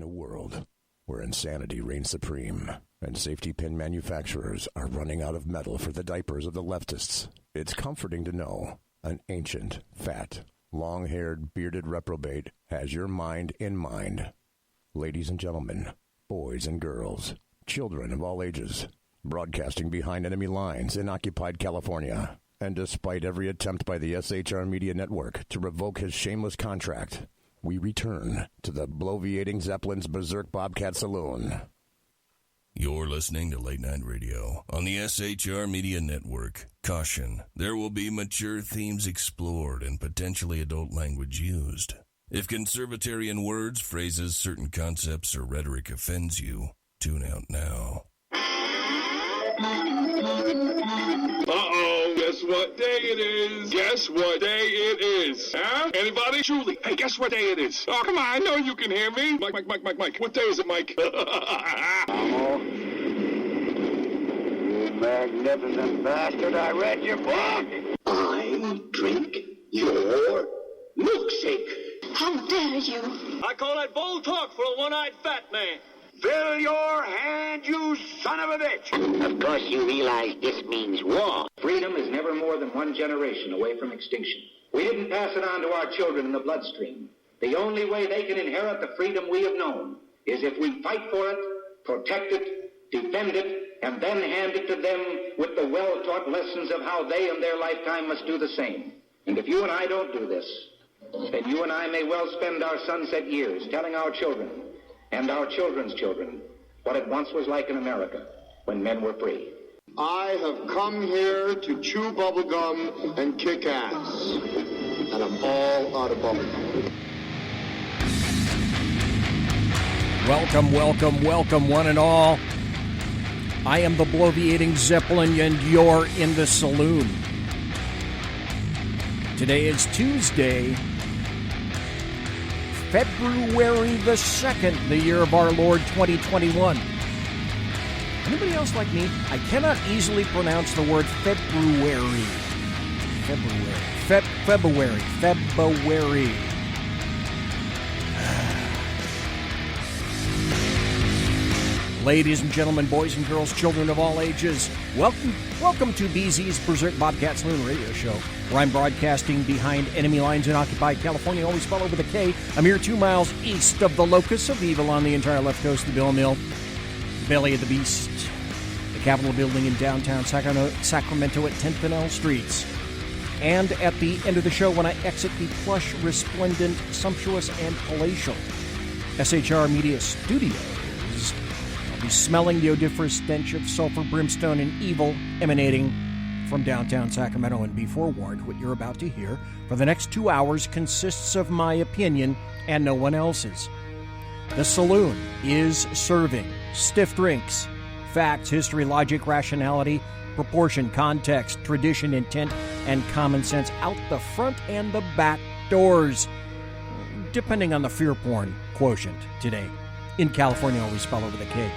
In a world where insanity reigns supreme and safety pin manufacturers are running out of metal for the diapers of the leftists, it's comforting to know an ancient, fat, long-haired, bearded reprobate has your mind in mind. Ladies and gentlemen, boys and girls, children of all ages, broadcasting behind enemy lines in occupied California, and despite every attempt by the SHR Media Network to revoke his shameless contract, we return to the bloviating Zeppelin's Berserk Bobcat Saloon. You're listening to Late Night Radio on the SHR Media Network. Caution, there will be mature themes explored and potentially adult language used. If conservatarian words, phrases, certain concepts, or rhetoric offends you, tune out now. Uh-oh, guess what day it is? Guess what day it is? Huh? Anybody? Julie, hey, guess what day it is? Oh, come on, I know you can hear me. Mike. What day is it, Mike? Oh, you magnificent bastard, I read your book. I drink your milkshake. How dare you? I call that bold talk for a one-eyed fat man. Fill your hand, you son of a bitch! Of course you realize this means war. Freedom is never more than one generation away from extinction. We didn't pass it on to our children in the bloodstream. The only way they can inherit the freedom we have known is if we fight for it, protect it, defend it, and then hand it to them with the well-taught lessons of how they in their lifetime must do the same. And if you and I don't do this, then you and I may well spend our sunset years telling our children and our children's children what it once was like in America when men were free. I have come here to chew bubblegum and kick ass, and I'm all out of bubblegum. Welcome, one and all. I am the bloviating Zeppelin, and you're in the saloon. Today is Tuesday, February the 2nd, the year of our Lord 2021. Anybody else like me? I cannot easily pronounce the word February. February. Ladies and gentlemen, boys and girls, children of all ages, welcome to BZ's Berserk Bobcat Saloon radio show, where I'm broadcasting behind enemy lines in occupied California, always spelled over the K, a mere 2 miles east of the locus of evil on the entire left coast of the Bill Mill, the belly of the beast, the Capitol building in downtown Sacramento at 10th and L Streets. And at the end of the show, when I exit the plush, resplendent, sumptuous, and palatial SHR Media studios, be smelling the odoriferous stench of sulfur, brimstone, and evil emanating from downtown Sacramento. And be forewarned, what you're about to hear for the next 2 hours consists of my opinion and no one else's. The Saloon is serving stiff drinks, facts, history, logic, rationality, proportion, context, tradition, intent, and common sense out the front and the back doors, depending on the fear porn quotient today. In California, always spell over the K.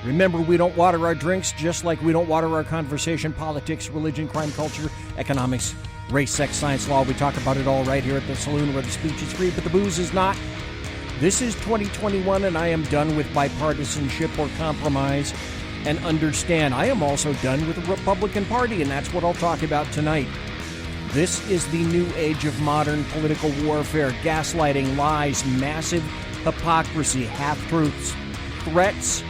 Remember, we don't water our drinks, just like we don't water our conversation, politics, religion, crime, culture, economics, race, sex, science, law. We talk about it all right here at the Saloon, where the speech is free, but the booze is not. This is 2021, and I am done with bipartisanship or compromise. And understand, I am also done with the Republican Party, and that's what I'll talk about tonight. This is the new age of modern political warfare, gaslighting, lies, massive hypocrisy, half-truths, threats,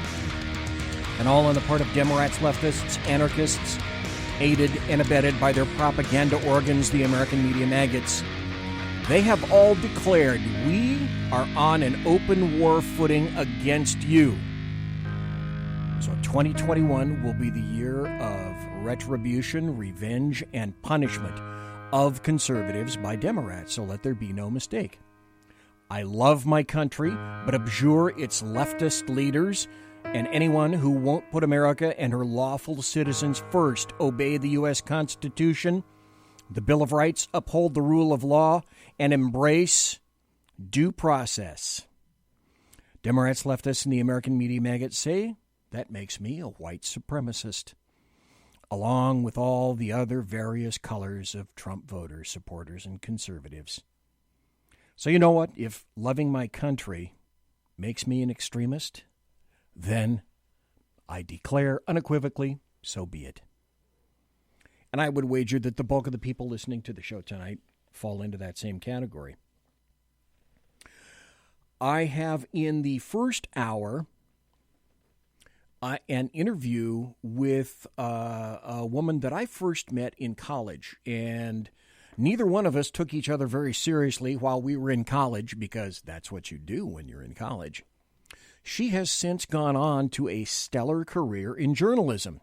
and all on the part of Democrats, leftists, anarchists, aided and abetted by their propaganda organs, the American media maggots. They have all declared we are on an open war footing against you. So 2021 will be the year of retribution, revenge, and punishment of conservatives by Democrats, so let there be no mistake. I love my country, but abjure its leftist leaders and anyone who won't put America and her lawful citizens first, obey the U.S. Constitution, the Bill of Rights, uphold the rule of law, and embrace due process. Democrats, leftists, and the American media maggots say that makes me a white supremacist, along with all the other various colors of Trump voters, supporters, and conservatives. So you know what? If loving my country makes me an extremist, then I declare unequivocally, so be it. And I would wager that the bulk of the people listening to the show tonight fall into that same category. I have in the first hour an interview with a woman that I first met in college, and neither one of us took each other very seriously while we were in college, because that's what you do when you're in college. She has since gone on to a stellar career in journalism,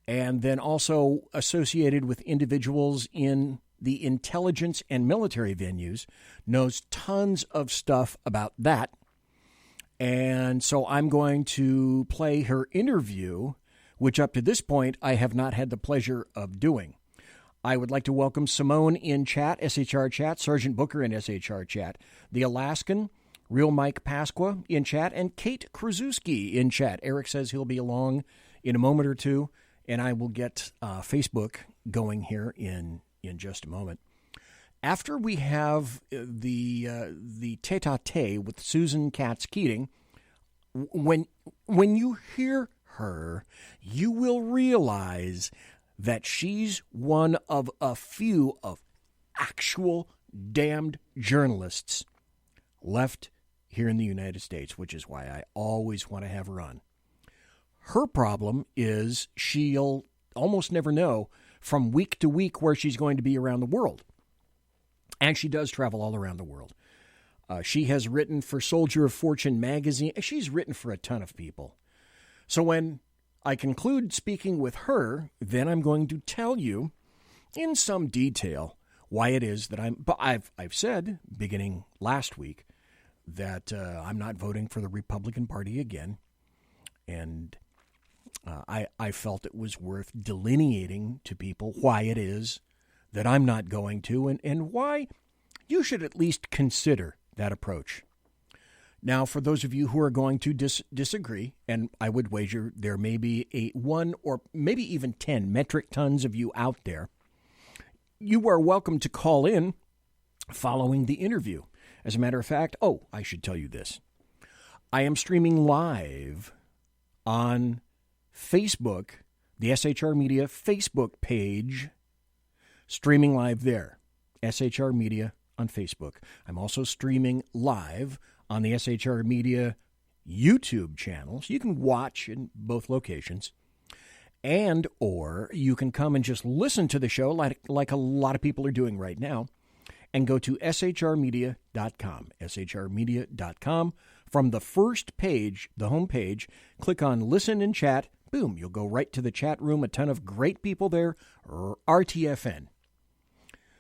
and then also associated with individuals in the intelligence and military venues, knows tons of stuff about that. And so I'm going to play her interview, which up to this point I have not had the pleasure of doing. I would like to welcome Simone in chat, SHR chat, Sergeant Booker in SHR chat, the Alaskan, Real Mike Pasqua in chat, and Kate Krasuski in chat. Eric says he'll be along in a moment or two, and I will get Facebook going here in just a moment. After we have the tete-a-tete with SUSAN Katz Keating, when you hear her, you will realize that she's one of a few of actual damned journalists left here in the United States, which is why I always want to have her on. Her problem is she'll almost never know from week to week where she's going to be around the world. And she does travel all around the world. She has written for Soldier of Fortune magazine. She's written for a ton of people. So when I conclude speaking with her, then I'm going to tell you in some detail why it is that I've said, beginning last week, that I'm not voting for the Republican Party again. And I felt it was worth delineating to people why it is that I'm not going to, and why you should at least consider that approach. Now, for those of you who are going to disagree, and I would wager there may be 1 or maybe even 10 metric tons of you out there, you are welcome to call in following the interview. As a matter of fact, I should tell you this. I am streaming live on Facebook, the SHR Media Facebook page, streaming live there, SHR Media on Facebook. I'm also streaming live on the SHR Media YouTube channel, so you can watch in both locations, and or you can come and just listen to the show like a lot of people are doing right now, and go to shrmedia.com, shrmedia.com. From the first page, the home page, click on Listen and Chat. Boom, you'll go right to the chat room. A ton of great people there, RTFN.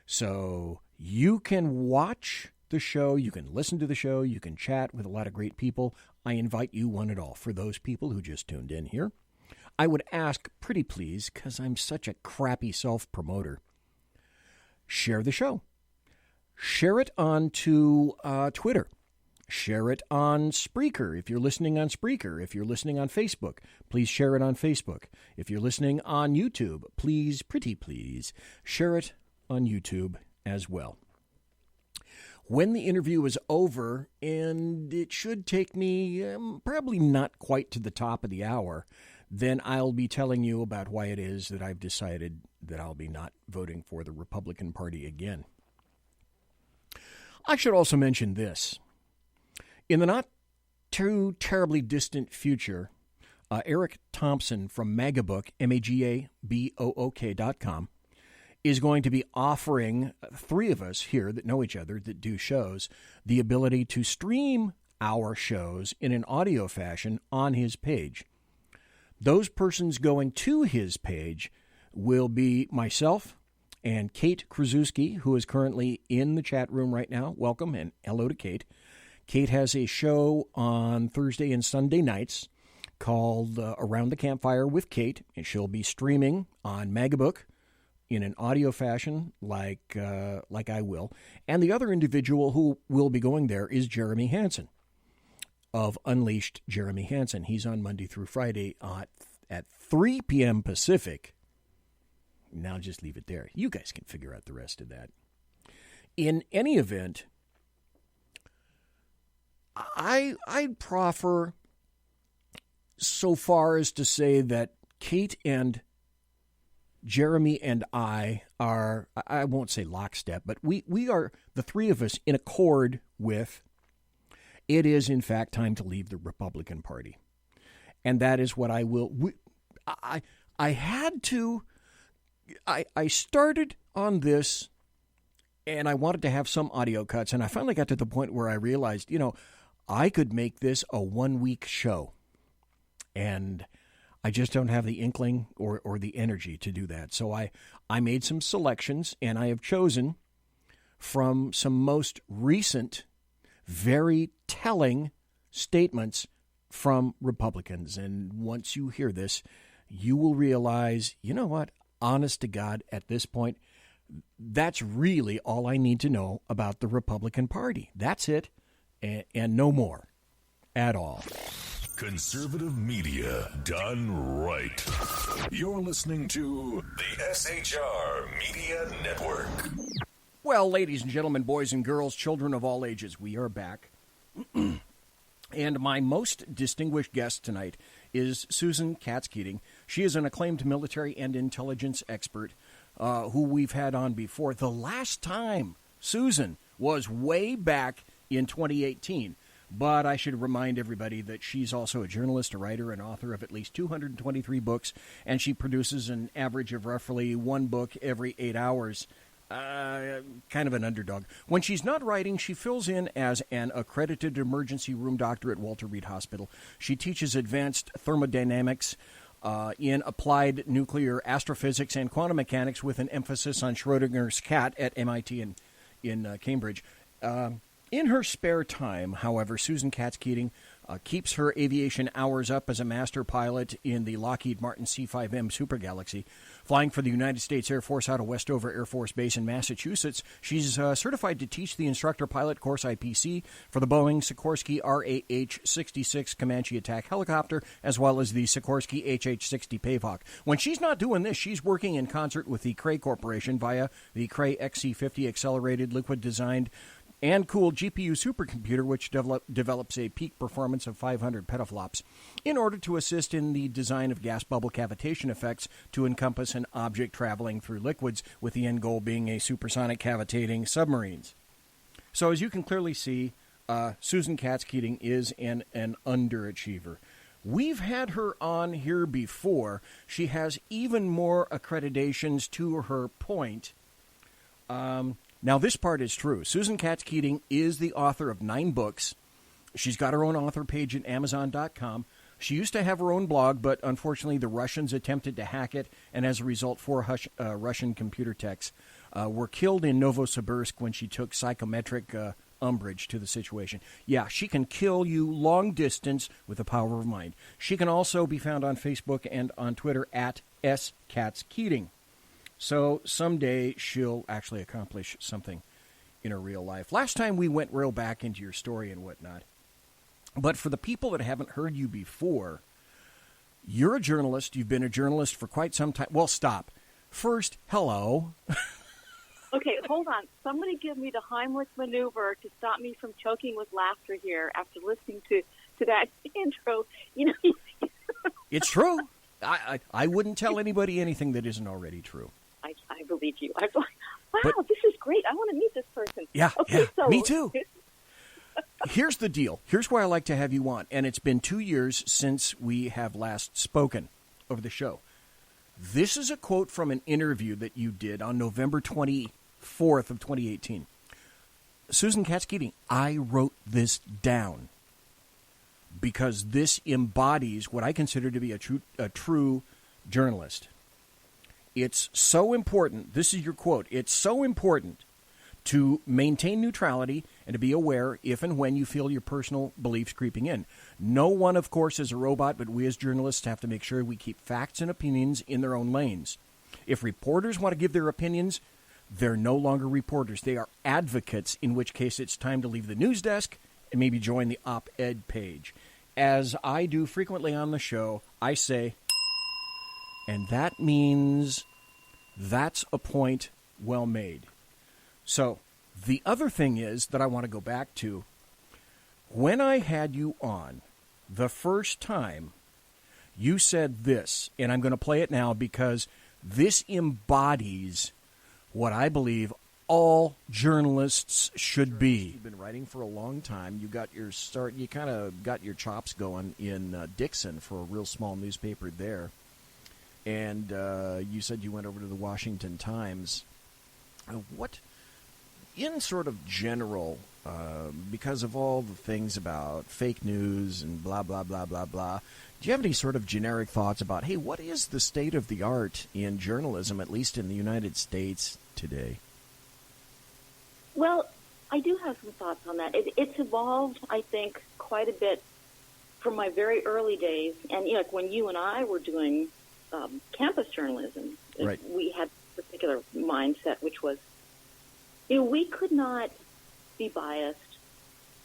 So you can watch the show, you can listen to the show, you can chat with a lot of great people. I invite you one and all. For those people who just tuned in here, I would ask, pretty please, because I'm such a crappy self-promoter, share the show. Share it onto Twitter. Share it on Spreaker if you're listening on Spreaker. If you're listening on Facebook, please share it on Facebook. If you're listening on YouTube, please, pretty please, share it on YouTube as well. When the interview is over, and it should take me probably not quite to the top of the hour, then I'll be telling you about why it is that I've decided that I'll be not voting for the Republican Party again. I should also mention this. In the not too terribly distant future, Eric Thompson from Magabook, MAGABOOK.com, is going to be offering 3 of us here that know each other, that do shows, the ability to stream our shows in an audio fashion on his page. Those persons going to his page will be myself and Kate Krasuski, who is currently in the chat room right now. Welcome, and hello to Kate. Kate has a show on Thursday and Sunday nights called Around the Campfire with Kate, and she'll be streaming on Magabook in an audio fashion like I will. And the other individual who will be going there is Jeremy Hansen of Unleashed Jeremy Hansen. He's on Monday through Friday at 3 p.m. Pacific. Now just leave it there. You guys can figure out the rest of that. In any event, I'd proffer so far as to say that Kate and Jeremy and I are, I won't say lockstep, but we are, the three of us, in accord with it is, in fact, time to leave the Republican Party. And that is what I will. I had to. I started on this, and I wanted to have some audio cuts, and I finally got to the point where I realized, I could make this a 1-week show, and I just don't have the inkling or the energy to do that. So I made some selections, and I have chosen from some most recent, very telling statements from Republicans. And once you hear this, you will realize, you know what? Honest to God, at this point, that's really all I need to know about the Republican Party. That's it, and no more at all. Conservative media done right. You're listening to the SHR Media Network. Well, ladies and gentlemen, boys and girls, children of all ages, we are back. And my most distinguished guest tonight is SUSAN KATZ KEATING. She is an acclaimed military and intelligence expert who we've had on before. The last time Susan was way back in 2018. But I should remind everybody that she's also a journalist, a writer, and author of at least 223 books, and she produces an average of roughly one book every 8 hours. Kind of an underdog. When she's not writing, she fills in as an accredited emergency room doctor at Walter Reed Hospital. She teaches advanced thermodynamics in applied nuclear astrophysics and quantum mechanics with an emphasis on Schrodinger's cat at MIT in Cambridge. In her spare time, however, SUSAN KATZ KEATING keeps her aviation hours up as a master pilot in the Lockheed Martin C-5M Super Galaxy. Flying for the United States Air Force out of Westover Air Force Base in Massachusetts, she's certified to teach the instructor pilot course IPC for the Boeing Sikorsky RAH-66 Comanche attack helicopter, as well as the Sikorsky HH-60 Pavehawk. When she's not doing this, she's working in concert with the Cray Corporation via the Cray XC50 accelerated liquid-designed and cooled GPU supercomputer, which develops a peak performance of 500 petaflops, in order to assist in the design of gas bubble cavitation effects to encompass an object traveling through liquids, with the end goal being a supersonic cavitating submarines. So as you can clearly see, SUSAN KATZ KEATING is an underachiever. We've had her on here before. She has even more accreditations to her point. Now, this part is true. SUSAN KATZ KEATING is the author of 9 books. She's got her own author page at Amazon.com. She used to have her own blog, but unfortunately the Russians attempted to hack it, and as a result, 4 Russian computer techs were killed in Novosibirsk when she took psychometric umbrage to the situation. Yeah, she can kill you long distance with the power of mind. She can also be found on Facebook and on Twitter at @SKatzKeating. So someday she'll actually accomplish something in her real life. Last time we went real back into your story and whatnot. But for the people that haven't heard you before, you're a journalist. You've been a journalist for quite some time. Well, stop. First, hello. Okay, hold on. Somebody give me the Heimlich maneuver to stop me from choking with laughter here after listening to that intro. It's true. I wouldn't tell anybody anything that isn't already true. I believe you. I'm like, wow, this is great. I want to meet this person. Yeah, okay, so me too. Here's the deal. Here's why I like to have you on. And it's been 2 years since we have last spoken over the show. This is a quote from an interview that you did on November 24th of 2018. SUSAN KATZ KEATING, I wrote this down because this embodies what I consider to be a true journalist. It's so important, this is your quote, it's so important to maintain neutrality and to be aware if and when you feel your personal beliefs creeping in. No one, of course, is a robot, but we as journalists have to make sure we keep facts and opinions in their own lanes. If reporters want to give their opinions, they're no longer reporters. They are advocates, in which case it's time to leave the news desk and maybe join the op-ed page. As I do frequently on the show, I say, and that means that's a point well made. So the other thing is that I want to go back to, When I had you on the first time, you said this, and I'm going to play it now because this embodies what I believe all journalists should be. You've been writing for a long time. You got your start. You kind of got your chops going in Dixon for a real small newspaper there. And you said you went over to the Washington Times. What, in sort of general, because of all the things about fake news and blah, blah, blah, blah, blah, do you have any sort of generic thoughts about, hey, what is the state of the art in journalism, at least in the United States today? Well, I do have some thoughts on that. It's evolved, I think, quite a bit from my very early days. And, you know, like when you and I were doing campus journalism, right, we had a particular mindset, which was, you know, we could not be biased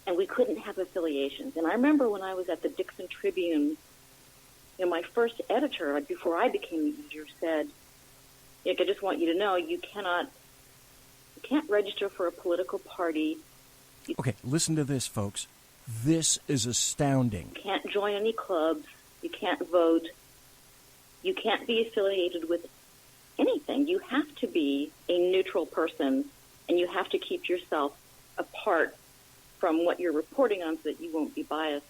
and we couldn't have affiliations. And I remember when I was at the Dixon Tribune, you know, my first editor, before I became the editor, said, I just want you to know you can't register for a political party. Okay, listen to this, folks. This is astounding. You can't join any clubs. You can't vote. You can't be affiliated with anything. You have to be a neutral person, and you have to keep yourself apart from what you're reporting on so that you won't be biased.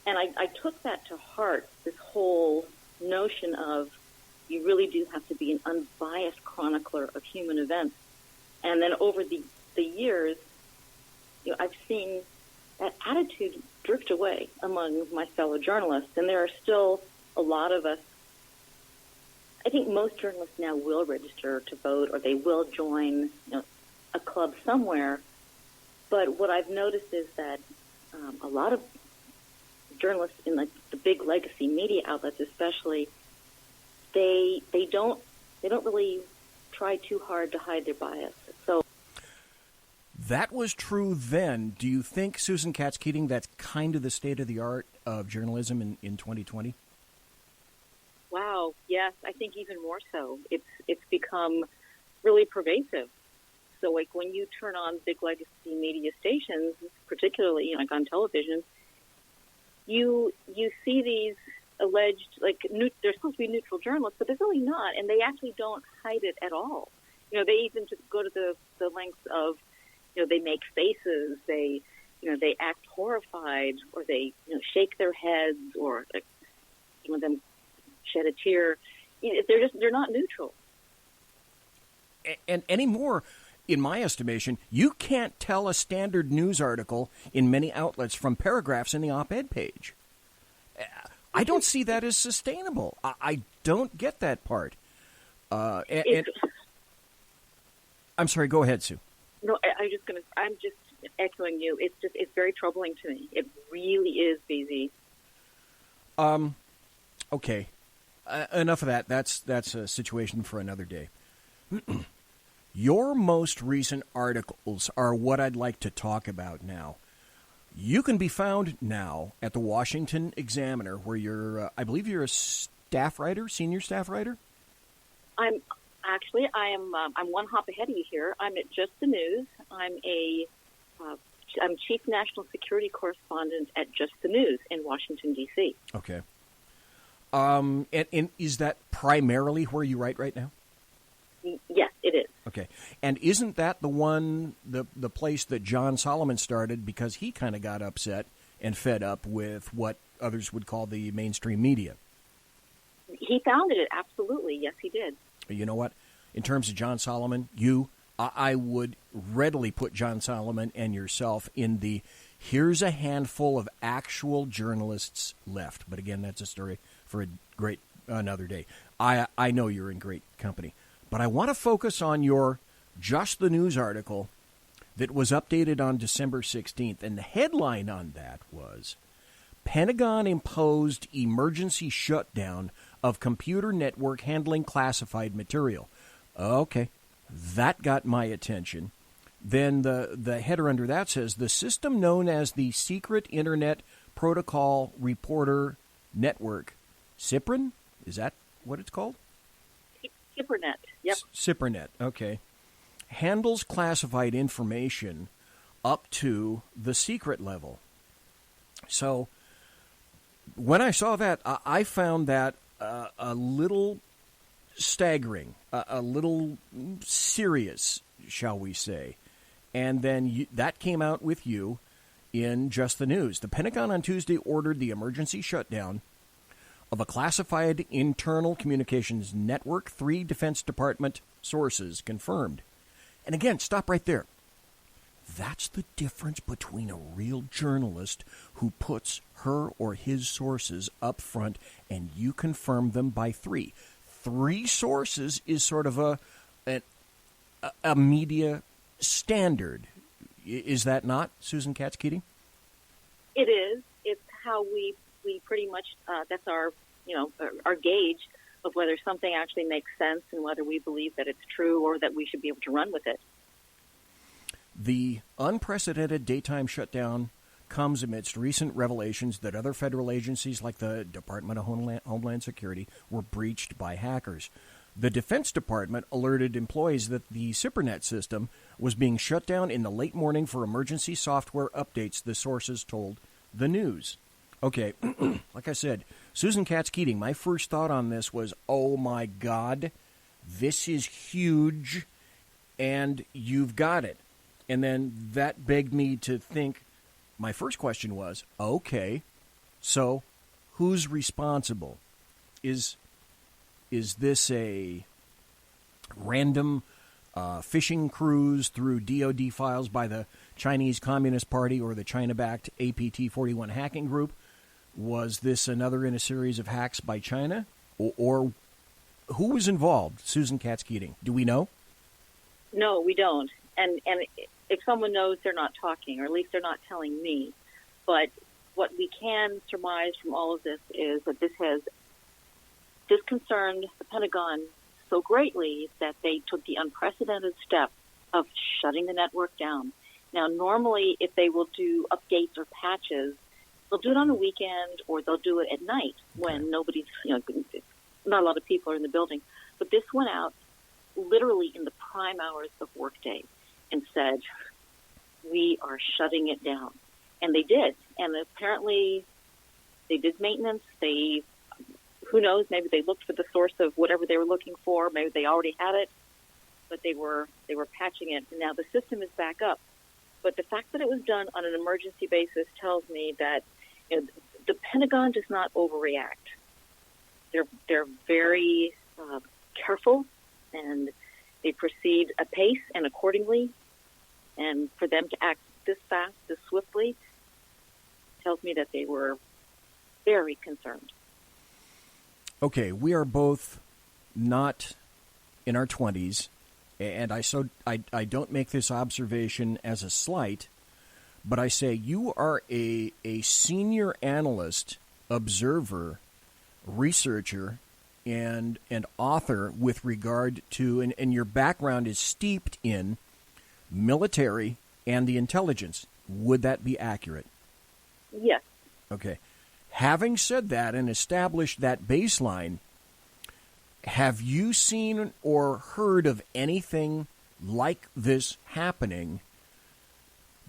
And I took that to heart, this whole notion of you really do have to be an unbiased chronicler of human events. And then over the years, you know, I've seen that attitude drift away among my fellow journalists, and there are still a lot of us. I think most journalists now will register to vote, or they will join, you know, a club somewhere. But what I've noticed is that a lot of journalists in the big legacy media outlets, especially, they don't really try too hard to hide their bias. So that was true then. Do you think, Susan Katz Keating, that's kind of the state of the art of journalism in 2020? Wow, yes, I think even more so. It's become really pervasive. So, like, when you turn on big legacy media stations, particularly, you know, like on television, you see these alleged, like, they're supposed to be neutral journalists, but they're really not, and they actually don't hide it at all. You know, they even just go to the lengths of, you know, they make faces, they act horrified, or they, you know, shake their heads, or like, some of them shed a tear. You know, they're not neutral. And anymore, in my estimation, you can't tell a standard news article in many outlets from paragraphs in the op-ed page. I don't see that as sustainable. I don't get that part. And I'm sorry. Go ahead, Sue. No, I'm just echoing you. It's very troubling to me. It really is, BZ. Okay. Enough of that. That's a situation for another day. Your most recent articles are what I'd like to talk about now. You can be found now at the Washington Examiner, where you're, I believe you're a staff writer, senior staff writer? I'm one hop ahead of you here. I'm at Just the News. I'm chief national security correspondent at Just the News in Washington, D.C. Okay. And is that primarily where you write right now? Yes, it is. Okay. And isn't that the one, the place that John Solomon started because he kind of got upset and fed up with what others would call the mainstream media? He founded it, absolutely. Yes, he did. You know what? In terms of John Solomon, I would readily put John Solomon and yourself in the here's a handful of actual journalists left. But again, that's a story for another day. I know you're in great company. But I want to focus on your Just the News article that was updated on December 16th. And the headline on that was, Pentagon imposed emergency shutdown of computer network handling classified material. Okay, that got my attention. Then the header under that says, the system known as the Secret Internet Protocol Reporter Network. CIPRIN? Is that what it's called? CIPRINet, yep. CIPRINet, okay. Handles classified information up to the secret level. So when I saw that, I found that a little staggering, a little serious, shall we say. And then that came out with you in Just the News. The Pentagon on Tuesday ordered the emergency shutdown of a classified internal communications network, 3 Defense Department sources confirmed. And again, stop right there. That's the difference between a real journalist who puts her or his sources up front and you confirm them by 3. 3 sources is sort of a media standard. Is that not, Susan Katz Keating? It is. It's how we pretty much, that's our gauge of whether something actually makes sense and whether we believe that it's true or that we should be able to run with it. The unprecedented daytime shutdown comes amidst recent revelations that other federal agencies like the Department of Homeland Security were breached by hackers. The Defense Department alerted employees that the SIPRNet system was being shut down in the late morning for emergency software updates, the sources told the news. Okay, like I said, Susan Katz Keating, my first thought on this was, oh my God, this is huge, and you've got it. And then that begged me to think, my first question was, okay, so who's responsible? Is this a random phishing cruise through DoD files by the Chinese Communist Party or the China-backed APT-41 hacking group? Was this another in a series of hacks by China? Or who was involved, Susan Katz Keating? Do we know? No, we don't. And if someone knows, they're not talking, or at least they're not telling me. But what we can surmise from all of this is that this concerned the Pentagon so greatly that they took the unprecedented step of shutting the network down. Now, normally, if they will do updates or patches, they'll do it on the weekend or they'll do it at night when nobody's, not a lot of people are in the building. But this went out literally in the prime hours of workday and said, we are shutting it down. And they did. And apparently they did maintenance. Who knows, maybe they looked for the source of whatever they were looking for. Maybe they already had it, but they were patching it. And now the system is back up. But the fact that it was done on an emergency basis tells me that the Pentagon does not overreact. They're very careful, and they proceed apace and accordingly. And for them to act this fast, this swiftly, tells me that they were very concerned. Okay, we are both not in our 20s, and I don't make this observation as a slight, but I say you are a senior analyst, observer, researcher, and author with regard to, and your background is steeped in military and the intelligence. Would that be accurate? Yes. Okay. Having said that and established that baseline, have you seen or heard of anything like this happening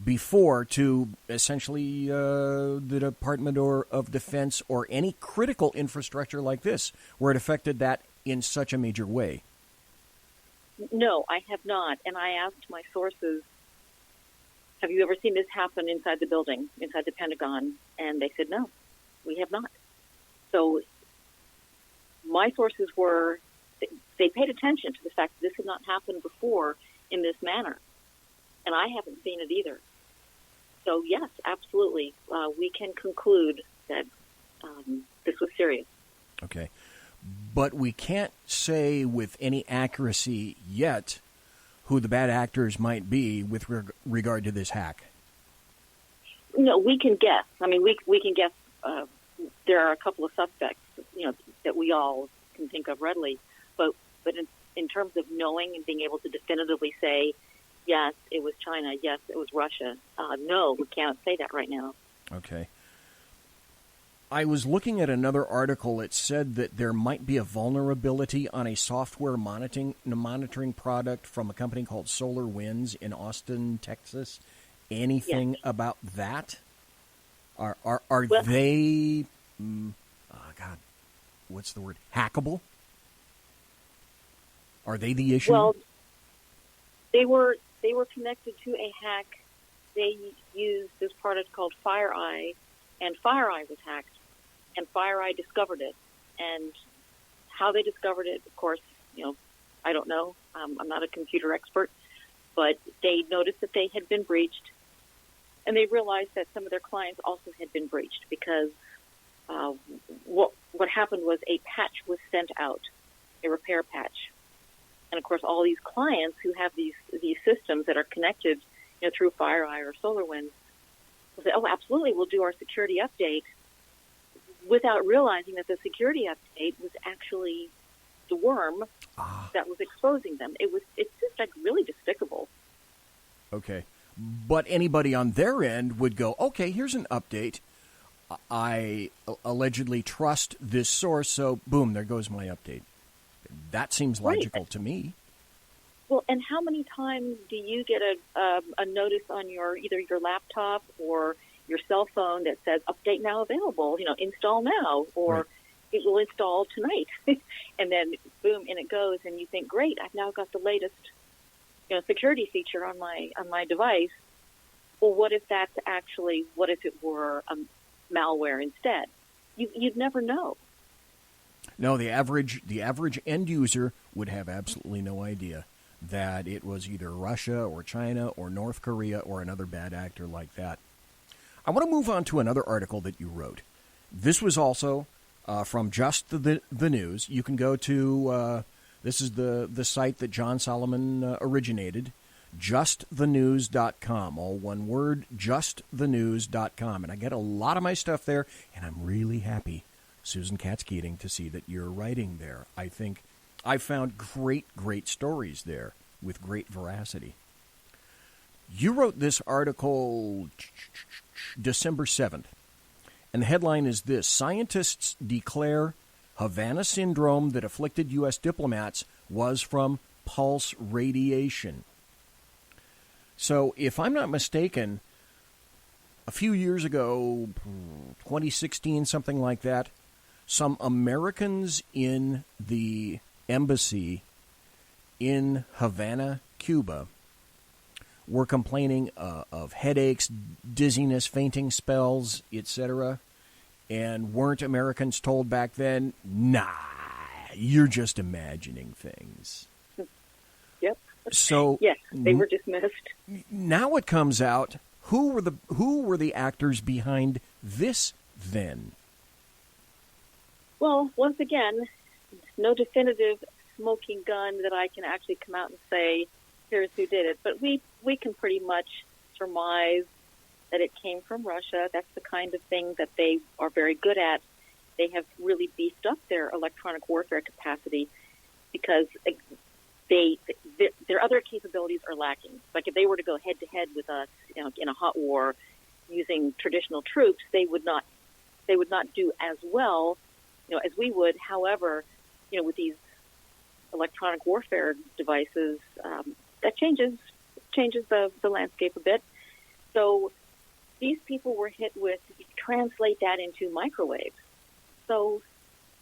before to essentially the Department of Defense or any critical infrastructure like this, where it affected that in such a major way? No, I have not. And I asked my sources, have you ever seen this happen inside the building, inside the Pentagon? And they said, no, we have not. So my sources they paid attention to the fact that this had not happened before in this manner. And I haven't seen it either. So, yes, absolutely. We can conclude that this was serious. Okay. But we can't say with any accuracy yet who the bad actors might be with regard to this hack. No, we can guess. I mean, we can guess. There are a couple of suspects, that we all can think of readily. But in terms of knowing and being able to definitively say, yes, it was China, yes, it was Russia, no, we can't say that right now. Okay. I was looking at another article. It said that there might be a vulnerability on a software monitoring product from a company called SolarWinds in Austin, Texas. anything about that? Are they, God, what's the word? Hackable? Are they the issue? Well, they were connected to a hack. They used this product called FireEye, and FireEye was hacked, and FireEye discovered it. And how they discovered it, of course, I don't know. I'm not a computer expert, but they noticed that they had been breached, and they realized that some of their clients also had been breached because what happened was a patch was sent out, a repair patch. And, of course, all these clients who have these systems that are connected through FireEye or SolarWinds will say, oh, absolutely, we'll do our security update, without realizing that the security update was actually the worm that was exposing them. It's just like really despicable. Okay. But anybody on their end would go, okay, here's an update. I allegedly trust this source, so boom, there goes my update. That seems logical to me. Well, and how many times do you get a notice on either your laptop or your cell phone that says update now available, install now, or it will install tonight. And then boom, in it goes, and you think, great, I've now got the latest security feature on my device. Well, what if it were malware instead? You'd never know. No, the average end user would have absolutely no idea that it was either Russia or China or North Korea or another bad actor like that. I want to move on to another article that you wrote. This was also from Just the News. You can go to, this is the site that John Solomon originated, justthenews.com, all one word, justthenews.com. And I get a lot of my stuff there, and I'm really happy, Susan Katz Keating, to see that you're writing there. I think I found great stories there with great veracity. You wrote this article December 7th, and the headline is this: Scientists declare Havana syndrome that afflicted U.S. diplomats was from pulse radiation. So, if I'm not mistaken, a few years ago, 2016, something like that, some Americans in the embassy in Havana, Cuba, were complaining of headaches, dizziness, fainting spells, etc. And weren't Americans told back then, nah, you're just imagining things? Yep. So yes, they were dismissed. Now it comes out, who were the actors behind this then? Well, once again, no definitive smoking gun that I can actually come out and say, here's who did it. But we can pretty much surmise that it came from Russia. That's the kind of thing that they are very good at. They have really beefed up their electronic warfare capacity because their other capabilities are lacking. Like if they were to go head-to-head with us in a hot war using traditional troops, they would not do as well as we would. However, with these electronic warfare devices, that changes the landscape a bit. So these people were hit with, translate that into microwaves. So,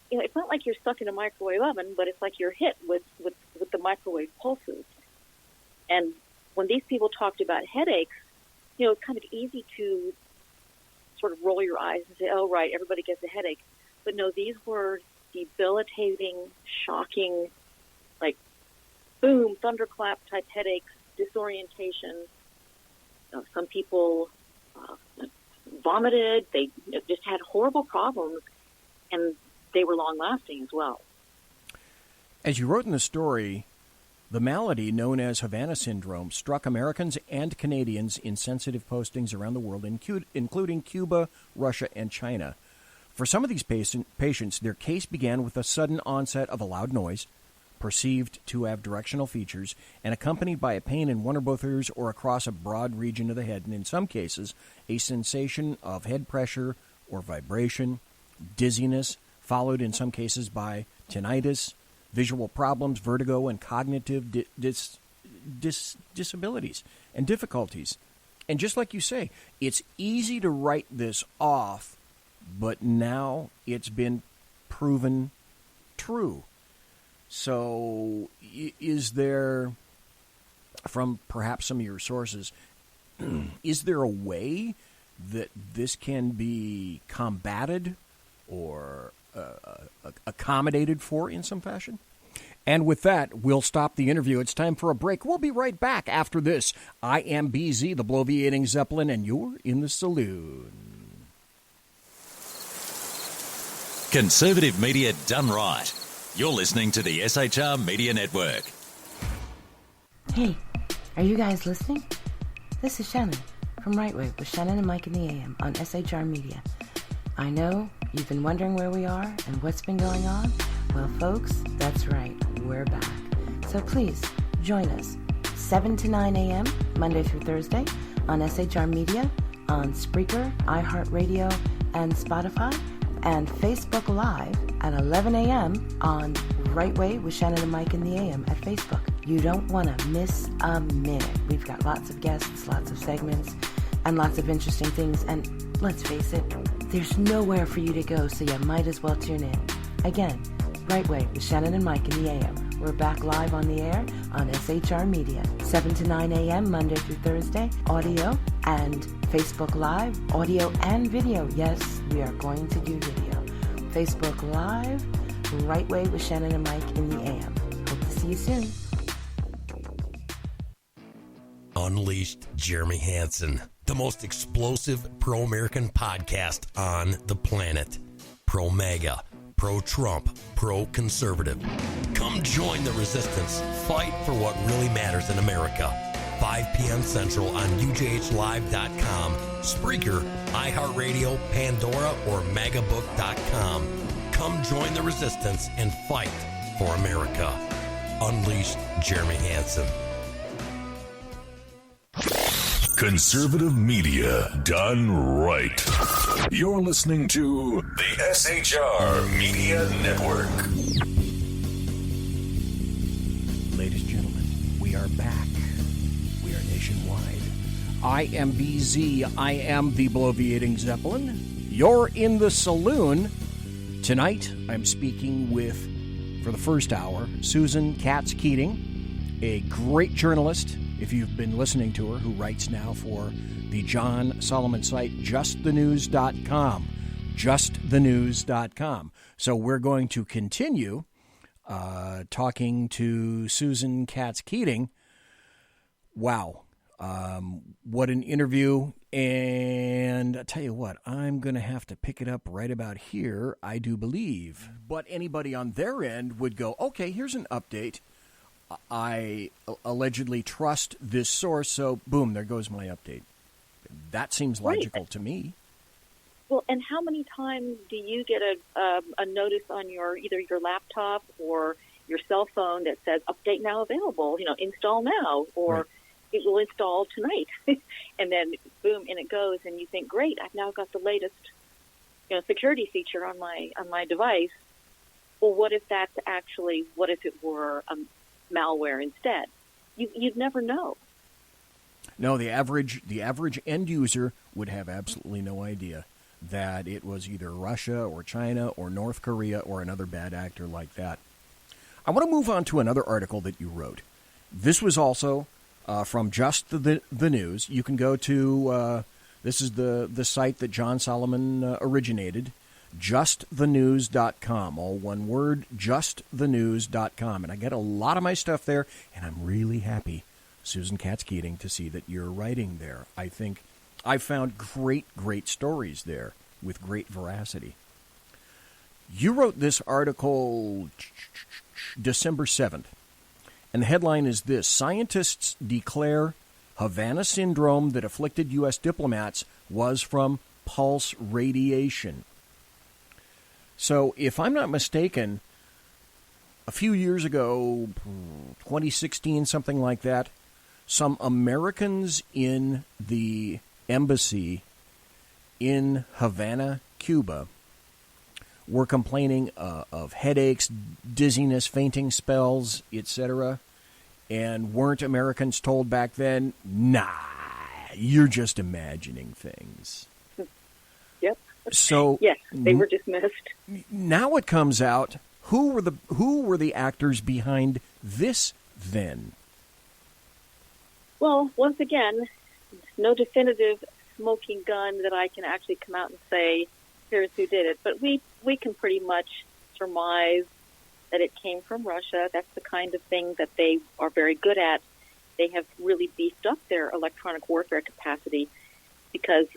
it's not like you're stuck in a microwave oven, but it's like you're hit with the microwave pulses. And when these people talked about headaches, it's kind of easy to sort of roll your eyes and say, oh, right, everybody gets a headache. But no, these were debilitating, shocking, like, boom, thunderclap type headaches, disorientation. Some people vomited. They just had horrible problems, and they were long-lasting as well. As you wrote in the story, the malady known as Havana syndrome struck Americans and Canadians in sensitive postings around the world, including Cuba, Russia, and China. For some of these patients, their case began with a sudden onset of a loud noise, perceived to have directional features, and accompanied by a pain in one or both ears or across a broad region of the head, and in some cases, a sensation of head pressure or vibration, dizziness, followed in some cases by tinnitus, visual problems, vertigo, and cognitive disabilities and difficulties. And just like you say, it's easy to write this off, but now it's been proven true. So is there, from perhaps some of your sources, is there a way that this can be combated or accommodated for in some fashion? And with that, we'll stop the interview. It's time for a break. We'll be right back after this. I am BZ, the bloviating Zeppelin, and you're in the Saloon. Conservative media done right. You're listening to the SHR Media Network. Hey, are you guys listening? This is Shannon from Right Way with Shannon and Mike in the AM on SHR Media. I know you've been wondering where we are and what's been going on. Well, folks, that's right. We're back. So please join us 7 to 9 a.m. Monday through Thursday on SHR Media, on Spreaker, iHeartRadio, and Spotify, and Facebook Live at 11 a.m. on Right Way with Shannon and Mike in the AM at Facebook. You don't want to miss a minute. We've got lots of guests, lots of segments, and lots of interesting things. And let's face it, there's nowhere for you to go, so you might as well tune in. Again, Right Way with Shannon and Mike in the AM. We're back live on the air on SHR Media, 7 to 9 a.m. Monday through Thursday, audio and Facebook Live, audio and video. Yes, we are going to do video. Facebook Live, Right Way with Shannon and Mike in the AM. Hope to see you soon. Unleashed Jeremy Hansen, the most explosive pro-American podcast on the planet. Pro-MAGA, pro-Trump, pro-conservative. Come join the resistance. Fight for what really matters in America. 5 p.m. Central on UJHLive.com, Spreaker, iHeartRadio, Pandora, or MAGAbook.com. Come join the resistance and fight for America. Unleashed Jeremy Hansen. Conservative media done right. You're listening to the SHR Media Network. Ladies and gentlemen, we are back. We are nationwide. I am BZ. I am the bloviating Zeppelin. You're in the Saloon. Tonight, I'm speaking with, for the first hour, SUSAN Katz Keating, a great journalist, if you've been listening to her, who writes now for the John Solomon site, justthenews.com. Justthenews.com. So we're going to continue talking to SUSAN Katz Keating. Wow. What an interview. And I tell you what, I'm going to have to pick it up right about here, I do believe. But anybody on their end would go, okay, here's an update. I allegedly trust this source, so boom, there goes my update. That seems logical to me. Well, and how many times do you get a notice on either your laptop or your cell phone that says update now available, install now, or it will install tonight, and then boom, and it goes, and you think, great, I've now got the latest, security feature on my device. Well, what if it were malware instead? You'd never know. No, the average end user would have absolutely no idea that it was either Russia or China or North Korea or another bad actor like that. I want to move on to another article that you wrote. This was also from Just the News. You can go to, this is the site that John Solomon originated, justthenews.com, all one word, justthenews.com. And I get a lot of my stuff there, and I'm really happy, SUSAN Katz Keating, to see that you're writing there. I think I found great stories there with great veracity. You wrote this article December 7th, and the headline is this: scientists declare Havana syndrome that afflicted U.S. diplomats was from pulse radiation. So, if I'm not mistaken, a few years ago, 2016, something like that, some Americans in the embassy in Havana, Cuba, were complaining of headaches, dizziness, fainting spells, etc. And weren't Americans told back then, nah, you're just imagining things. Yep. So yes, they were dismissed. Now it comes out, who were the actors behind this then? Well, once again, no definitive smoking gun that I can actually come out and say, here's who did it. But we can pretty much surmise that it came from Russia. That's the kind of thing that they are very good at. They have really beefed up their electronic warfare capacity because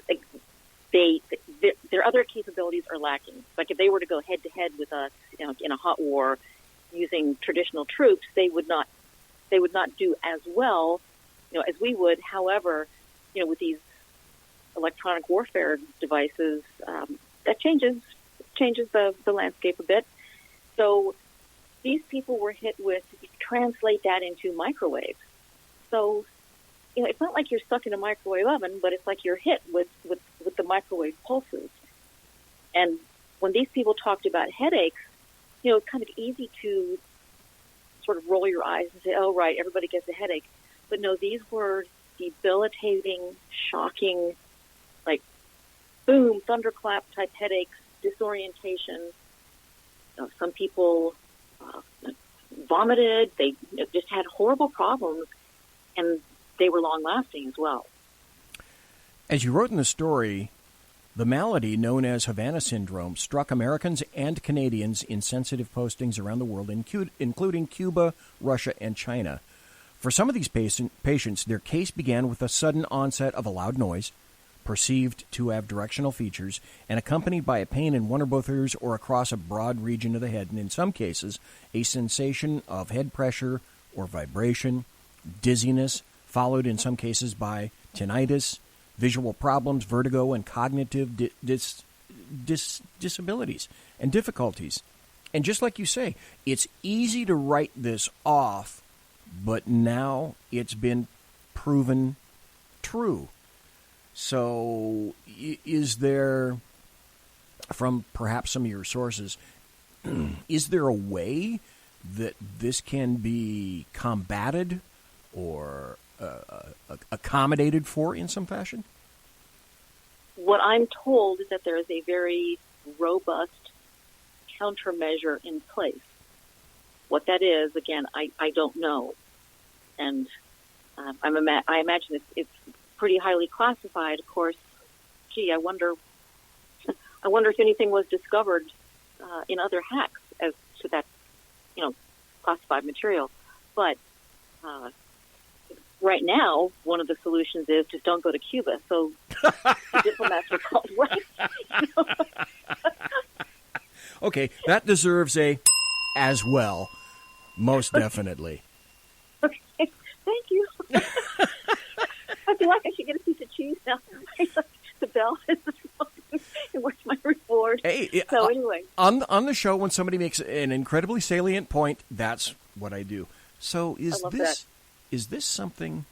their other capabilities are lacking. Like if they were to go head-to-head with us in a hot war using traditional troops, they would not do as well as we would. However, with these electronic warfare devices, that changes the landscape a bit. So these people were hit with, translate that into microwaves. So, it's not like you're stuck in a microwave oven, but it's like you're hit with the microwave pulses. And when these people talked about headaches, it's kind of easy to sort of roll your eyes and say, oh, right, everybody gets a headache. But no, these were debilitating, shocking, like, boom, thunderclap type headaches, disorientation. Some people vomited. They just had horrible problems, and they were long-lasting as well. As you wrote in the story, the malady known as Havana syndrome struck Americans and Canadians in sensitive postings around the world, including Cuba, Russia, and China. For some of these patients, their case began with a sudden onset of a loud noise, perceived to have directional features, and accompanied by a pain in one or both ears or across a broad region of the head, and in some cases, a sensation of head pressure or vibration, dizziness, followed in some cases by tinnitus, visual problems, vertigo, and cognitive disabilities and difficulties. And just like you say, it's easy to write this off, but now it's been proven true. So is there, from perhaps some of your sources, is there a way that this can be combated or accommodated for in some fashion? What I'm told is that there is a very robust countermeasure in place. What that is, again, I don't know. And I imagine it's pretty highly classified. Of course, I wonder if anything was discovered in other hacks as to that, classified material. But right now, one of the solutions is just don't go to Cuba. So the diplomats are called right. Okay, that deserves a as well, most definitely. Okay, thank you. I feel like I should get a piece of cheese now. The bell is where's my reward? Hey, so anyway, on the show, when somebody makes an incredibly salient point, that's what I do. So is this something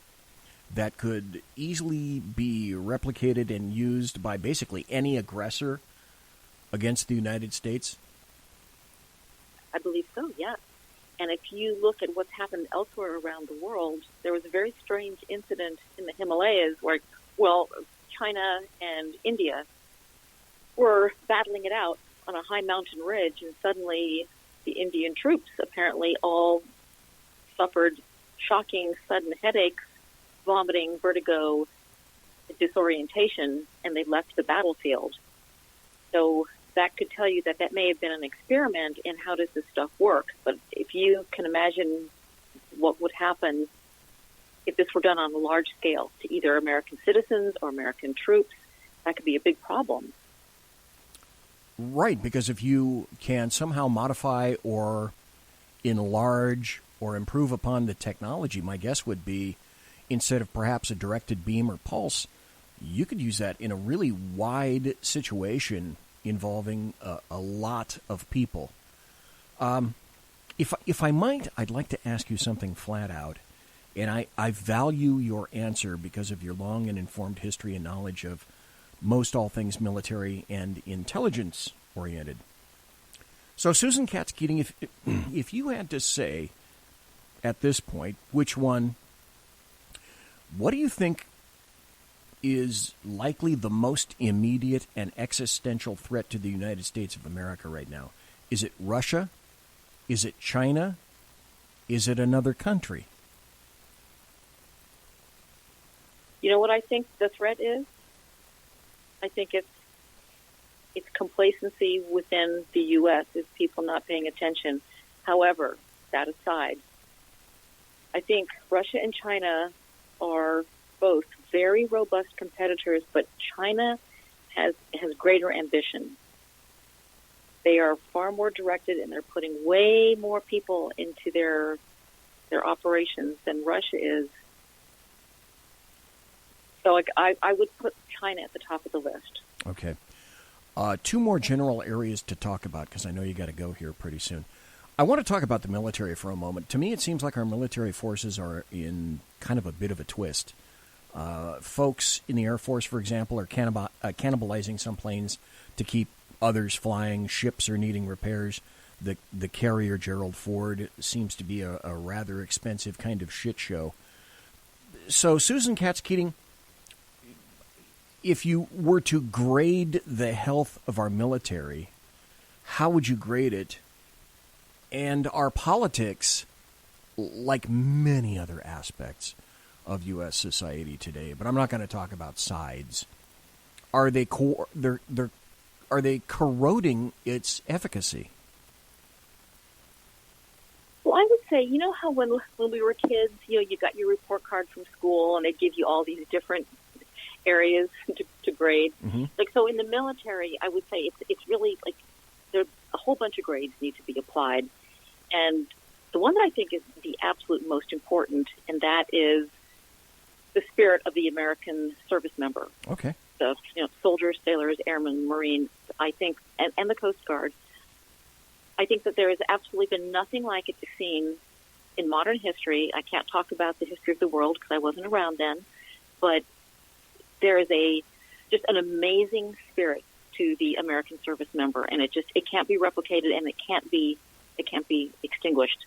that could easily be replicated and used by basically any aggressor against the United States? I believe so, yes. And if you look at what's happened elsewhere around the world, there was a very strange incident in the Himalayas where, China and India were battling it out on a high mountain ridge, and suddenly the Indian troops apparently all suffered shocking sudden headaches, vomiting, vertigo, disorientation, and they left the battlefield. So that could tell you that may have been an experiment in how does this stuff work. But if you can imagine what would happen if this were done on a large scale to either American citizens or American troops, that could be a big problem. Right, because if you can somehow modify or enlarge or improve upon the technology, my guess would be instead of perhaps a directed beam or pulse, you could use that in a really wide situation involving a lot of people. If I might, I'd like to ask you something flat out, and I value your answer because of your long and informed history and knowledge of most all things military and intelligence-oriented. So, Susan Katz Keating, if you had to say at this point which one, what do you think is likely the most immediate and existential threat to the United States of America right now? Is it Russia? Is it China? Is it another country? You know what I think the threat is? I think it's complacency within the U.S. It's people not paying attention. However, that aside, I think Russia and China are both very robust competitors, but China has greater ambition. They are far more directed, and they're putting way more people into their operations than Russia is. So I would put China at the top of the list. Okay. Two more general areas to talk about, because I know you got to go here pretty soon. I want to talk about the military for a moment. To me, it seems like our military forces are in kind of a bit of a twist. Folks in the Air Force, for example, are cannibalizing some planes to keep others flying. Ships are needing repairs. The carrier Gerald Ford seems to be a rather expensive kind of shit show. So, Susan Katz Keating, if you were to grade the health of our military, how would you grade it? And our politics, like many other aspects of U.S. society today, but I'm not going to talk about sides, are they corroding its efficacy? Well, I would say, you know how when we were kids, you got your report card from school, and they'd give you all these different areas to grade. Mm-hmm. Like, so in the military, I would say it's really like there's a whole bunch of grades need to be applied. And the one that I think is the absolute most important, and that is the spirit of the American service member. Okay. The soldiers, sailors, airmen, Marines, I think, and the Coast Guard. I think that there has absolutely been nothing like it seen in modern history. I can't talk about the history of the world because I wasn't around then, but there is just an amazing spirit to the American service member, and it can't be replicated, and it can't be extinguished.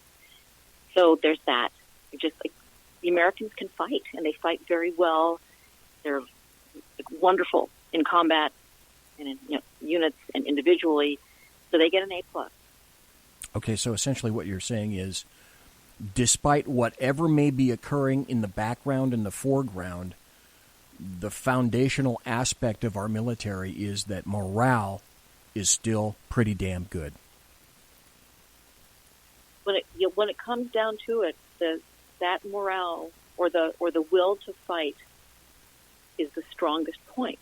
So there's that. The Americans can fight, and they fight very well. They're wonderful in combat and in units and individually, so they get an A+. Okay, so essentially what you're saying is, despite whatever may be occurring in the background and the foreground, the foundational aspect of our military is that morale is still pretty damn good. When it comes down to it, that morale or the will to fight is the strongest point.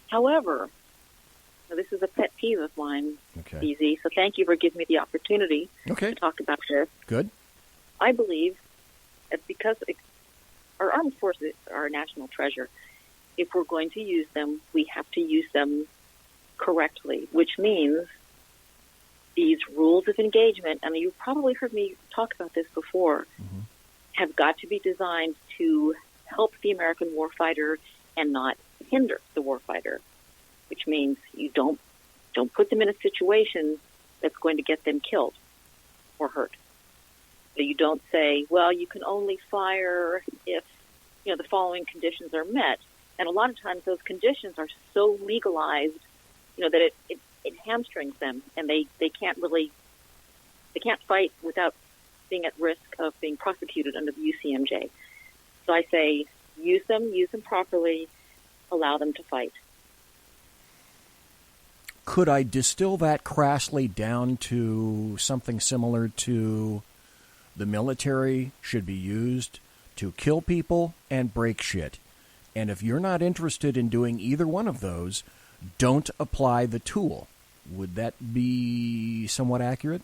However, now this is a pet peeve of mine, okay. BZ, so thank you for giving me the opportunity to talk about this. Good. I believe that because our armed forces are our national treasure, if we're going to use them, we have to use them correctly, which means these rules of engagement, and you've probably heard me talk about this before, mm-hmm. have got to be designed to help the American warfighter and not hinder the warfighter, which means you don't put them in a situation that's going to get them killed or hurt. So you don't say, well, you can only fire if the following conditions are met. And a lot of times those conditions are so legalized, that it hamstrings them, and they can't fight without being at risk of being prosecuted under the UCMJ. So I say use them properly, allow them to fight. Could I distill that crassly down to something similar to the military should be used to kill people and break shit? And if you're not interested in doing either one of those, don't apply the tool. Would that be somewhat accurate?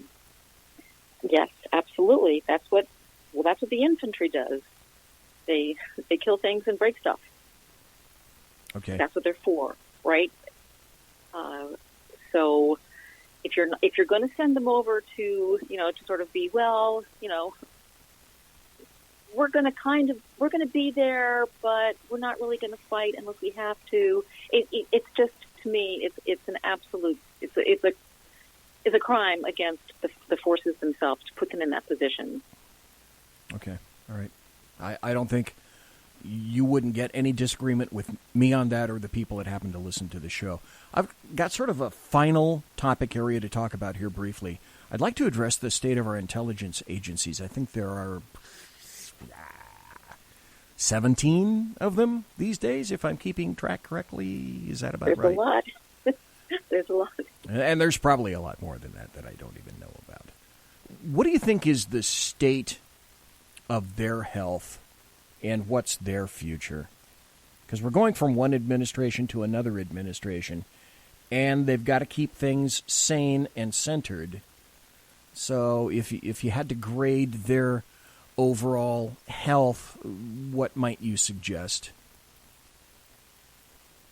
Yes, absolutely. That's what the infantry does. They kill things and break stuff. Okay. That's what they're for, right? So if you're going to send them over to to sort of be, well, we're going to be there, but we're not really going to fight unless we have to. It's just, to me, it's an absolute, it's a crime against the forces themselves to put them in that position. Okay, all right. I don't think you wouldn't get any disagreement with me on that or the people that happen to listen to the show. I've got sort of a final topic area to talk about here briefly. I'd like to address the state of our intelligence agencies. I think there are 17 of them these days, if I'm keeping track correctly. Is that about right? There's a lot. There's a lot. And there's probably a lot more than that I don't even know about. What do you think is the state of their health and what's their future? Because we're going from one administration to another administration, and they've got to keep things sane and centered. So if you had to grade their overall health, what might you suggest?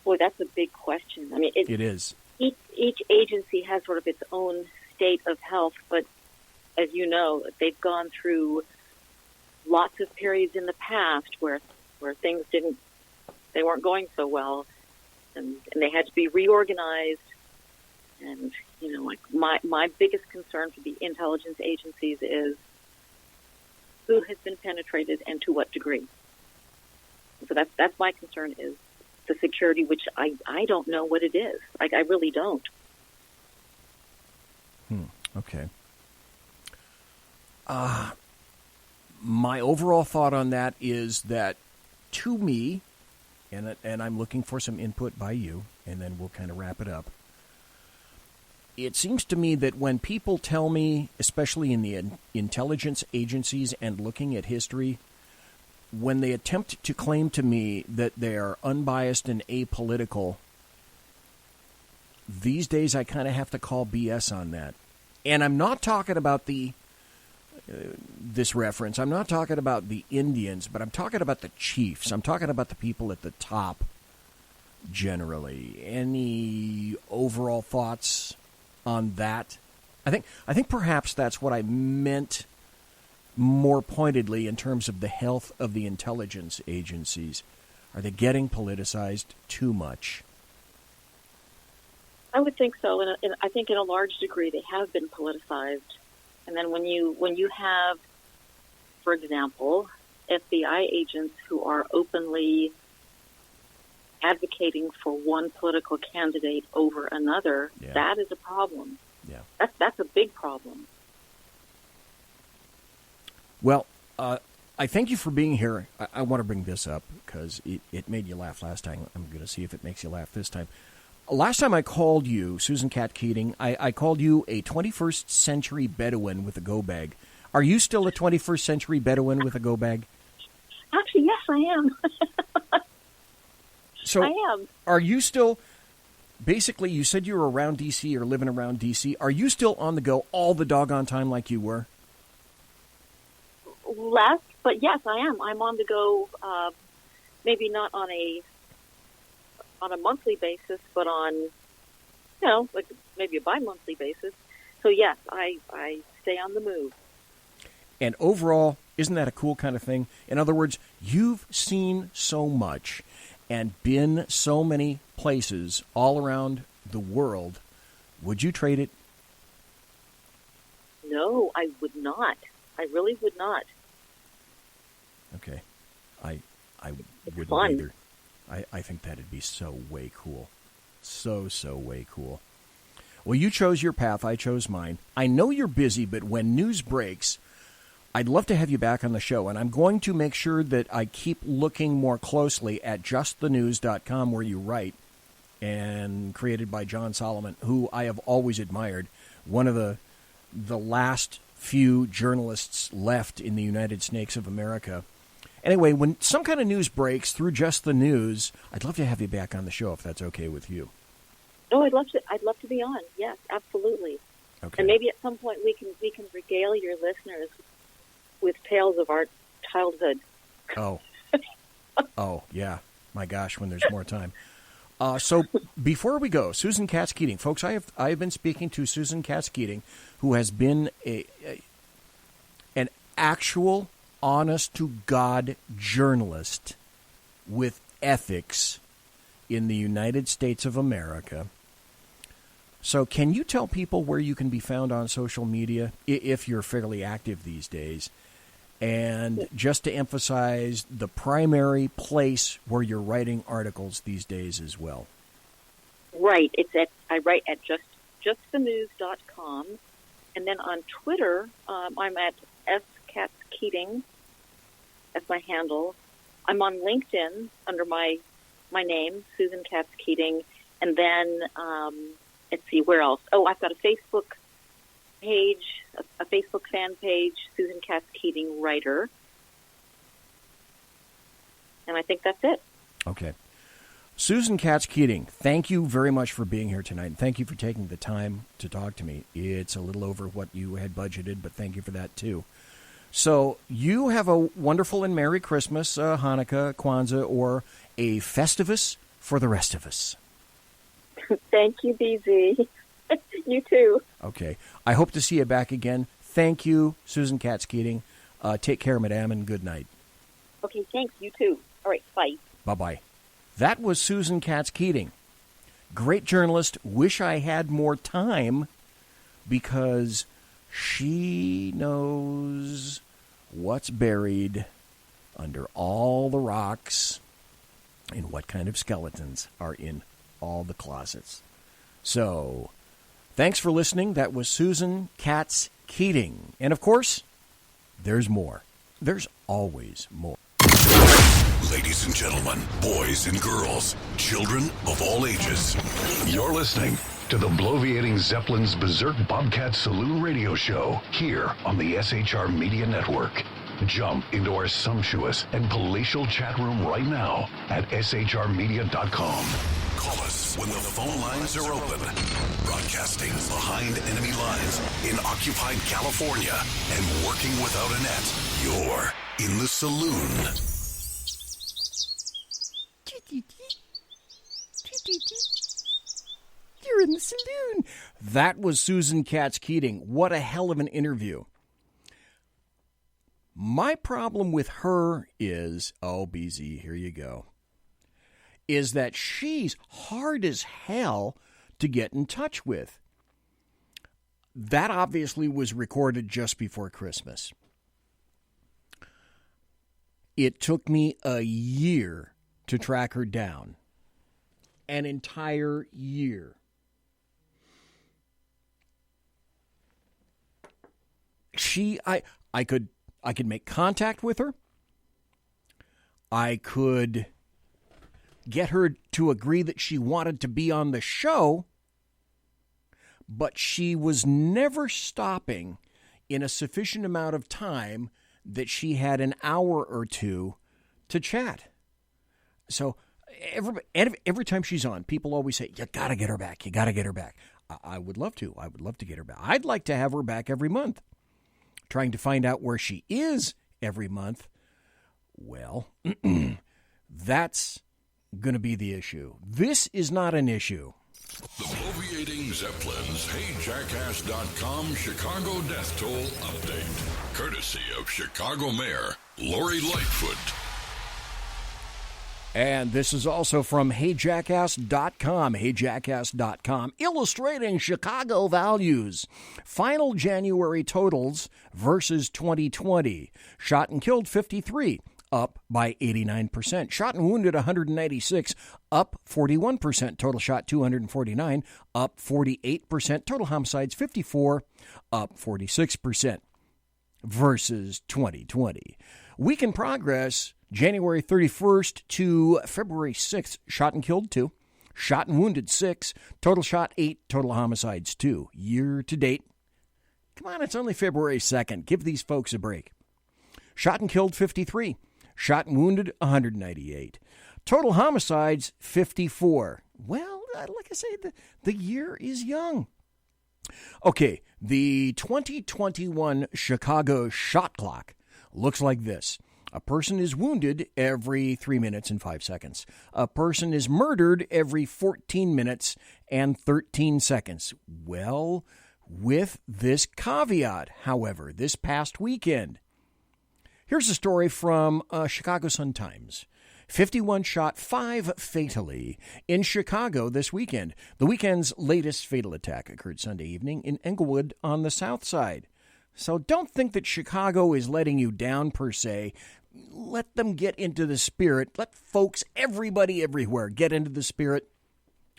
Boy, that's a big question. I mean, it is. Each agency has sort of its own state of health, but as you know, they've gone through lots of periods in the past where things they weren't going so well, and they had to be reorganized. And you know, like my biggest concern for the intelligence agencies is who has been penetrated and to what degree. So that's my concern, is the security, which I don't know what it is. Like, I really don't. Okay. My overall thought on that is that, to me, and I'm looking for some input by you, and then we'll kind of wrap it up. It seems to me that when people tell me, especially in the intelligence agencies and looking at history, when they attempt to claim to me that they are unbiased and apolitical, these days I kind of have to call BS on that. And I'm not talking about this reference. I'm not talking about the Indians, but I'm talking about the chiefs. I'm talking about the people at the top generally. Any overall thoughts on that? I think perhaps that's what I meant more pointedly in terms of the health of the intelligence agencies. Are they getting politicized too much? I would think so, and I think in a large degree they have been politicized. And then when you have, for example, FBI agents who are openly advocating for one political candidate over another, that is a problem. Yeah, that's a big problem. Well, I thank you for being here. I want to bring this up because it made you laugh last time. I'm going to see if it makes you laugh this time. Last time I called you, Susan Katz Keating, I called you a 21st century Bedouin with a go bag. Are you still a 21st century Bedouin with a go bag? Actually, yes, I am. So, I am. Are you still, basically, you said you were around D.C. or living around D.C. Are you still on the go all the doggone time like you were? Less, but yes, I am. I'm on the go, maybe not on a monthly basis, but on, like maybe a bi-monthly basis. So yes, I stay on the move. And overall, isn't that a cool kind of thing? In other words, you've seen so much and been so many places all around the world. Would you trade it? No, I would not. I really would not. Okay. I wouldn't fun. either. I think that'd be so way cool. So way cool. Well, you chose your path. I chose mine. I know you're busy, but when news breaks, I'd love to have you back on the show. And I'm going to make sure that I keep looking more closely at justthenews.com, where you write, and created by John Solomon, who I have always admired. One of the last few journalists left in the United States of America. Anyway, when some kind of news breaks through Just the News, I'd love to have you back on the show if that's okay with you. Oh, I'd love to be on. Yes, absolutely. Okay. And maybe at some point we can regale your listeners with tales of our childhood. Oh, yeah. My gosh, when there's more time. So before we go, Susan Katz Keating, folks, I have been speaking to Susan Katz Keating, who has been an actual, honest-to-God journalist with ethics in the United States of America. So can you tell people where you can be found on social media, if you're fairly active these days? And just to emphasize, the primary place where you're writing articles these days as well. Right. I write at justthenews.com. And then on Twitter, I'm at Katz Keating. That's my handle. I'm on LinkedIn under my name, Susan Katz Keating. And then, let's see, where else? Oh, I've got a Facebook page, a Facebook fan page, Susan Katz Keating Writer. And I think that's it. Okay. Susan Katz Keating, thank you very much for being here tonight. And thank you for taking the time to talk to me. It's a little over what you had budgeted, but thank you for that, too. So you have a wonderful and Merry Christmas, Hanukkah, Kwanzaa, or a Festivus for the rest of us. Thank you, BZ. You too. Okay. I hope to see you back again. Thank you, Susan Katz Keating. Take care, Madame, and good night. Okay, thanks. You too. All right, bye. Bye-bye. That was Susan Katz Keating. Great journalist. Wish I had more time because she knows what's buried under all the rocks and what kind of skeletons are in all the closets. So, thanks for listening. That was Susan Katz Keating. And of course, there's more. There's always more. Ladies and gentlemen, boys and girls, children of all ages, you're listening to the Bloviating Zeppelin's Berserk Bobcat Saloon radio show here on the SHR Media Network. Jump into our sumptuous and palatial chat room right now at shrmedia.com. Call us when the phone lines are open. Broadcasting behind enemy lines in occupied California and working without a net. You're in the saloon. You're in the saloon. That was Susan Katz Keating. What a hell of an interview. My problem with her is, oh, BZ, here you go, is that she's hard as hell to get in touch with. That obviously was recorded just before Christmas. It took me a year to track her down. An entire year. I could make contact with her. I could get her to agree that she wanted to be on the show, but she was never stopping in a sufficient amount of time that she had an hour or two to chat. So every time she's on, people always say, you got to get her back. You got to get her back. I would love to. I would love to get her back. I'd like to have her back every month. Trying to find out where she is every month, well, that's going to be the issue. This is not an issue. The Bloviating Zeppelin's HeyJackass.com Chicago Death Toll Update. Courtesy of Chicago Mayor Lori Lightfoot. And this is also from HeyJackass.com. HeyJackass.com, illustrating Chicago values. Final January totals versus 2020. Shot and killed 53, up by 89%. Shot and wounded 196, up 41%. Total shot 249, up 48%. Total homicides 54, up 46% versus 2020. Week in progress, January 31st to February 6th, shot and killed 2, shot and wounded 6, total shot 8, total homicides 2. Year to date, come on, it's only February 2nd. Give these folks a break. Shot and killed 53, shot and wounded 198, total homicides 54. Well, like I say, the year is young. Okay, the 2021 Chicago shot clock looks like this. A person is wounded every 3 minutes and 5 seconds. A person is murdered every 14 minutes and 13 seconds. Well, with this caveat, however, this past weekend. Here's a story from Chicago Sun-Times. 51 shot, 5 fatally in Chicago this weekend. The weekend's latest fatal attack occurred Sunday evening in Englewood on the south side. So don't think that Chicago is letting you down per se. Let them get into the spirit. Let folks, everybody, everywhere, get into the spirit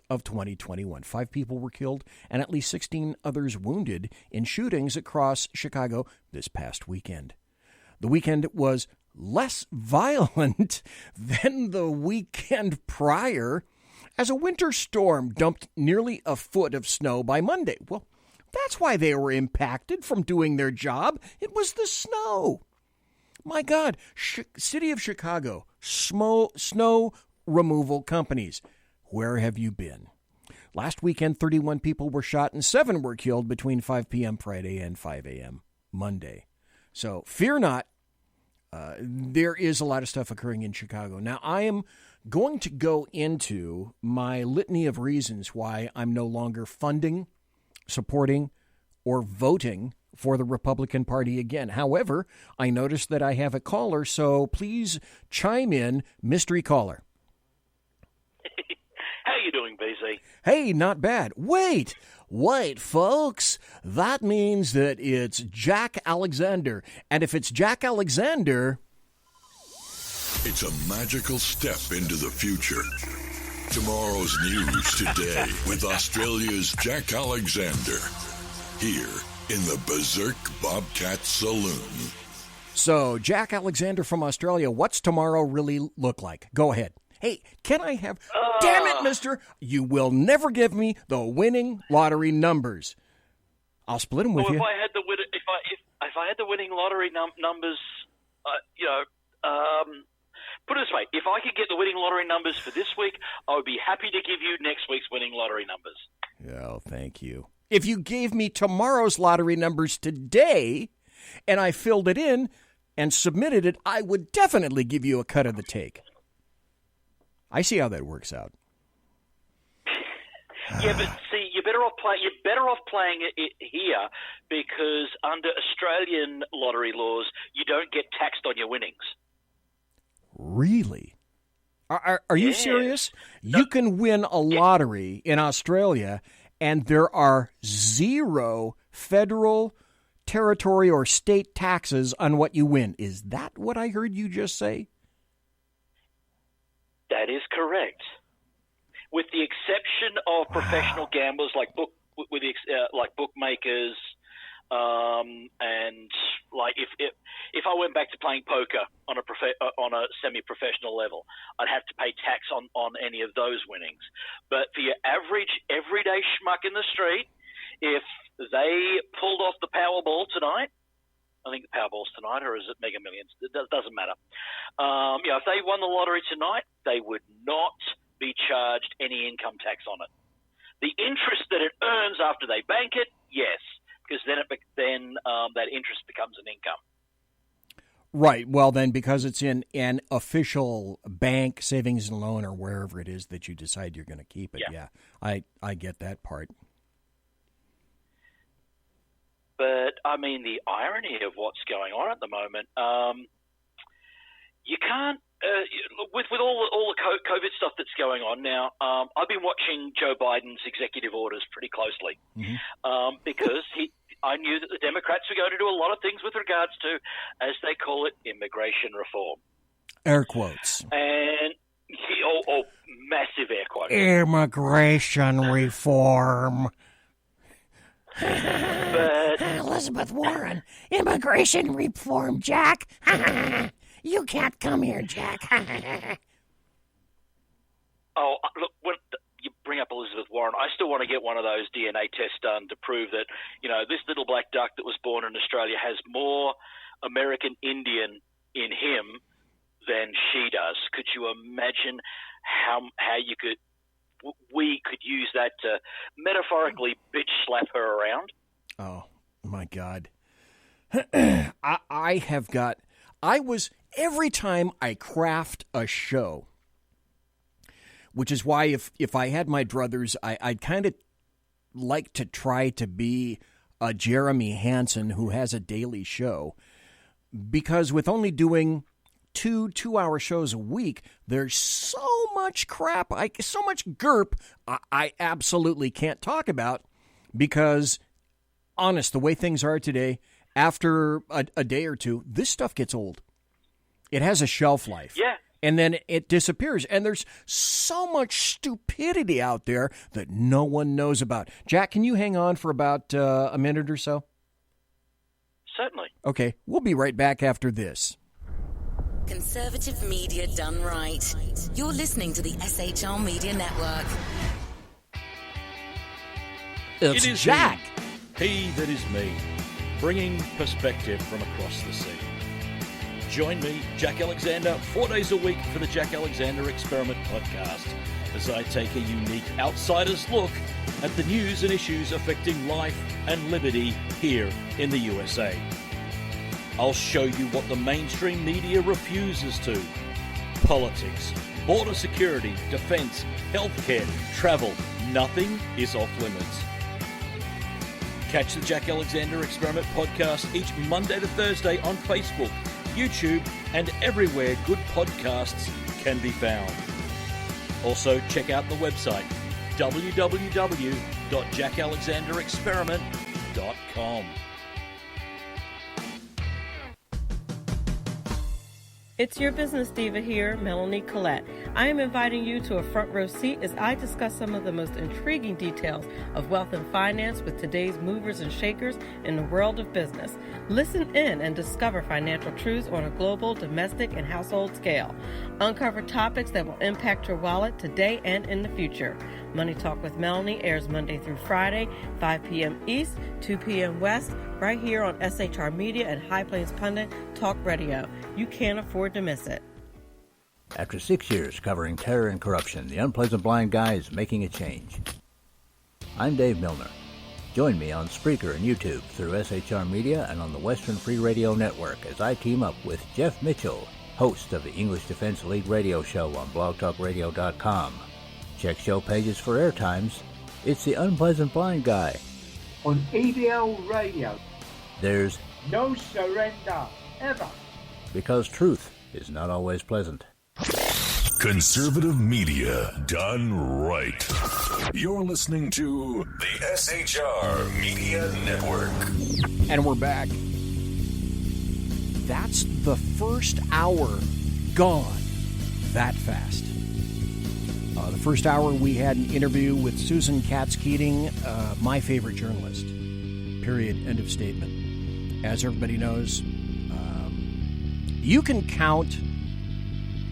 of 2021. 5 people were killed and at least 16 others wounded in shootings across Chicago this past weekend. The weekend was less violent than the weekend prior, as a winter storm dumped nearly a foot of snow by Monday. Well, that's why they were impacted from doing their job. It was the snow. My God, City of Chicago, snow removal companies, where have you been? Last weekend, 31 people were shot and 7 were killed between 5 p.m. Friday and 5 a.m. Monday. So fear not. There is a lot of stuff occurring in Chicago. Now, I am going to go into my litany of reasons why I'm no longer funding, supporting, or voting for the Republican Party again. However, I noticed that I have a caller, so please chime in, mystery caller. How you doing, BZ? Hey, not bad. Wait, folks. That means that it's Jack Alexander. And if it's Jack Alexander... It's a magical step into the future. Tomorrow's news today with Australia's Jack Alexander. Here in the Berserk Bobcat Saloon. So, Jack Alexander from Australia, what's tomorrow really look like? Go ahead. Hey, can I have... Damn it, mister! You will never give me the winning lottery numbers. I'll split them with you. If I had the winning lottery numbers, put it this way: if I could get the winning lottery numbers for this week, I would be happy to give you next week's winning lottery numbers. Oh, thank you. If you gave me tomorrow's lottery numbers today, and I filled it in and submitted it, I would definitely give you a cut of the take. I see how that works out. Yeah, but see, you're better off playing it here, because under Australian lottery laws, you don't get taxed on your winnings. Really? Are you serious? No. You can win a lottery in Australia, and there are 0 federal, territory, or state taxes on what you win. Is that what I heard you just say? That is correct. With the exception of professional gamblers like bookmakers, and like if I went back to playing poker on a semi-professional level, I'd have to pay tax on any of those winnings. But for your average everyday schmuck in the street, if they pulled off the Powerball tonight, I think the Powerball's tonight, or is it Mega Millions? It doesn't matter. If they won the lottery tonight, they would not be charged any income tax on it. The interest that it earns after they bank it, yes, because then that interest becomes an income. Right. Well, then, because it's in an official bank, savings and loan, or wherever it is that you decide you're going to keep it. Yeah. I get that part. But, I mean, the irony of what's going on at the moment, you can't, with all the COVID stuff that's going on now, I've been watching Joe Biden's executive orders pretty closely, because I knew that the Democrats were going to do a lot of things with regards to, as they call it, immigration reform. Air quotes. And, massive air quotes. Immigration reform. But Elizabeth Warren, immigration reform, Jack. You can't come here, Jack. Look, when you bring up Elizabeth Warren, I still want to get one of those DNA tests done to prove that, this little black duck that was born in Australia has more American Indian in him than she does. Could you imagine how we could use that to metaphorically bitch slap her around? Oh, my God. Every time I craft a show, which is why if I had my druthers, I'd kind of like to try to be a Jeremy Hansen who has a daily show, because with only doing 2-hour shows a week, there's so much crap, so much GERP I absolutely can't talk about, because, honest, the way things are today, after a day or two, this stuff gets old. It has a shelf life. Yeah. And then it disappears. And there's so much stupidity out there that no one knows about. Jack, can you hang on for about a minute or so? Certainly. Okay, we'll be right back after this. Conservative media done right. You're listening to the SHR Media Network. It's it is Jack. He that is me, bringing perspective from across the sea. Join me, Jack Alexander, 4 days a week for the Jack Alexander Experiment podcast, as I take a unique outsider's look at the news and issues affecting life and liberty here in the USA. I'll show you what the mainstream media refuses to. Politics, border security, defense, healthcare, travel, nothing is off limits. Catch the Jack Alexander Experiment podcast each Monday to Thursday on Facebook, YouTube, and everywhere good podcasts can be found. Also, check out the website www.jackalexanderexperiment.com. It's your business diva here, Melanie Collette. I am inviting you to a front row seat as I discuss some of the most intriguing details of wealth and finance with today's movers and shakers in the world of business. Listen in and discover financial truths on a global, domestic, and household scale. Uncover topics that will impact your wallet today and in the future. Money Talk with Melanie airs Monday through Friday, 5 p.m. East, 2 p.m. West, right here on SHR Media and High Plains Pundit Talk Radio. You can't afford to miss it. After 6 years covering terror and corruption, the Unpleasant Blind Guy is making a change. I'm Dave Milner. Join me on Spreaker and YouTube through SHR Media and on the Western Free Radio Network as I team up with Jeff Mitchell, host of the English Defense League radio show on blogtalkradio.com. Check show pages for airtimes. It's the Unpleasant Blind Guy. On EBL Radio. There's no surrender, ever. Because truth is not always pleasant. Conservative media done right. You're listening to the SHR Media Network. And we're back. That's the first hour gone that fast. The first hour we had an interview with SUSAN Katz Keating, my favorite journalist. Period. End of statement. As everybody knows, you can count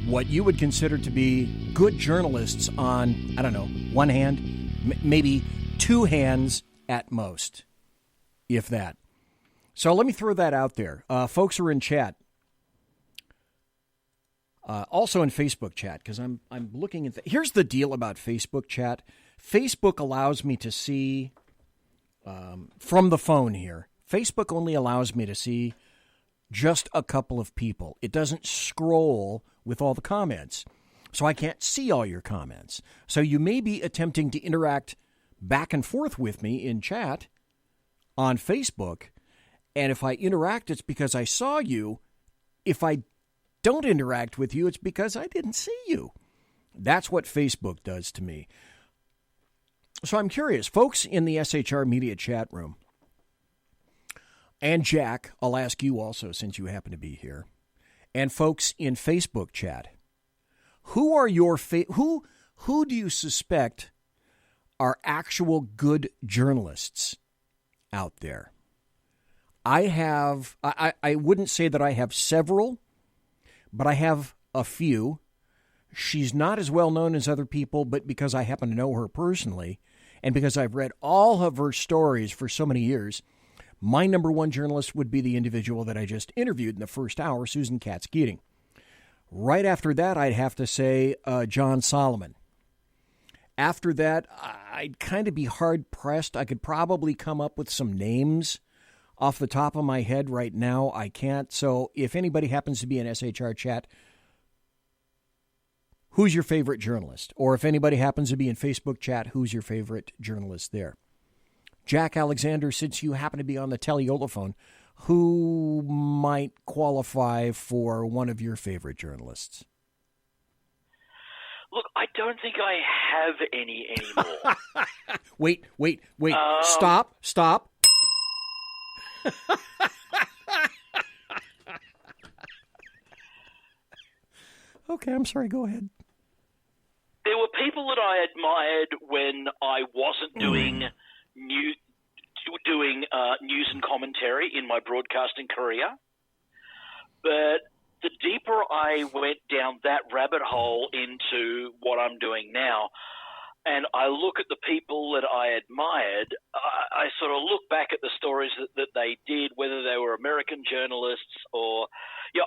what you would consider to be good journalists on, I don't know, one hand, maybe two hands at most, if that. So let me throw that out there. Folks are in chat. Also in Facebook chat, because I'm looking at... Here's the deal about Facebook chat. Facebook allows me to see, from the phone here, Facebook only allows me to see just a couple of people. It doesn't scroll with all the comments. So I can't see all your comments. So you may be attempting to interact back and forth with me in chat on Facebook. And if I interact, it's because I saw you. If I don't interact with you, it's because I didn't see you. That's what Facebook does to me. So I'm curious, folks in the SHR Media chat room, and Jack, I'll ask you also since you happen to be here, and folks in Facebook chat, who are your who do you suspect are actual good journalists out there? I wouldn't say that I have several, but I have a few. She's not as well known as other people, but because I happen to know her personally, and because I've read all of her stories for so many years, my number one journalist would be the individual that I just interviewed in the first hour, SUSAN Katz Keating. Right after that, I'd have to say John Solomon. After that, I'd kind of be hard-pressed. I could probably come up with some names off the top of my head right now. I can't. So if anybody happens to be in SHR chat, who's your favorite journalist? Or if anybody happens to be in Facebook chat, who's your favorite journalist there? Jack Alexander, since you happen to be on the teleolophone, who might qualify for one of your favorite journalists? Look, I don't think I have any anymore. Wait. Stop. Okay, I'm sorry. Go ahead. There were people that I admired when I wasn't doing news and commentary in my broadcasting career. But the deeper I went down that rabbit hole into what I'm doing now, and I look at the people that I admired, I sort of look back at the stories that they did, whether they were American journalists or,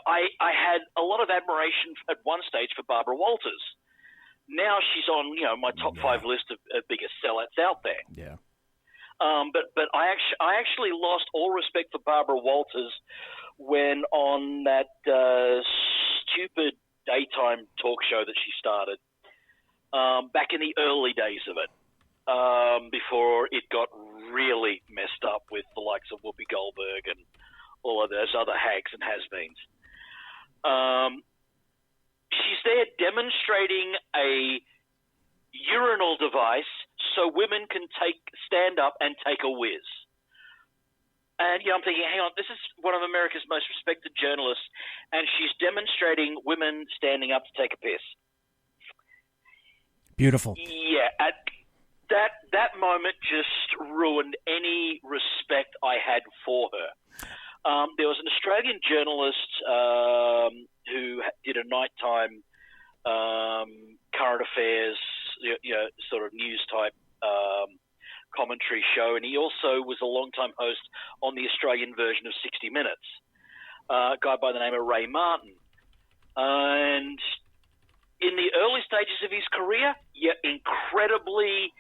I had a lot of admiration at one stage for Barbara Walters. Now she's on, my top 5 list of biggest sellouts out there. Yeah. But I actually lost all respect for Barbara Walters when on that stupid daytime talk show that she started back in the early days of it, before it got really messed up with the likes of Whoopi Goldberg and all of those other hags and has-beens. She's there demonstrating a urinal device so women can stand up and take a whiz. And I'm thinking, hang on, this is one of America's most respected journalists, and she's demonstrating women standing up to take a piss. Beautiful. Yeah, that moment just ruined any respect I had for her. There was an Australian journalist who did a nighttime current affairs, sort of news type commentary show, and he also was a long-time host on the Australian version of 60 Minutes, a guy by the name of Ray Martin. And in the early stages of his career, incredibly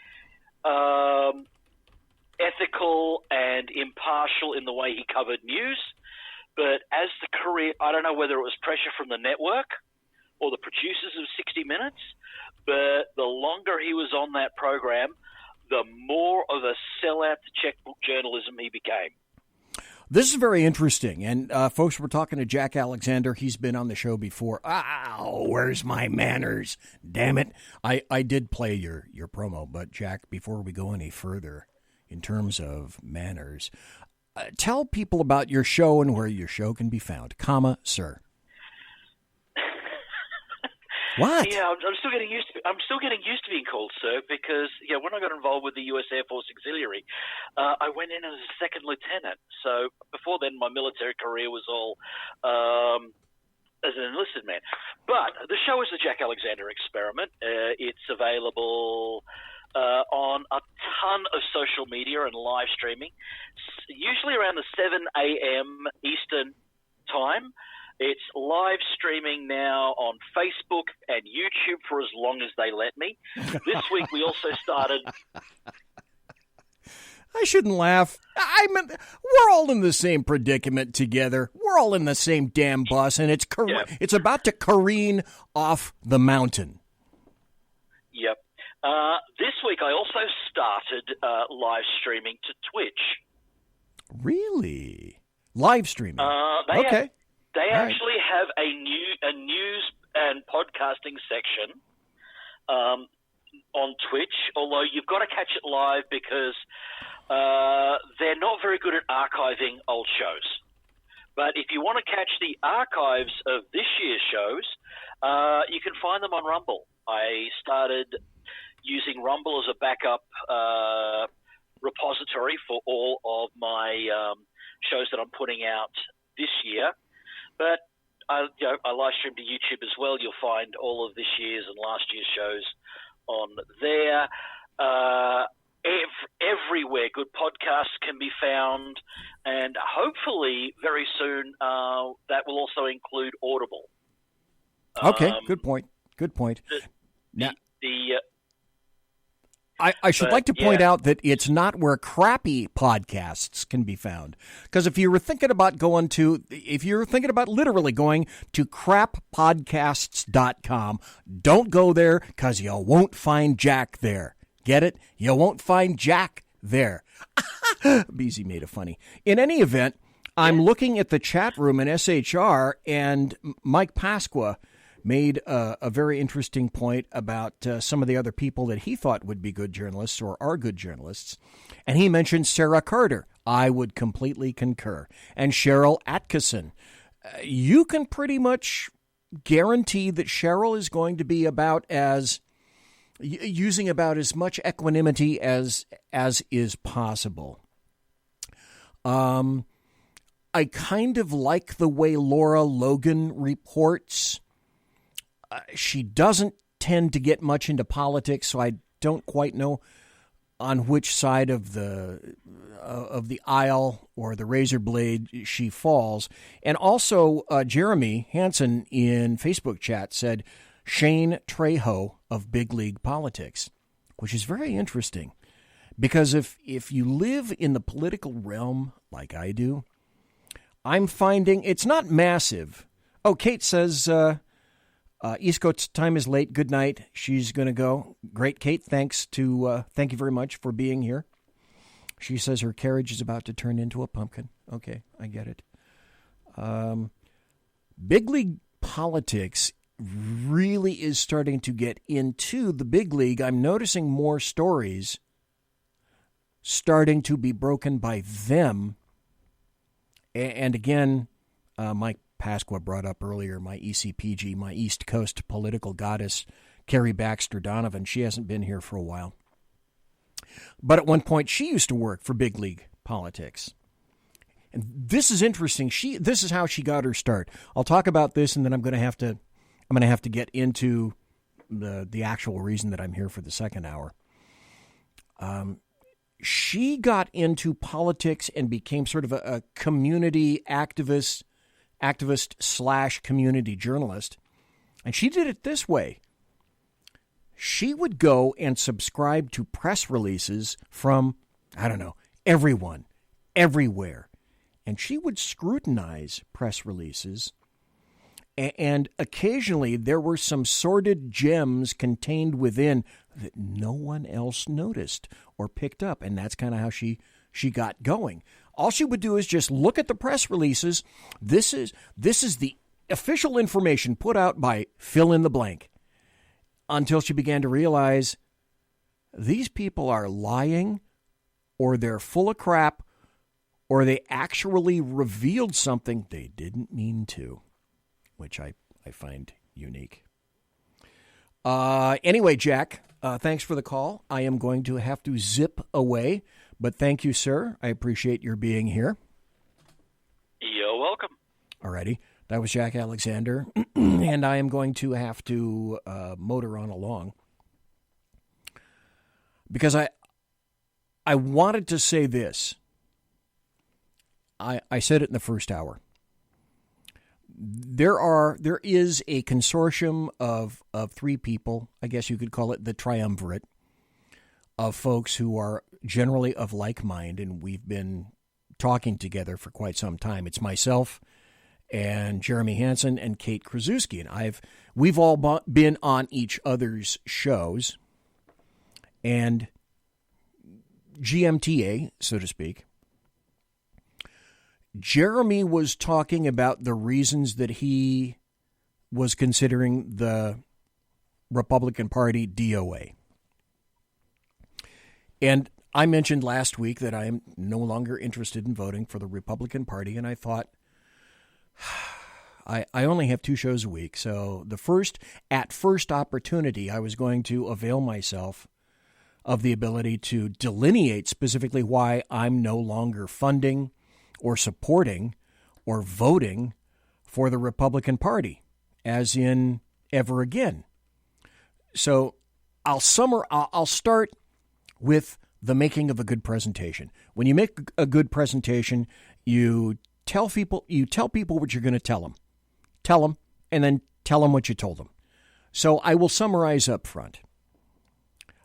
ethical and impartial in the way he covered news. But as the career, I don't know whether it was pressure from the network or the producers of 60 Minutes, but the longer he was on that program, the more of a sellout to checkbook journalism he became. This is very interesting. And folks, we're talking to Jack Alexander. He's been on the show before. Ow, where's my manners? Damn it. I did play your promo, but Jack, before we go any further in terms of manners, tell people about your show and where your show can be found, sir. What? Yeah, I'm still getting used to. I'm still getting used to being called sir because when I got involved with the U.S. Air Force Auxiliary, I went in as a second lieutenant. So before then, my military career was all as an enlisted man. But the show is the Jack Alexander Experiment. It's available on a ton of social media and live streaming, usually around the 7 a.m. Eastern time. It's live streaming now on Facebook and YouTube for as long as they let me. This week we also started... I shouldn't laugh. We're all in the same predicament together. We're all in the same damn bus, and it's about to careen off the mountain. Yep. This week I also started live streaming to Twitch. Really? Live streaming? Okay. They actually have a news and podcasting section on Twitch, although you've got to catch it live because they're not very good at archiving old shows. But if you want to catch the archives of this year's shows, you can find them on Rumble. I started using Rumble as a backup repository for all of my shows that I'm putting out this year. But I live stream to YouTube as well. You'll find all of this year's and last year's shows on there. Everywhere good podcasts can be found, and hopefully very soon that will also include Audible. Okay, good point. I should like to point out that it's not where crappy podcasts can be found. Because if you were thinking about literally going to crappodcasts.com, don't go there because you won't find Jack there. Get it? You won't find Jack there. BZ made it funny. In any event, I'm looking at the chat room in SHR, and Mike Pasqua made a very interesting point about some of the other people that he thought would be good journalists or are good journalists. And he mentioned Sarah Carter. I would completely concur. And Cheryl Atkinson. You can pretty much guarantee that Cheryl is going to be using about as much equanimity as is possible. I kind of like the way Laura Logan reports. She doesn't tend to get much into politics, so I don't quite know on which side of the aisle or the razor blade she falls. And also, Jeremy Hansen in Facebook chat said Shane Trejo of Big League Politics, which is very interesting. Because if you live in the political realm like I do, I'm finding it's not massive. Oh, Kate says, East Coast time is late. Good night. She's going to go. Great, Kate. Thank you very much for being here. She says her carriage is about to turn into a pumpkin. Okay, I get it. Big league politics really is starting to get into the big league. I'm noticing more stories starting to be broken by them. And again, Mike Pasqua brought up earlier my ECPG, my East Coast political goddess, Carrie Baxter Donovan. She hasn't been here for a while. But at one point, she used to work for big league politics. And this is interesting. This is how she got her start. I'll talk about this, and then I'm going to have to get into the actual reason that I'm here for the second hour. She got into politics and became sort of a community activist / community journalist. And she did it this way. She would go and subscribe to press releases from, everyone, everywhere. And she would scrutinize press releases. And occasionally there were some sordid gems contained within that no one else noticed or picked up. And that's kind of how she got going. All she would do is just look at the press releases. This is the official information put out by fill in the blank, until she began to realize these people are lying, or they're full of crap, or they actually revealed something they didn't mean to, which I find unique. Anyway, Jack, thanks for the call. I am going to have to zip away, but thank you, sir. I appreciate your being here. You're welcome. Alrighty. That was Jack Alexander, and I am going to have to motor on along because I wanted to say this. I said it in the first hour. There is a consortium of three people, I guess you could call it the triumvirate, of folks who are generally of like mind, and we've been talking together for quite some time. It's myself and Jeremy Hansen and Kate Krasuski, and we've all been on each other's shows, and GMTA, so to speak. Jeremy was talking about the reasons that he was considering the Republican Party DOA. And I mentioned last week that I am no longer interested in voting for the Republican Party, and I thought, I only have 2 shows a week, so at first opportunity, I was going to avail myself of the ability to delineate specifically why I'm no longer funding or supporting or voting for the Republican Party, as in ever again. So I'll start with the making of a good presentation. When you make a good presentation, you tell people what you're going to tell them, and then tell them what you told them. So I will summarize up front.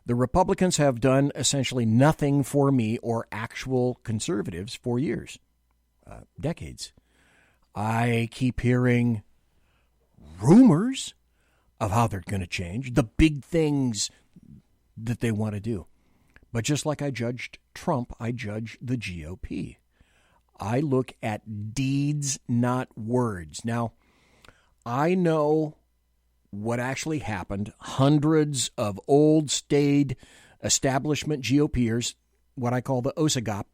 The Republicans have done essentially nothing for me or actual conservatives for years, decades. I keep hearing rumors of how they're going to change, the big things that they want to do. But just like I judged Trump, I judge the GOP. I look at deeds, not words. Now, I know what actually happened. Hundreds of old, staid establishment GOPers, what I call the OSAGOP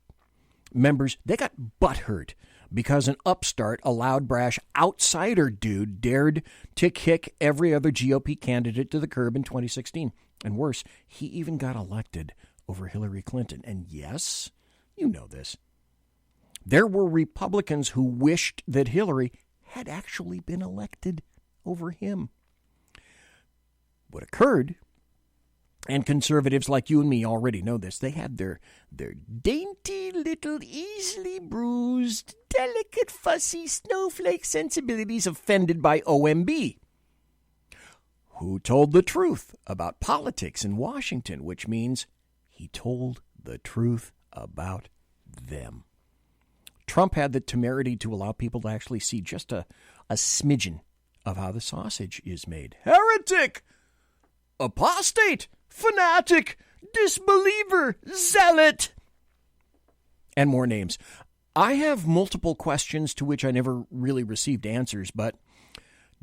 members, they got butthurt because an upstart, a loud, brash outsider dude dared to kick every other GOP candidate to the curb in 2016. And worse, he even got elected over Hillary Clinton. And yes, you know this. There were Republicans who wished that Hillary had actually been elected over him. What occurred, and conservatives like you and me already know this, they had their dainty little, easily bruised, delicate, fussy snowflake sensibilities offended by OMB, who told the truth about politics in Washington, which means he told the truth about them. Trump had the temerity to allow people to actually see just a smidgen of how the sausage is made. Heretic! Apostate! Fanatic! Disbeliever! Zealot! And more names. I have multiple questions to which I never really received answers, but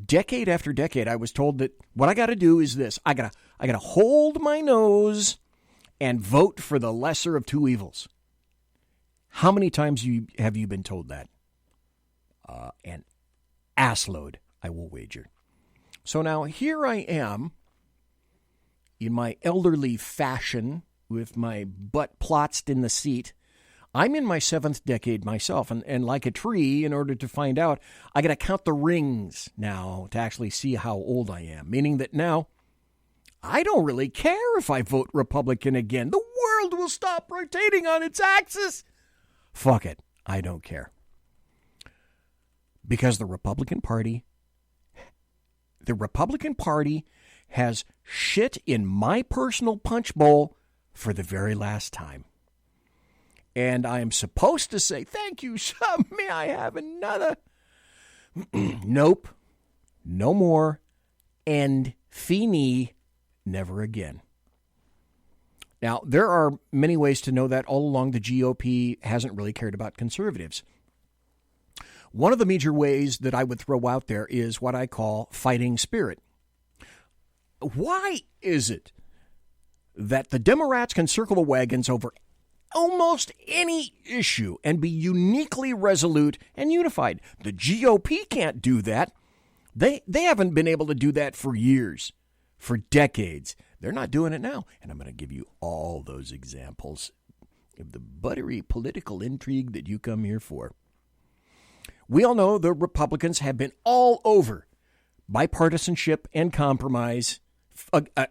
decade after decade I was told that what I got to do is this. I got to hold my nose and vote for the lesser of two evils. How many times have you been told that? An assload, I will wager. So now here I am in my elderly fashion with my butt plotzed in the seat. I'm in my 7th decade myself, and like a tree, in order to find out, I got to count the rings now to actually see how old I am, meaning that now I don't really care if I vote Republican again. The world will stop rotating on its axis. Fuck it. I don't care. Because the Republican Party has shit in my personal punch bowl for the very last time. And I am supposed to say, thank you, sir. May I have another? Nope. No more. End. Fini. Never again. Now, there are many ways to know that. All along, the GOP hasn't really cared about conservatives. One of the major ways that I would throw out there is what I call fighting spirit. Why is it that the Democrats can circle the wagons over almost any issue and be uniquely resolute and unified? The GOP can't do that. They haven't been able to do that for years, for decades. They're not doing it now. And I'm going to give you all those examples of the buttery political intrigue that you come here for. We all know the Republicans have been all over bipartisanship and compromise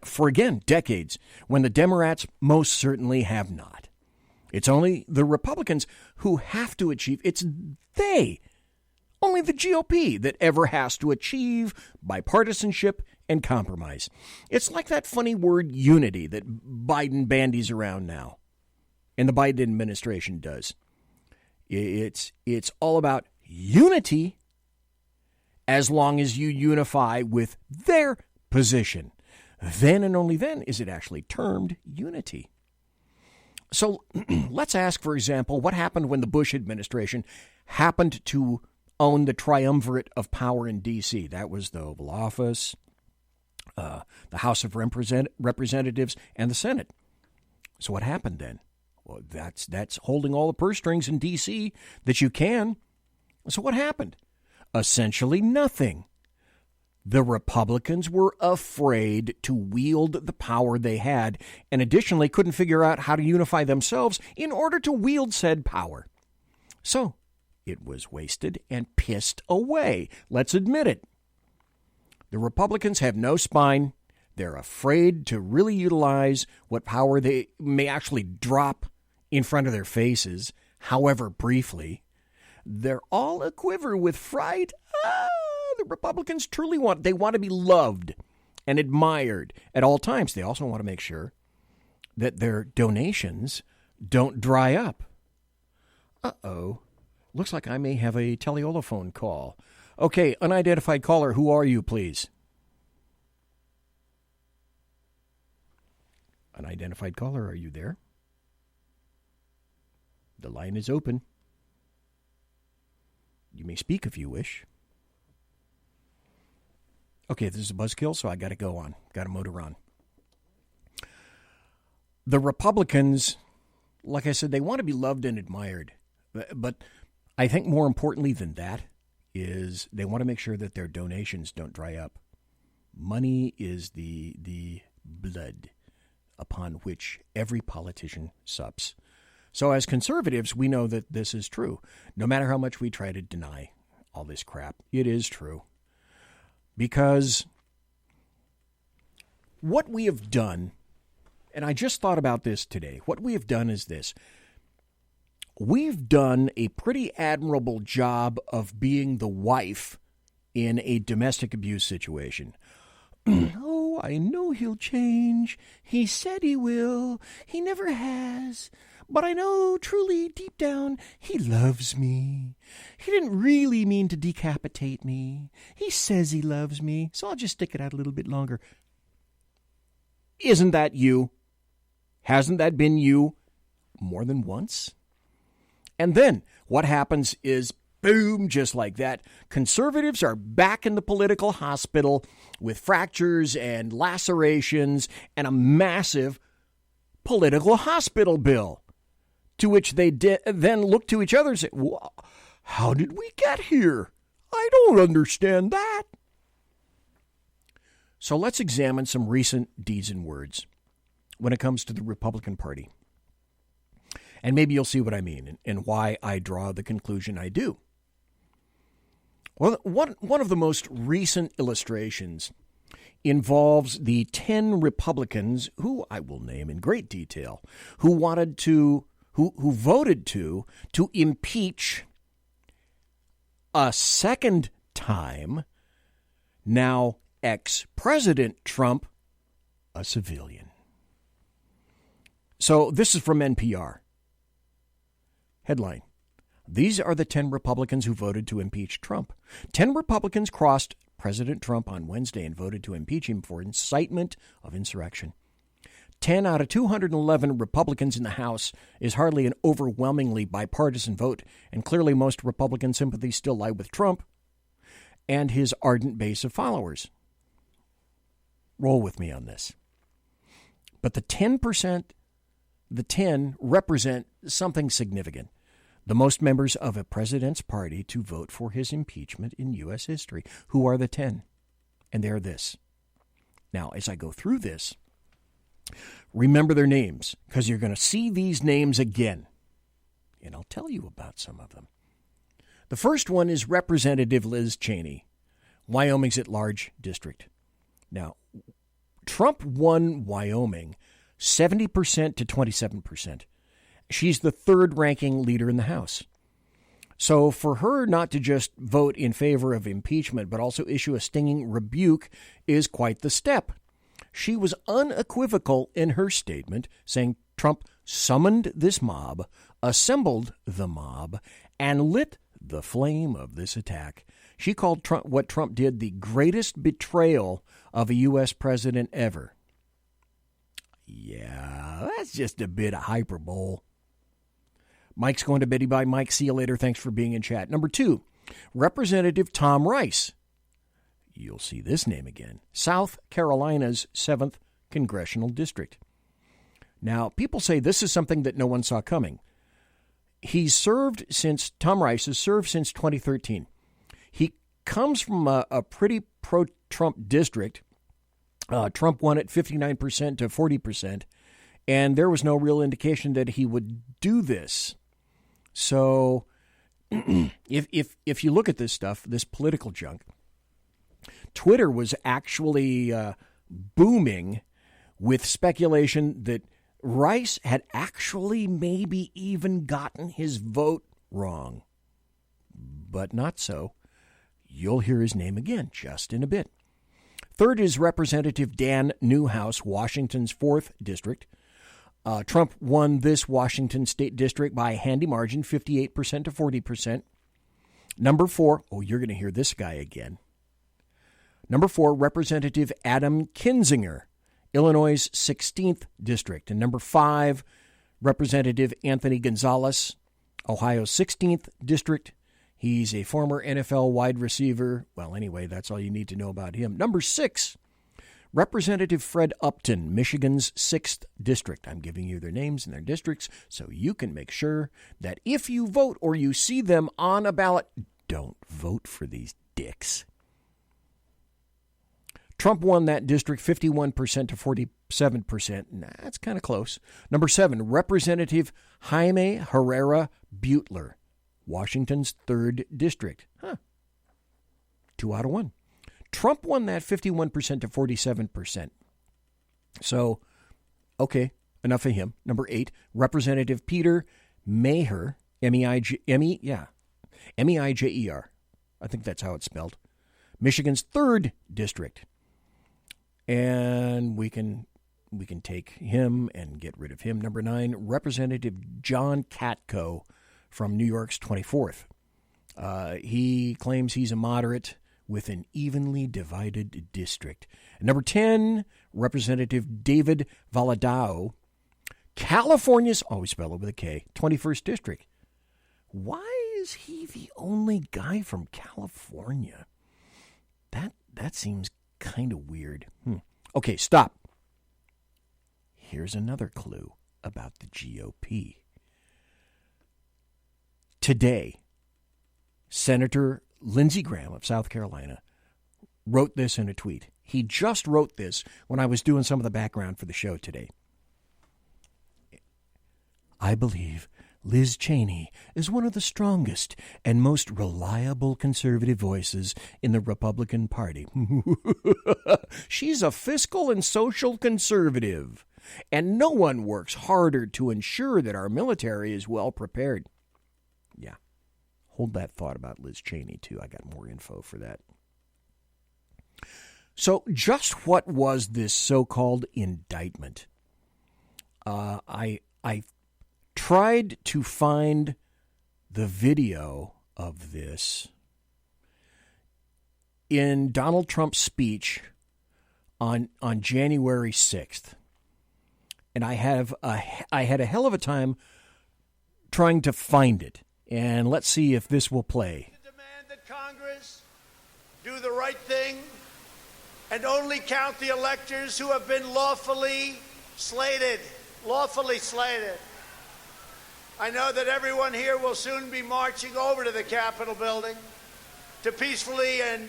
for, again, decades, when the Democrats most certainly have not. It's only the Republicans who have to achieve. It's only the GOP that ever has to achieve bipartisanship and compromise. It's like that funny word unity that Biden bandies around now, and the Biden administration does. It's all about unity as long as you unify with their position. Then and only then is it actually termed unity. So let's ask, for example, what happened when the Bush administration happened to own the triumvirate of power in D.C. That was the Oval Office, the House of Representatives, and the Senate. So what happened then? Well, that's holding all the purse strings in D.C. that you can. So what happened? Essentially nothing. The Republicans were afraid to wield the power they had, and additionally couldn't figure out how to unify themselves in order to wield said power. So it was wasted and pissed away. Let's admit it. The Republicans have no spine. They're afraid to really utilize what power they may actually drop in front of their faces, however briefly. They're all aquiver with fright. The Republicans truly want to be loved and admired at all times. They also want to make sure that their donations don't dry up. Uh-oh. Looks like I may have a telephone call. Okay, unidentified caller, who are you, please? Unidentified caller, are you there? The line is open. You may speak if you wish. Okay, this is a buzzkill, so I got to go on. Got to motor on. The Republicans, like I said, they want to be loved and admired. But I think more importantly than that is they want to make sure that their donations don't dry up. Money is the blood upon which every politician sups. So as conservatives, we know that this is true. No matter how much we try to deny all this crap, it is true. Because what we have done, and I just thought about this today, what we have done is this. We've done a pretty admirable job of being the wife in a domestic abuse situation. Oh, I know he'll change. He said he will. He never has. But I know truly deep down he loves me. He didn't really mean to decapitate me. He says he loves me, so I'll just stick it out a little bit longer. Isn't that you? Hasn't that been you more than once? And then what happens is, boom, just like that, conservatives are back in the political hospital with fractures and lacerations and a massive political hospital bill, to which they then look to each other and say, how did we get here? I don't understand that. So let's examine some recent deeds and words when it comes to the Republican Party. And maybe you'll see what I mean and why I draw the conclusion I do. Well, one of the most recent illustrations involves the 10 Republicans, who I will name in great detail, who voted to impeach a second time now ex-President Trump, a civilian. So this is from NPR. Headline: These are the 10 Republicans who voted to impeach Trump. 10 Republicans crossed President Trump on Wednesday and voted to impeach him for incitement of insurrection. 10 out of 211 Republicans in the House is hardly an overwhelmingly bipartisan vote, and clearly most Republican sympathies still lie with Trump and his ardent base of followers. Roll with me on this. But the 10% represent something significant. The most members of a president's party to vote for his impeachment in U.S. history. Who are the 10? And they're this. Now, as I go through this, remember their names, because you're going to see these names again. And I'll tell you about some of them. The first one is Representative Liz Cheney, Wyoming's at-large district. Now, Trump won Wyoming 70% to 27%. She's the third-ranking leader in the House. So for her not to just vote in favor of impeachment, but also issue a stinging rebuke is quite the step. She was unequivocal in her statement, saying Trump summoned this mob, assembled the mob, and lit the flame of this attack. She called what Trump did the greatest betrayal of a U.S. president ever. Yeah, that's just a bit of hyperbole. Mike's going to Betty Bye. Mike, see you later. Thanks for being in chat. Number 2, Representative Tom Rice. You'll see this name again. South Carolina's 7th Congressional District. Now, people say this is something that no one saw coming. Tom Rice has served since 2013. He comes from a pretty pro-Trump district. Trump won it 59% to 40%, and there was no real indication that he would do this. So if you look at this stuff, this political junk, Twitter was actually booming with speculation that Rice had actually maybe even gotten his vote wrong. But not so. You'll hear his name again just in a bit. Third is Representative Dan Newhouse, Washington's 4th District. Trump won this Washington State District by a handy margin, 58% to 40%. Number 4, you're going to hear this guy again. Number 4, Representative Adam Kinzinger, Illinois' 16th District. And number 5, Representative Anthony Gonzalez, Ohio's 16th District. He's a former NFL wide receiver. Well, anyway, that's all you need to know about him. Number 6, Representative Fred Upton, Michigan's 6th District. I'm giving you their names and their districts so you can make sure that if you vote or you see them on a ballot, don't vote for these dicks. Trump won that district 51% to 47%. That's kind of close. Number 7, Representative Jaime Herrera Butler, Washington's 3rd District. 2 out of 1. Trump won that 51% to 47%. So, okay, enough of him. Number 8, Representative Peter Meijer, M-E-I-J-E-R. I think that's how it's spelled. Michigan's 3rd District. And we can take him and get rid of him. Number 9, Representative John Katko from New York's 24th. He claims he's a moderate with an evenly divided district. And number 10, Representative David Valadao, California's, always spelled with a K, 21st District. Why is he the only guy from California? That seems kind of weird. Okay, stop. Here's another clue about the GOP. Today, Senator Lindsey Graham of South Carolina wrote this in a tweet. He just wrote this when I was doing some of the background for the show today. I believe Liz Cheney is one of the strongest and most reliable conservative voices in the Republican Party. She's a fiscal and social conservative, and no one works harder to ensure that our military is well prepared. Yeah. Hold that thought about Liz Cheney, too. I got more info for that. So just what was this so-called indictment? I tried to find the video of this in Donald Trump's speech on January 6th. And I had a hell of a time trying to find it. And let's see if this will play. To demand that Congress do the right thing and only count the electors who have been lawfully slated. I know that everyone here will soon be marching over to the Capitol building to peacefully and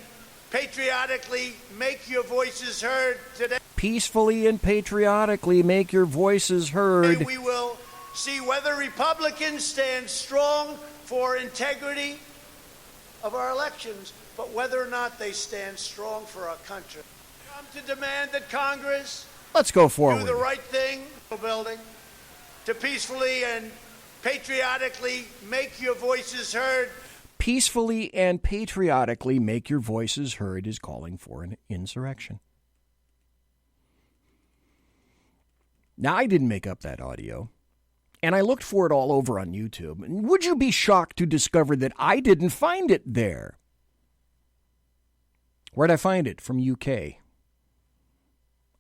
patriotically make your voices heard today. Peacefully and patriotically make your voices heard. We will see whether Republicans stand strong for integrity of our elections, but whether or not they stand strong for our country. Come to demand that Congress let's go forward. Do the right thing, building, to peacefully and patriotically make your voices heard. Peacefully and patriotically make your voices heard is calling for an insurrection. Now, I didn't make up that audio, and I looked for it all over on YouTube. And would you be shocked to discover that I didn't find it there? Where'd I find it? From UK.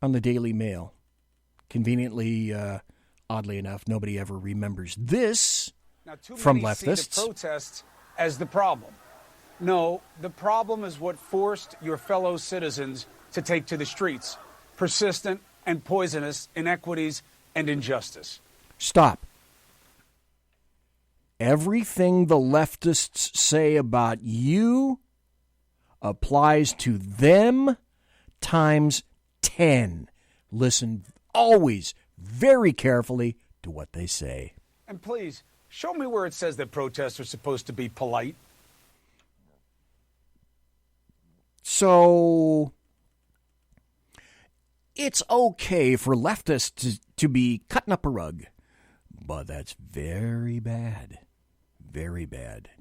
On the Daily Mail. Conveniently, oddly enough, nobody ever remembers this from leftists. See the protests as the problem. No, the problem is what forced your fellow citizens to take to the streets. Persistent and poisonous inequities and injustice. Stop. Everything the leftists say about you applies to them times 10. Listen always very carefully to what they say. And please, show me where it says that protests are supposed to be polite. So, it's okay for leftists to be cutting up a rug, but that's very bad,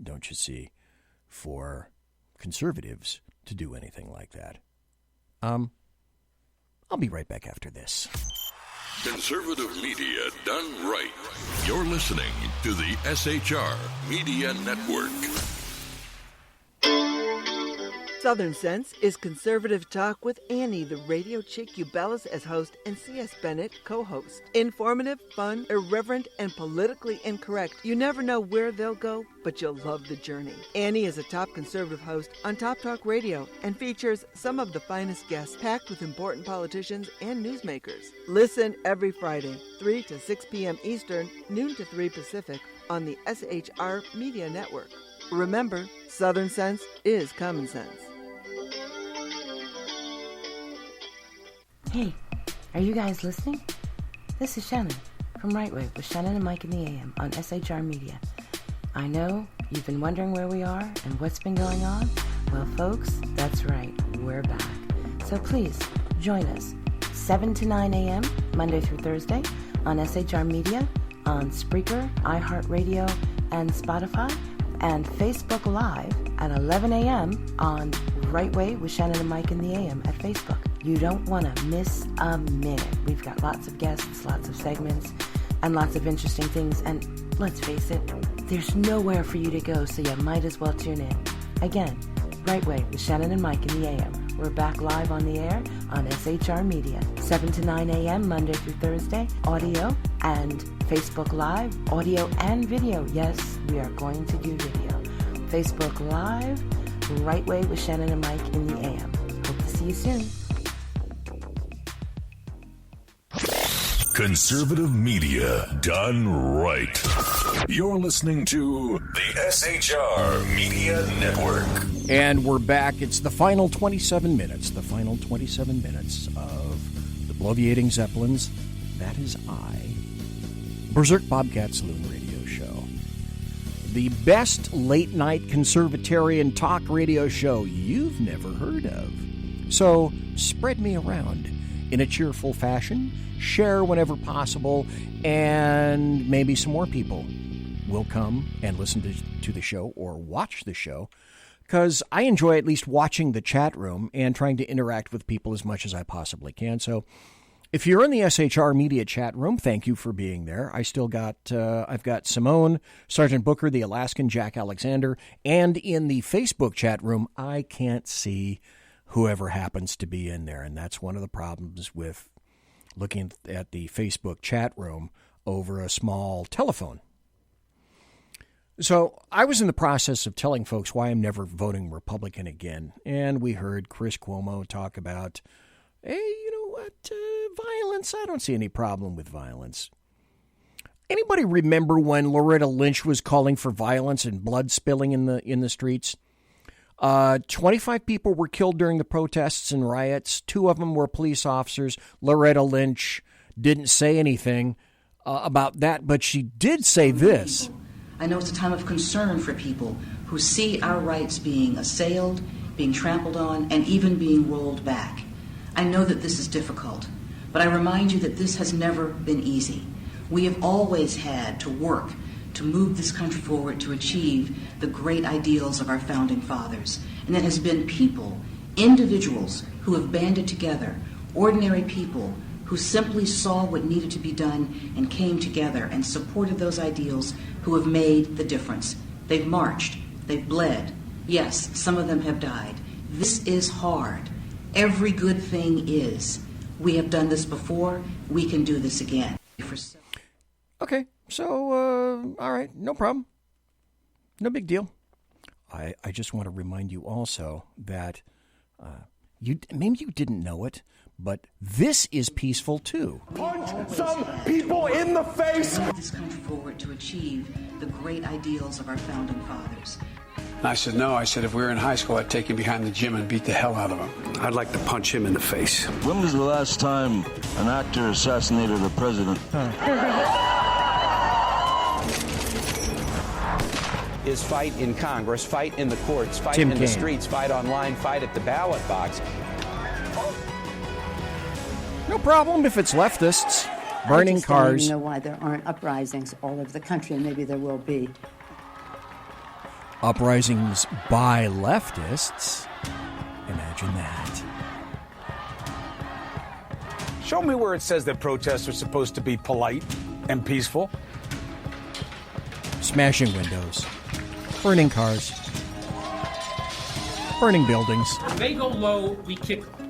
don't you see, for conservatives to do anything like that. I'll be right back after this. Conservative media done right. You're listening to the SHR Media Network. Southern Sense is conservative talk with Annie, the radio chick you balance as host, and C.S. Bennett co-host. Informative, fun, irreverent, and politically incorrect. You never know where they'll go, but you'll love the journey. Annie is a top conservative host on Top Talk Radio and features some of the finest guests packed with important politicians and newsmakers. Listen every Friday, 3 to 6 p.m. Eastern, noon to 3 Pacific, on the SHR Media Network. Remember, Southern Sense is common sense. Hey, are you guys listening? This is Shannon from Right Way with Shannon and Mike in the AM on SHR Media. I know you've been wondering where we are and what's been going on. Well, folks, that's right, we're back. So please, join us 7 to 9 a.m. Monday through Thursday on SHR Media, on Spreaker, iHeartRadio, and Spotify, and Facebook Live at 11 a.m. on Right Way with Shannon and Mike in the AM at Facebook. You don't want to miss a minute. We've got lots of guests, lots of segments, and lots of interesting things. And let's face it, there's nowhere for you to go, so you might as well tune in. Again, Right Way with Shannon and Mike in the AM. We're back live on the air on SHR Media, 7 to 9 a.m. Monday through Thursday, audio and Facebook Live, audio and video. Yes, we are going to do video. Facebook Live, Right Way with Shannon and Mike in the AM. Hope to see you soon. Conservative media done right. You're listening to the SHR Media Network. And we're back. It's the final 27 minutes. The final 27 minutes of the Bloviating Zeppelins. That is I. Berserk Bobcat Saloon Radio Show. The best late-night conservatarian talk radio show you've never heard of. So spread me around in a cheerful fashion. Share whenever possible, and maybe some more people will come and listen to the show or watch the show, because I enjoy at least watching the chat room and trying to interact with people as much as I possibly can. So if you're in the SHR Media chat room, thank you for being there. I've got Simone, Sergeant Booker, the Alaskan, Jack Alexander, and in the Facebook chat room, I can't see whoever happens to be in there, and that's one of the problems with looking at the Facebook chat room over a small telephone. So I was in the process of telling folks why I'm never voting Republican again, and we heard Chris Cuomo talk about, hey, you know what, violence, I don't see any problem with violence. Anybody remember when Loretta Lynch was calling for violence and blood spilling in the streets? 25 people were killed during the protests and riots. 2 of them were police officers. Loretta Lynch didn't say anything about that, but she did say this. I know it's a time of concern for people who see our rights being assailed, being trampled on, and even being rolled back. I know that this is difficult, but I remind you that this has never been easy. We have always had to work to move this country forward to achieve the great ideals of our founding fathers. And it has been people, individuals who have banded together, ordinary people who simply saw what needed to be done and came together and supported those ideals, who have made the difference. They've marched, they've bled. Yes, some of them have died. This is hard. Every good thing is. We have done this before, we can do this again. Okay. So, all right, no problem. No big deal. I just want to remind you also that maybe you didn't know it, but this is peaceful too. Punch some people in the face! This country forward to achieve the great ideals of our founding fathers. And I said, no. I said, if we were in high school, I'd take him behind the gym and beat the hell out of him. I'd like to punch him in the face. When was the last time an actor assassinated a president? Is fight in Congress, fight in the courts, fight Tim in Kaine. the streets, fight online, fight at the ballot box. No problem if it's leftists burning I just cars. don't know why there aren't uprisings all over the country, and maybe there will be. Uprisings by leftists. Imagine that. Show me where it says that protests are supposed to be polite and peaceful. Smashing windows. Burning cars. burning buildings. They go low, we kick them.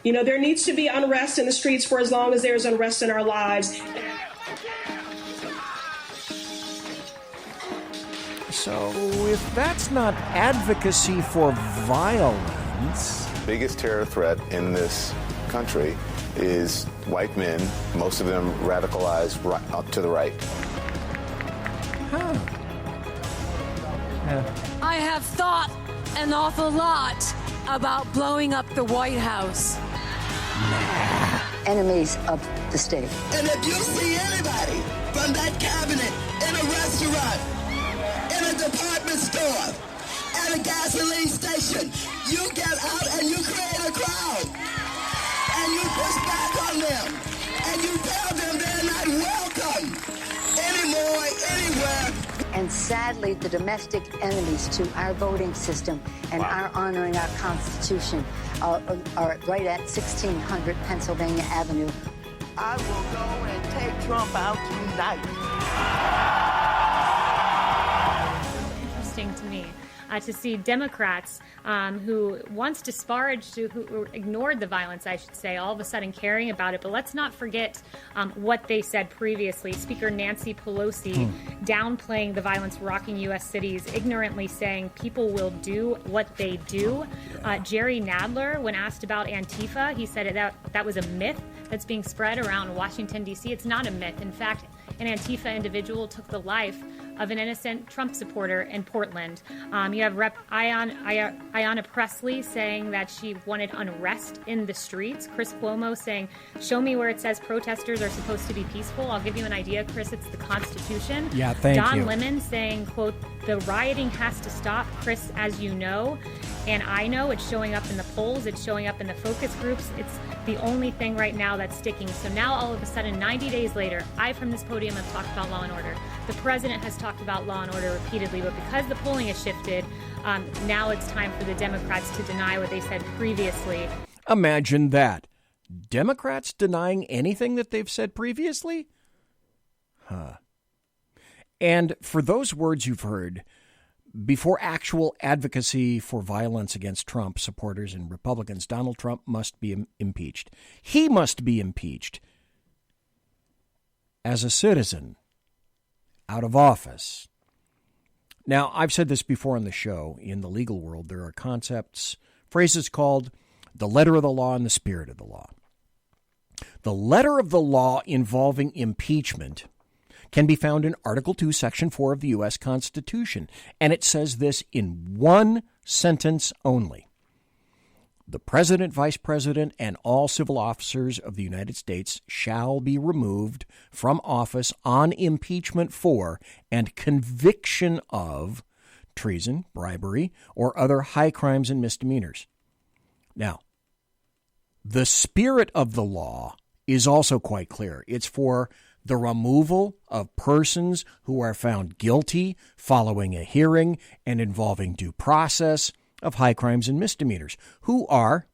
You know, there needs to be unrest in the streets for as long as there's unrest in our lives. So if that's not advocacy for violence... The biggest terror threat in this country is white men, most of them radicalized up to the right. Huh. I have thought an awful lot about blowing up the White House. Enemies of the state. And if you see anybody from that cabinet in a restaurant, in a department store, at a gasoline station, you get out and you create a crowd. And you push back on them. And you tell them they're not welcome anymore, anywhere. And sadly, the domestic enemies to our voting system and our honoring our Constitution are right at 1600 Pennsylvania Avenue. I will go and take Trump out tonight. Interesting to me to see Democrats who once disparaged, who ignored the violence, I should say, all of a sudden caring about it. But let's not forget what they said previously. Speaker Nancy Pelosi downplaying the violence rocking U.S. cities, ignorantly saying people will do what they do. Jerry Nadler, when asked about Antifa, he said that was a myth that's being spread around Washington, D.C. It's not a myth. In fact, an Antifa individual took the life of an innocent Trump supporter in Portland. You have Rep. Ayanna Pressley saying that she wanted unrest in the streets. Chris Cuomo saying, show me where it says protesters are supposed to be peaceful. I'll give you an idea, Chris. It's the Constitution. Yeah, thank you. Don Lemon saying, quote, the rioting has to stop, Chris, as you know. And I know it's showing up in the polls. It's showing up in the focus groups. It's the only thing right now that's sticking. So now all of a sudden, 90 days later, I from this podium have talked about law and order. The president has talked about law and order repeatedly, but because the polling has shifted, now it's time for the Democrats to deny what they said previously. Imagine that. Democrats denying anything that they've said previously? Huh. And for those words you've heard, before actual advocacy for violence against Trump supporters and Republicans, Donald Trump must be impeached. He must be impeached as a citizen out of office. Now, I've said this before on the show. In the legal world, there are concepts, phrases called the letter of the law and the spirit of the law. The letter of the law involving impeachment can be found in Article 2, Section 4 of the U.S. Constitution, and it says this in one sentence only. The President, Vice President, and all civil officers of the United States shall be removed from office on impeachment for and conviction of treason, bribery, or other high crimes and misdemeanors. Now, the spirit of the law is also quite clear. It's for the removal of persons who are found guilty following a hearing and involving due process of high crimes and misdemeanors, who are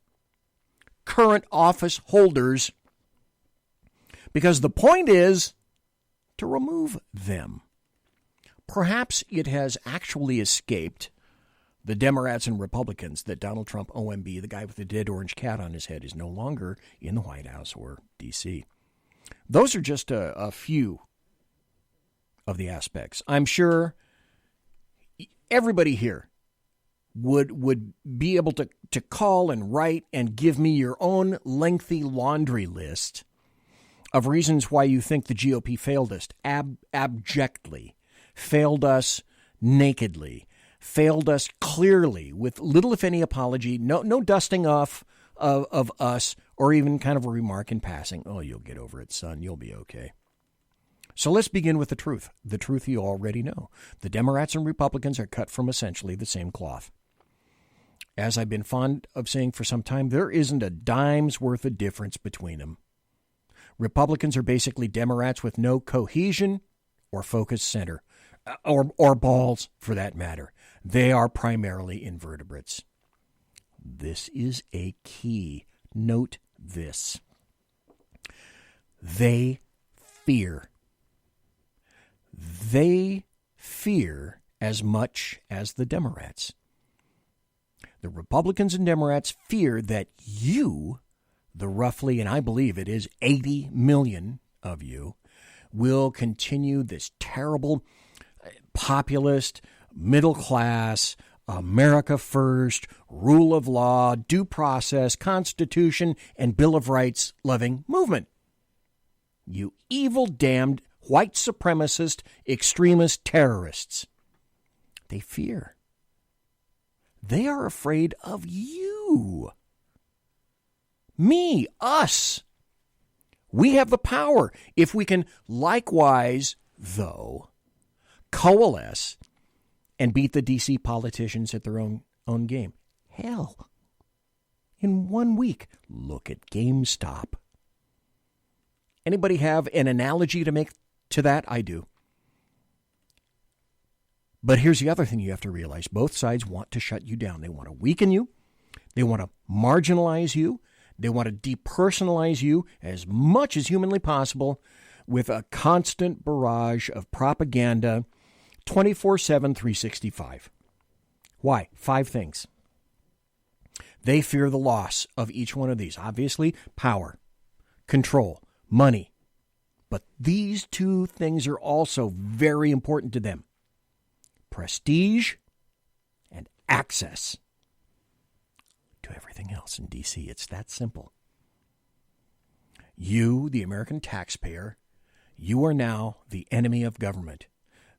current office holders, because the point is to remove them. Perhaps it has actually escaped the Democrats and Republicans that Donald Trump, OMB, the guy with the dead orange cat on his head, is no longer in the White House or D.C. Those are just a few of the aspects. I'm sure everybody here would be able to call and write and give me your own lengthy laundry list of reasons why you think the GOP failed us abjectly, failed us nakedly, failed us clearly with little, if any, apology, no dusting off of us, or even kind of a remark in passing. Oh, you'll get over it, son. You'll be okay. So let's begin with the truth you already know. The Democrats and Republicans are cut from essentially the same cloth. As I've been fond of saying for some time, there isn't a dime's worth of difference between them. Republicans are basically Democrats with no cohesion or focus center, or balls for that matter. They are primarily invertebrates. This is a key. Note this. They fear. They fear as much as the Democrats. The Republicans and Democrats fear that you, the roughly, and I believe it is 80 million of you, will continue this terrible populist, middle class, America first, rule of law, due process, Constitution, and Bill of Rights loving movement. You evil, damned, white supremacist, extremist terrorists. They fear. They are afraid of you. Me, us. We have the power. If we can likewise, though, coalesce and beat the D.C. politicians at their own game. Hell, in 1 week, look at GameStop. Anybody have an analogy to make to that? I do. But here's the other thing you have to realize. Both sides want to shut you down. They want to weaken you. They want to marginalize you. They want to depersonalize you as much as humanly possible with a constant barrage of propaganda 24/7, 365. Why? 5 things. They fear the loss of each one of these. Obviously, power, control, money. But these 2 things are also very important to them. Prestige and access to everything else in D.C. It's that simple. You, the American taxpayer, you are now the enemy of government.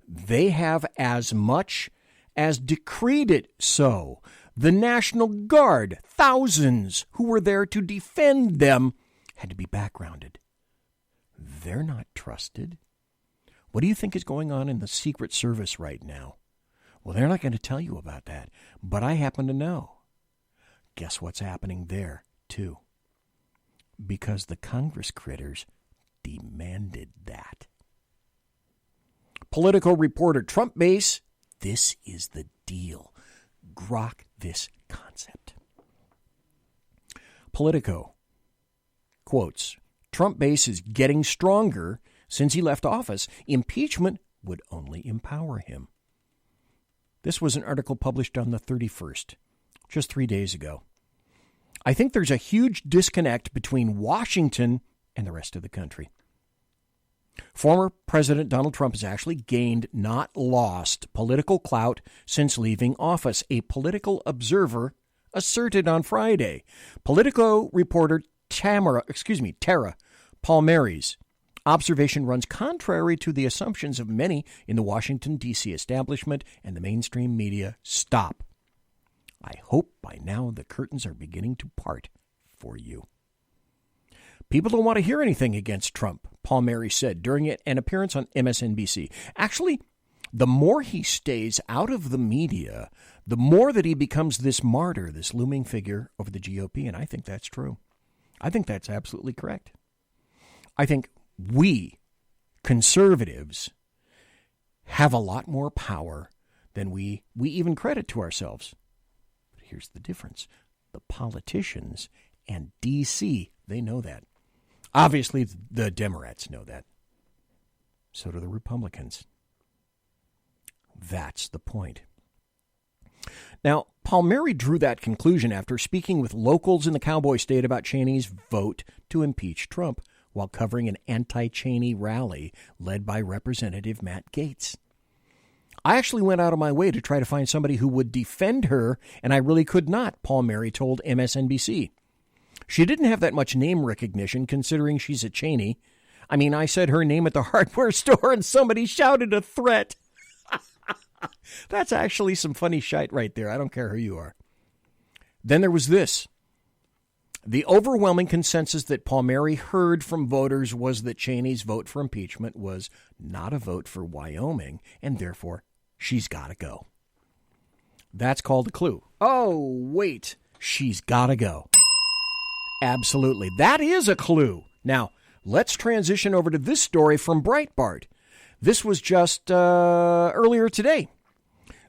They have as much as decreed it so. The National Guard, thousands who were there to defend them, had to be backgrounded. They're not trusted. What do you think is going on in the Secret Service right now? Well, they're not going to tell you about that, but I happen to know. Guess what's happening there, too? Because the Congress critters demanded that. Political reporter, Trump base, this is the deal. Grok this concept. Politico quotes, Trump base is getting stronger since he left office. Impeachment would only empower him. This was an article published on the 31st, just 3 days ago. I think there's a huge disconnect between Washington and the rest of the country. Former President Donald Trump has actually gained, not lost, political clout since leaving office, a political observer asserted on Friday. Politico reporter Tara Palmieri's observation runs contrary to the assumptions of many in the Washington, D.C. establishment and the mainstream media. Stop. I hope by now the curtains are beginning to part for you. People don't want to hear anything against Trump, Palmieri said during an appearance on MSNBC. Actually, the more he stays out of the media, the more that he becomes this martyr, this looming figure over the GOP, and I think that's true. I think that's absolutely correct. I think we, conservatives, have a lot more power than we even credit to ourselves. But here's the difference. The politicians and D.C., they know that. Obviously, the Democrats know that. So do the Republicans. That's the point. Now, Palmieri drew that conclusion after speaking with locals in the cowboy state about Cheney's vote to impeach Trump while covering an anti-Cheney rally led by Representative Matt Gaetz. I actually went out of my way to try to find somebody who would defend her, and I really could not, Palmieri told MSNBC. She didn't have that much name recognition considering she's a Cheney. I mean, I said her name at the hardware store and somebody shouted a threat. That's actually some funny shite right there. I don't care who you are. Then there was this. The overwhelming consensus that Palmieri heard from voters was that Cheney's vote for impeachment was not a vote for Wyoming, and therefore she's got to go. That's called a clue. Oh, wait, she's got to go. Absolutely. That is a clue. Now, let's transition over to this story from Breitbart. This was just earlier today.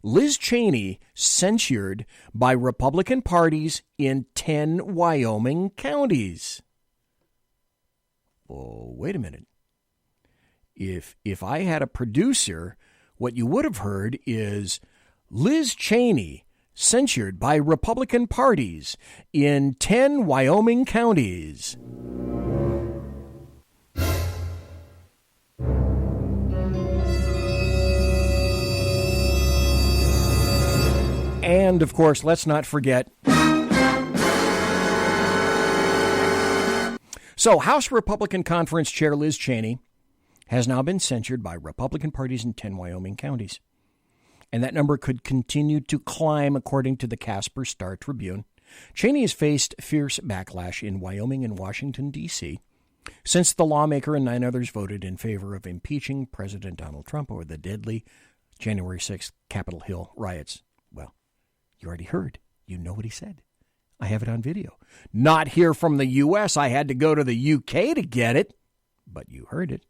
Liz Cheney censured by Republican parties in 10 Wyoming counties. Oh, wait a minute. If I had a producer, what you would have heard is Liz Cheney censured by Republican parties in 10 Wyoming counties. And, of course, let's not forget. So, House Republican Conference Chair Liz Cheney has now been censured by Republican parties in 10 Wyoming counties. And that number could continue to climb, according to the Casper Star Tribune. Cheney has faced fierce backlash in Wyoming and Washington, D.C., since the lawmaker and 9 others voted in favor of impeaching President Donald Trump over the deadly January 6th Capitol Hill riots. Well, you already heard. You know what he said. I have it on video. Not here from the U.S. I had to go to the U.K. to get it, but you heard it.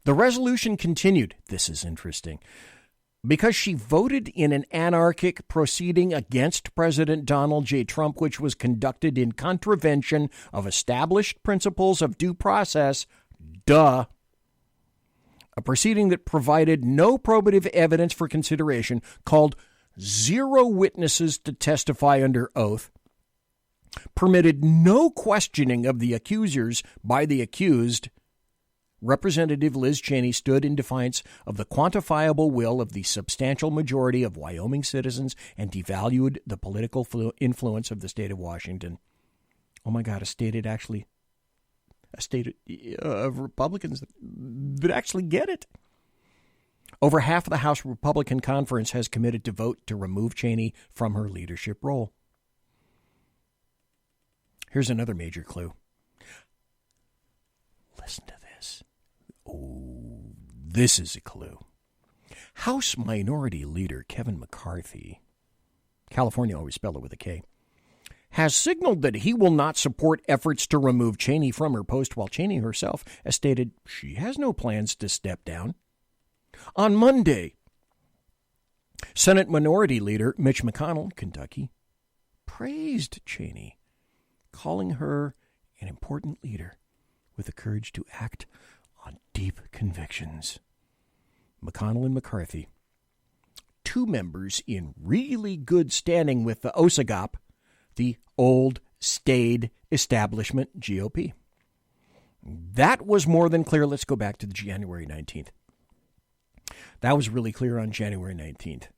The resolution continued. This is interesting. Because she voted in an anarchic proceeding against President Donald J. Trump, which was conducted in contravention of established principles of due process, a proceeding that provided no probative evidence for consideration, called 0 witnesses to testify under oath, permitted no questioning of the accusers by the accused, Representative Liz Cheney stood in defiance of the quantifiable will of the substantial majority of Wyoming citizens and devalued the political influence of the state of Washington. Oh my God, a state of Republicans that actually get it. Over half of the House Republican Conference has committed to vote to remove Cheney from her leadership role. Here's another major clue. Listen to this. Oh, this is a clue. House Minority Leader Kevin McCarthy, California always spelled it with a K, has signaled that he will not support efforts to remove Cheney from her post, while Cheney herself has stated she has no plans to step down. On Monday, Senate Minority Leader Mitch McConnell, Kentucky, praised Cheney, calling her an important leader with the courage to act on deep convictions. McConnell and McCarthy, 2 members in really good standing with the OSAGOP, the old, staid establishment GOP. That was more than clear. Let's go back to the January 19th. That was really clear on January 19th.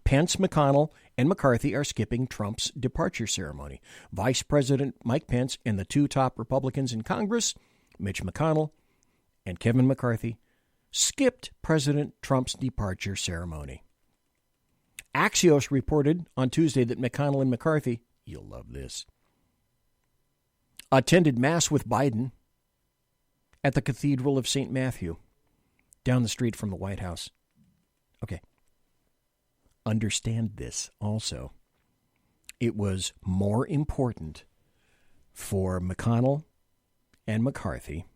Pence, McConnell, and McCarthy are skipping Trump's departure ceremony. Vice President Mike Pence and the 2 top Republicans in Congress, Mitch McConnell and Kevin McCarthy, skipped President Trump's departure ceremony. Axios reported on Tuesday that McConnell and McCarthy, you'll love this, attended Mass with Biden at the Cathedral of St. Matthew, down the street from the White House. Okay. Understand this also. It was more important for McConnell and McCarthy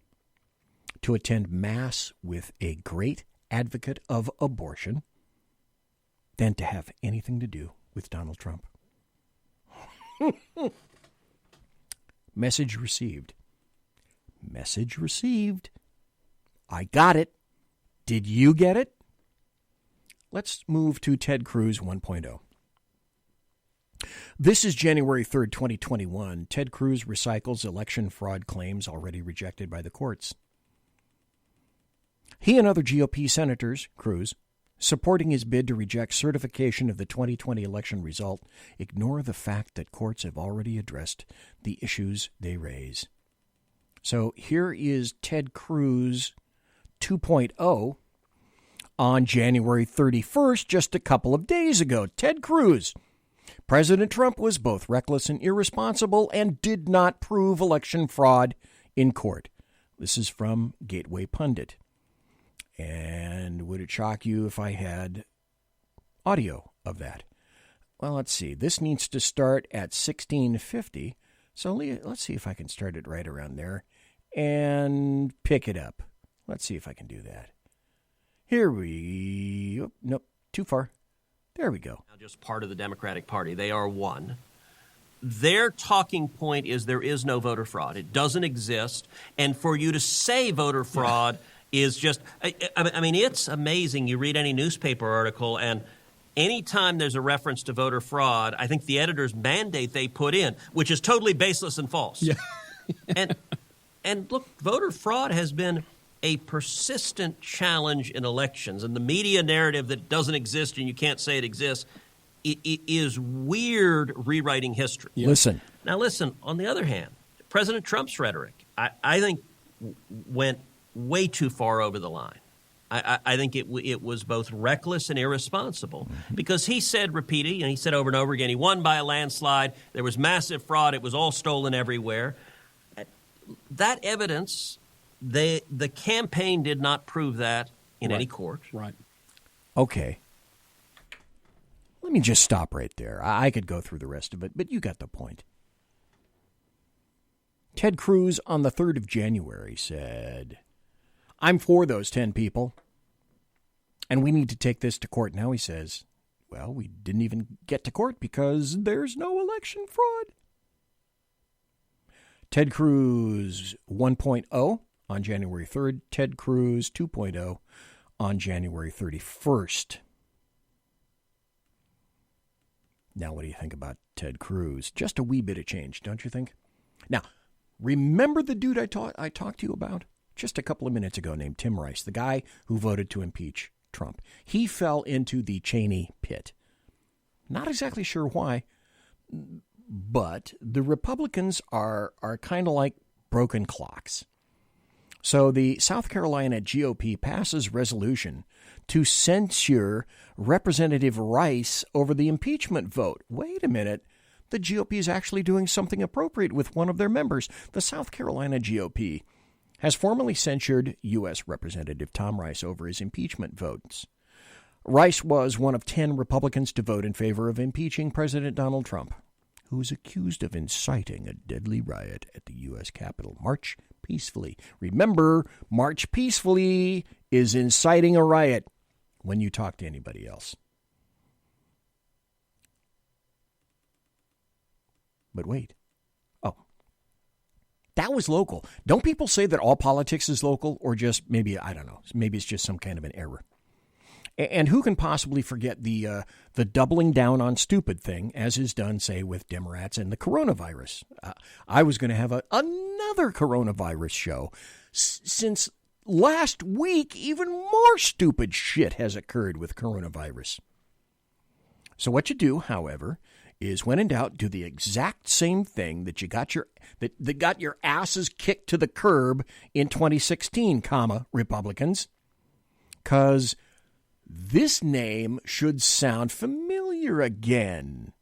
to attend Mass with a great advocate of abortion than to have anything to do with Donald Trump. Message received. Message received. I got it. Did you get it? Let's move to Ted Cruz 1.0. This is January 3rd, 2021. Ted Cruz recycles election fraud claims already rejected by the courts. He and other GOP senators, Cruz, supporting his bid to reject certification of the 2020 election result, ignore the fact that courts have already addressed the issues they raise. So here is Ted Cruz 2.0 on January 31st, just a couple of days ago. Ted Cruz. President Trump was both reckless and irresponsible and did not prove election fraud in court. This is from Gateway Pundit. And would it shock you if I had audio of that? Well, let's see. This needs to start at 1650. So let's see if I can start it right around there and pick it up. Let's see if I can do that. Here we... Oh, nope, too far. There we go. Just part of the Democratic Party. They are one. Their talking point is there is no voter fraud. It doesn't exist. And for you to say voter fraud is just... I mean, it's amazing. You read any newspaper article and anytime there's a reference to voter fraud, I think the editor's mandate they put in, which is totally baseless and false. Yeah. and look, voter fraud has been a persistent challenge in elections, and the media narrative that doesn't exist and you can't say it exists, it is weird rewriting history. Yeah. Listen. Now, listen, on the other hand, President Trump's rhetoric, I think, went way too far over the line. I think it was both reckless and irresponsible because he said repeatedly, and he said over and over again, he won by a landslide. There was massive fraud. It was all stolen everywhere. That evidence, the campaign did not prove that in any court. Right. Okay. Let me just stop right there. I could go through the rest of it, but you got the point. Ted Cruz on the 3rd of January said, I'm for those 10 people, and we need to take this to court. Now he says, well, we didn't even get to court because there's no election fraud. Ted Cruz 1.0 on January 3rd, Ted Cruz 2.0 on January 31st. Now, what do you think about Ted Cruz? Just a wee bit of change, don't you think? Now, remember the dude I talked to you about just a couple of minutes ago named Tim Rice, the guy who voted to impeach Trump. He fell into the Cheney pit. Not exactly sure why, but the Republicans are kind of like broken clocks. So the South Carolina GOP passes resolution to censure Representative Rice over the impeachment vote. Wait a minute. The GOP is actually doing something appropriate with one of their members. The South Carolina GOP has formally censured U.S. Representative Tom Rice over his impeachment votes. Rice was one of 10 Republicans to vote in favor of impeaching President Donald Trump, who is accused of inciting a deadly riot at the U.S. Capitol. March peacefully. Remember, march peacefully is inciting a riot when you talk to anybody else. But wait. Oh. That was local. Don't people say that all politics is local, or just maybe, I don't know, maybe it's just some kind of an error? And who can possibly forget the doubling down on stupid thing, as is done, say, with Democrats and the coronavirus? I was going to have another coronavirus show. Since last week, even more stupid shit has occurred with coronavirus. So what you do, however, is when in doubt, do the exact same thing that you got that got your asses kicked to the curb in 2016, Republicans. Because this name should sound familiar again.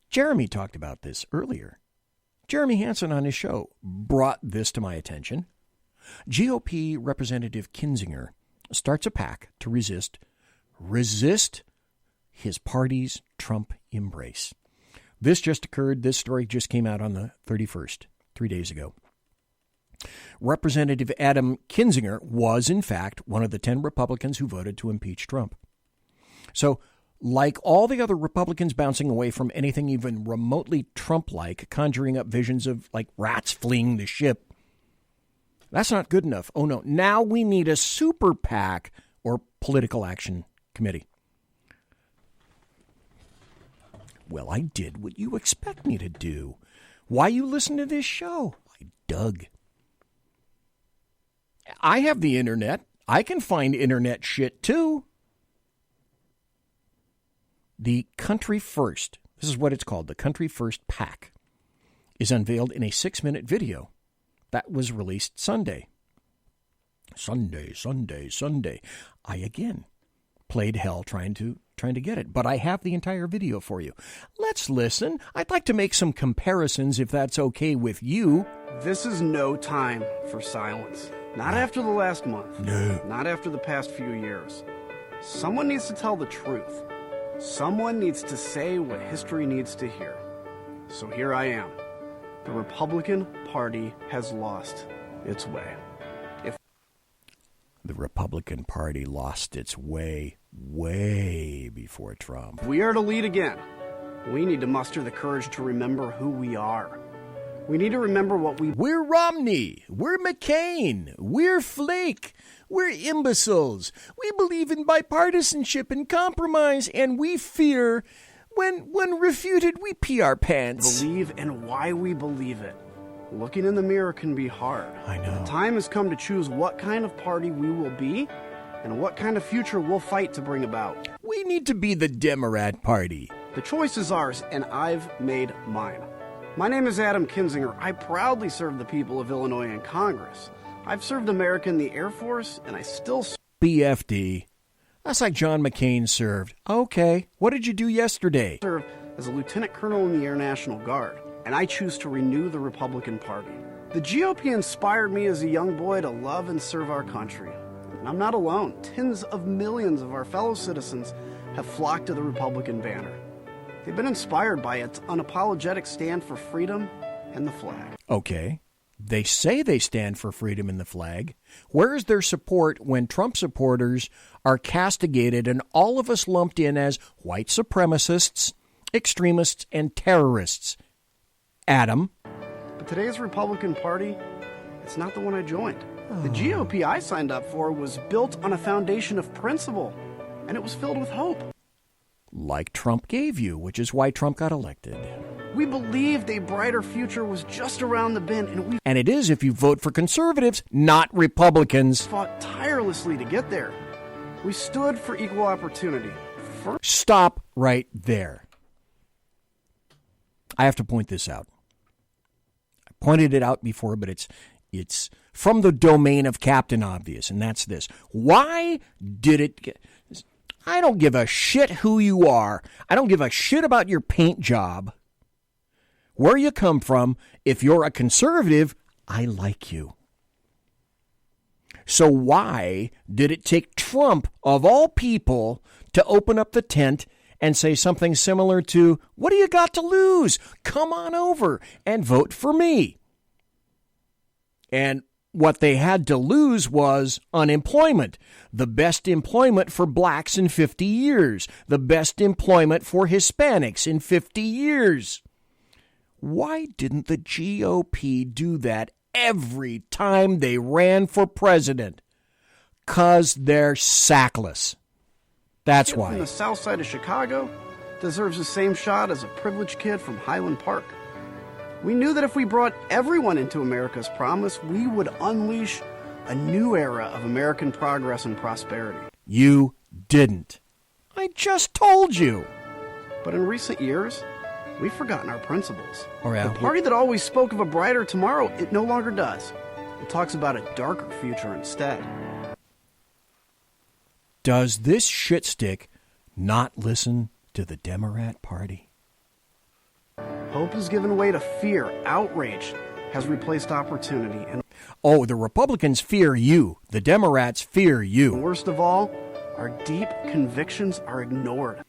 Jeremy talked about this earlier. Jeremy Hansen on his show brought this to my attention. GOP Representative Kinzinger starts a PAC to resist his party's Trump embrace. This just occurred. This story just came out on the 31st, 3 days ago. Representative Adam Kinzinger was, in fact, one of the 10 Republicans who voted to impeach Trump. So, like all the other Republicans bouncing away from anything even remotely Trump-like, conjuring up visions of, like, rats fleeing the ship, that's not good enough. Oh, no. Now we need a super PAC or political action committee. Well, I did what you expect me to do. Why you listen to this show? I dug. I have the internet. I can find internet shit, too. The Country First, this is what it's called, the Country First PAC, is unveiled in a 6-minute video that was released Sunday. Sunday. I, again, played hell trying to get it, but I have the entire video for you. Let's listen. I'd like to make some comparisons, if that's okay with you. This is no time for silence. Not after the last month. No. Not after the past few years. Someone needs to tell the truth. Someone needs to say what history needs to hear. So here I am. The Republican Party has lost its way. The Republican Party lost its way before Trump. If we are to lead again, we need to muster the courage to remember who we are. We need to remember We're Romney. We're McCain. We're Flake. We're imbeciles. We believe in bipartisanship and compromise, and we fear when refuted, we pee our pants. Believe and why we believe it. Looking in the mirror can be hard. I know. The time has come to choose what kind of party we will be and what kind of future we'll fight to bring about. We need to be the Democrat Party. The choice is ours, and I've made mine. My name is Adam Kinzinger. I proudly serve the people of Illinois in Congress. I've served America in the Air Force, and I still BFD. That's like John McCain served. Okay, what did you do yesterday? serve as a lieutenant colonel in the Air National Guard, and I choose to renew the Republican Party. The GOP inspired me as a young boy to love and serve our country. And I'm not alone. Tens of millions of our fellow citizens have flocked to the Republican banner. They've been inspired by its unapologetic stand for freedom and the flag. Okay. They say they stand for freedom and the flag. Where is their support when Trump supporters are castigated and all of us lumped in as white supremacists, extremists, and terrorists? Adam? But today's Republican Party, it's not the one I joined. The GOP I signed up for was built on a foundation of principle, and it was filled with hope. Like Trump gave you, which is why Trump got elected. We believed a brighter future was just around the bend, and it is if you vote for conservatives, not Republicans. Fought tirelessly to get there. We stood for equal opportunity. Stop right there. I have to point this out. I pointed it out before, but it's from the domain of Captain Obvious, and that's this. Why did it get... I don't give a shit who you are. I don't give a shit about your paint job. Where you come from, if you're a conservative, I like you. So why did it take Trump, of all people, to open up the tent and say something similar to, what do you got to lose? Come on over and vote for me. And what they had to lose was unemployment. The best employment for blacks in 50 years. The best employment for Hispanics in 50 years. Why didn't the GOP do that every time they ran for president? 'Cause they're sackless. That's why. From the south side of Chicago deserves the same shot as a privileged kid from Highland Park. We knew that if we brought everyone into America's promise, we would unleash a new era of American progress and prosperity. You didn't. I just told you. But in recent years, we've forgotten our principles. Oh, yeah. The party that always spoke of a brighter tomorrow, it no longer does. It talks about a darker future instead. Does this shitstick not listen to the Democrat Party? Hope has given way to fear. Outrage has replaced opportunity. And the Republicans fear you. The Democrats fear you. Worst of all, our deep convictions are ignored.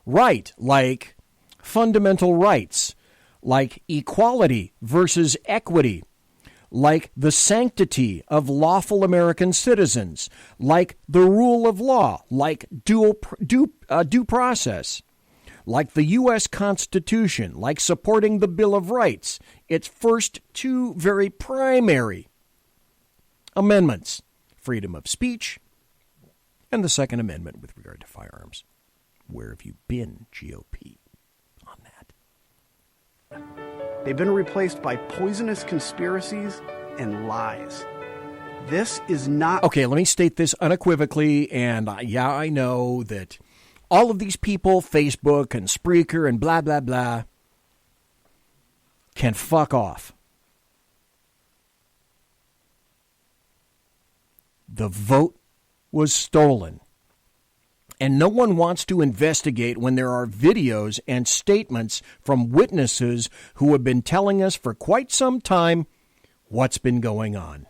Right, like fundamental rights, like equality versus equity, like the sanctity of lawful American citizens, like the rule of law, like due process. Like the U.S. Constitution, like supporting the Bill of Rights, its first two very primary amendments, freedom of speech and the Second Amendment with regard to firearms. Where have you been, GOP, on that? They've been replaced by poisonous conspiracies and lies. This is not... Okay, let me state this unequivocally, and I know that... all of these people, Facebook and Spreaker and blah, blah, blah, can fuck off. The vote was stolen. And no one wants to investigate when there are videos and statements from witnesses who have been telling us for quite some time what's been going on.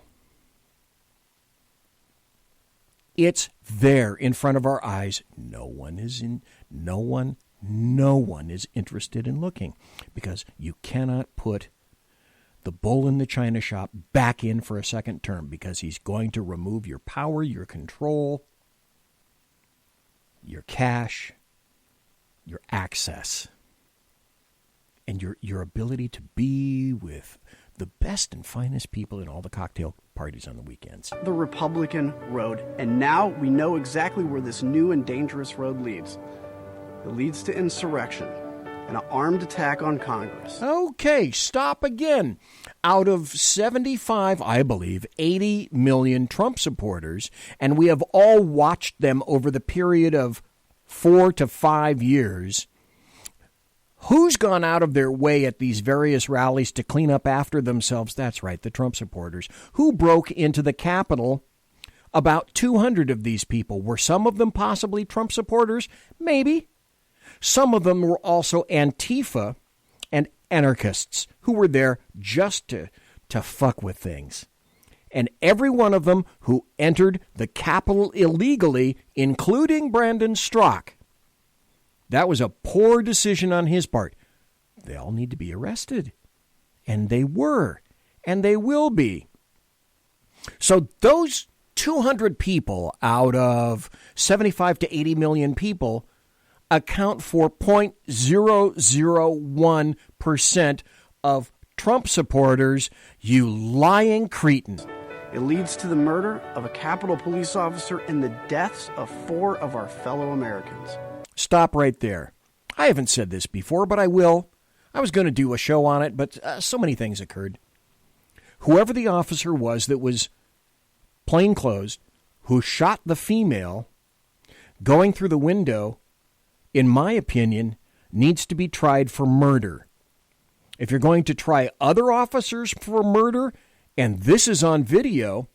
It's there in front of our eyes. No one is interested in looking because you cannot put the bull in the china shop back in for a second term because he's going to remove your power, your control, your cash, your access. and your ability to be with the best and finest people in all the cocktail parties on the weekends. The Republican road, and now we know exactly where this new and dangerous road leads. It leads to insurrection, an armed attack on Congress. Okay, stop again. Out of 75, I believe, 80 million Trump supporters, and we have all watched them over the period of 4 to 5 years, who's gone out of their way at these various rallies to clean up after themselves? That's right, the Trump supporters. Who broke into the Capitol? About 200 of these people. Were some of them possibly Trump supporters? Maybe. Some of them were also Antifa and anarchists who were there just to fuck with things. And every one of them who entered the Capitol illegally, including Brandon Strzok, that was a poor decision on his part. They all need to be arrested. And they were. And they will be. So those 200 people out of 75 to 80 million people account for 0.001% of Trump supporters, you lying cretin. It leads to the murder of a Capitol police officer and the deaths of 4 of our fellow Americans. Stop right there. I haven't said this before, but I will. I was going to do a show on it, but so many things occurred. Whoever the officer was that was plainclothes, who shot the female going through the window, in my opinion, needs to be tried for murder. If you're going to try other officers for murder, and this is on video,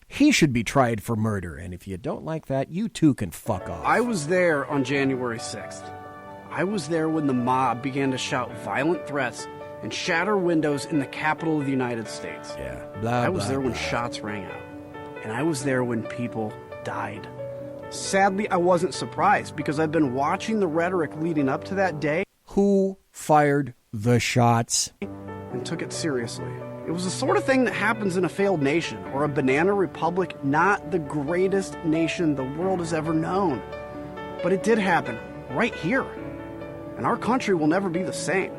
he should be tried for murder. And if you don't like that, you too can fuck off. I was there on January 6th. I was there when the mob began to shout violent threats and shatter windows in the Capitol of the United States. Yeah, I was there when shots rang out. And I was there when people died. Sadly, I wasn't surprised because I've been watching the rhetoric leading up to that day. Who fired the shots? And took it seriously. It was the sort of thing that happens in a failed nation or a banana republic, not the greatest nation the world has ever known. But it did happen right here. And our country will never be the same.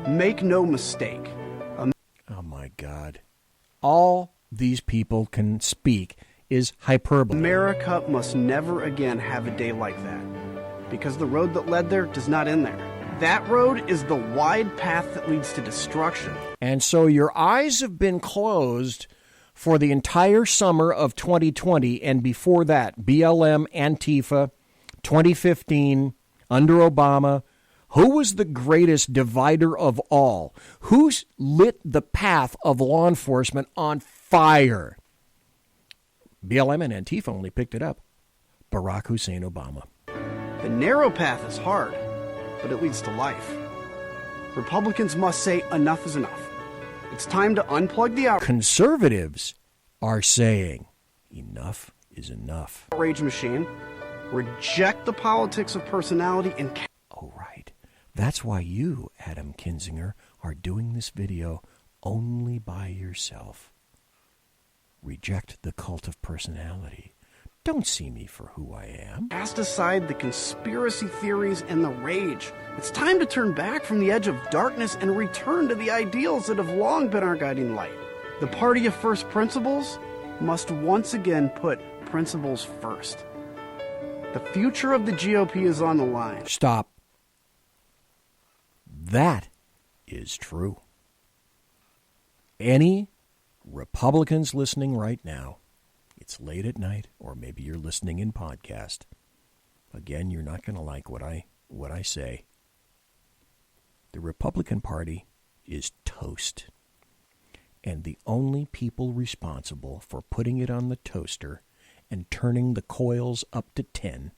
Make no mistake. Oh my God. All these people can speak is hyperbole. America must never again have a day like that. Because the road that led there does not end there. That road is the wide path that leads to destruction. And so your eyes have been closed for the entire summer of 2020 and before that, BLM, Antifa, 2015, under Obama. Who was the greatest divider of all? Who lit the path of law enforcement on fire? BLM and Antifa only picked it up. Barack Hussein Obama. The narrow path is hard, but it leads to life. Republicans must say enough is enough. It's time to unplug the Conservatives are saying enough is enough. Outrage machine, reject the politics of personality, and... Oh, right. That's why you, Adam Kinzinger, are doing this video only by yourself. Reject the cult of personality. Don't see me for who I am. Cast aside the conspiracy theories and the rage. It's time to turn back from the edge of darkness and return to the ideals that have long been our guiding light. The party of first principles must once again put principles first. The future of the GOP is on the line. Stop. That is true. Any Republicans listening right now, it's late at night, or maybe you're listening in podcast. Again, you're not going to like what I say. The Republican Party is toast. And the only people responsible for putting it on the toaster and turning the coils up to 10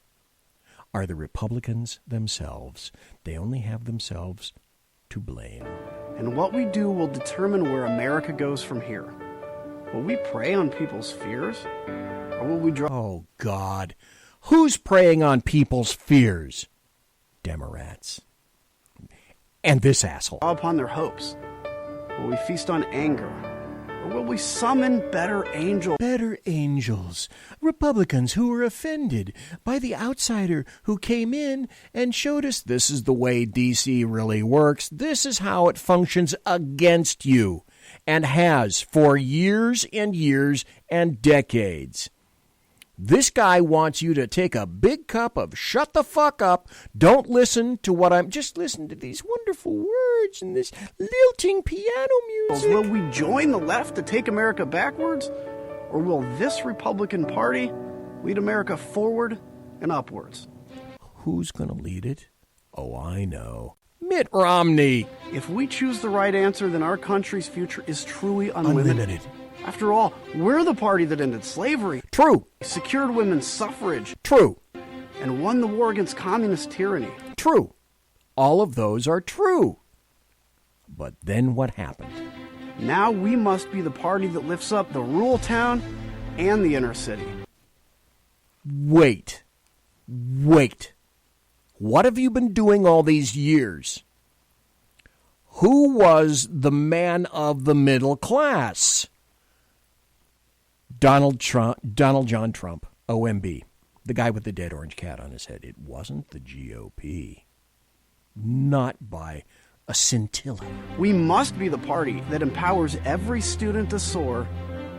are the Republicans themselves. They only have themselves to blame. And what we do will determine where America goes from here. Will we prey on people's fears? Or will we draw... Oh, God. Who's preying on people's fears? Democrats. And this asshole. Upon their hopes. Will we feast on anger? Or will we summon better angels? Better angels. Republicans who were offended by the outsider who came in and showed us this is the way D.C. really works. This is how it functions against you, and has for years and years and decades. This guy wants you to take a big cup of shut the fuck up. Don't listen to what I'm... Just listen to these wonderful words and this lilting piano music. Will we join the left to take America backwards? Or will this Republican Party lead America forward and upwards? Who's going to lead it? Oh, I know. Mitt Romney. If we choose the right answer, then our country's future is truly unlimited. After all, we're the party that ended slavery. True. Secured women's suffrage. True. And won the war against communist tyranny. True. All of those are true. But then what happened? Now we must be the party that lifts up the rural town and the inner city. Wait. What have you been doing all these years? Who was the man of the middle class? Donald John Trump, OMB, the guy with the dead orange cat on his head. It wasn't the GOP. Not by a scintilla. We must be the party that empowers every student to soar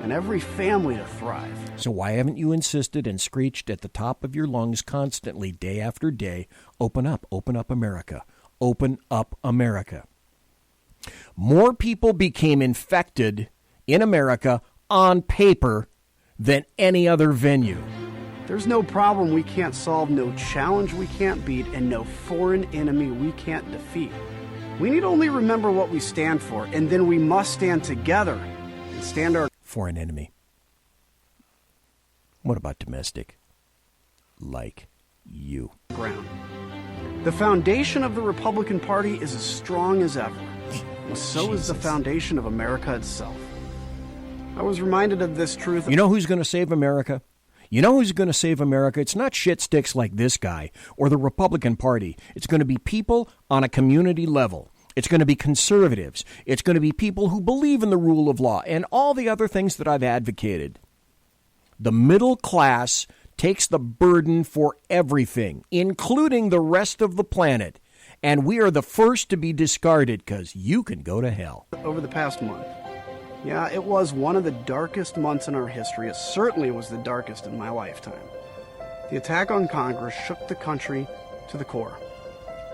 and every family to thrive. So why haven't you insisted and screeched at the top of your lungs constantly, day after day, open up America, open up America? More people became infected in America on paper than any other venue. There's no problem we can't solve, no challenge we can't beat, and no foreign enemy we can't defeat. We need only remember what we stand for, and then we must stand together and stand our... Foreign enemy. What about domestic? Like you. Ground. The foundation of the Republican Party is as strong as ever. And so is the foundation of America itself. I was reminded of this truth. You know who's going to save America? You know who's going to save America? It's not shit sticks like this guy or the Republican Party. It's going to be people on a community level. It's going to be conservatives. It's going to be people who believe in the rule of law and all the other things that I've advocated. The middle class takes the burden for everything, including the rest of the planet. And we are the first to be discarded because you can go to hell. Over the past month. Yeah, it was one of the darkest months in our history. It certainly was the darkest in my lifetime. The attack on Congress shook the country to the core.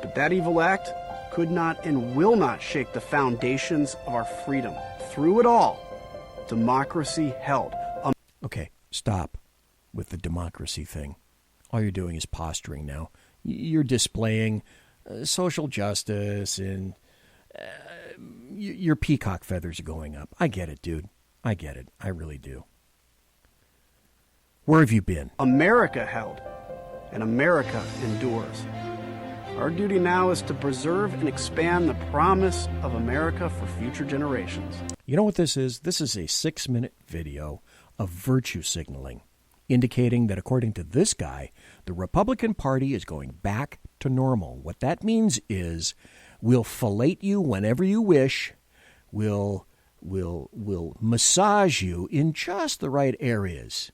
But that evil act could not and will not shake the foundations of our freedom. Through it all, democracy held. Okay, stop with the democracy thing. All you're doing is posturing now. You're displaying social justice and... your peacock feathers are going up. I get it, dude. I get it. I really do. Where have you been? America held, and America endures. Our duty now is to preserve and expand the promise of America for future generations. You know what this is? This is a 6-minute video of virtue signaling, indicating that according to this guy, the Republican Party is going back to normal. What that means is we'll fillet you whenever you wish. We'll massage you in just the right areas.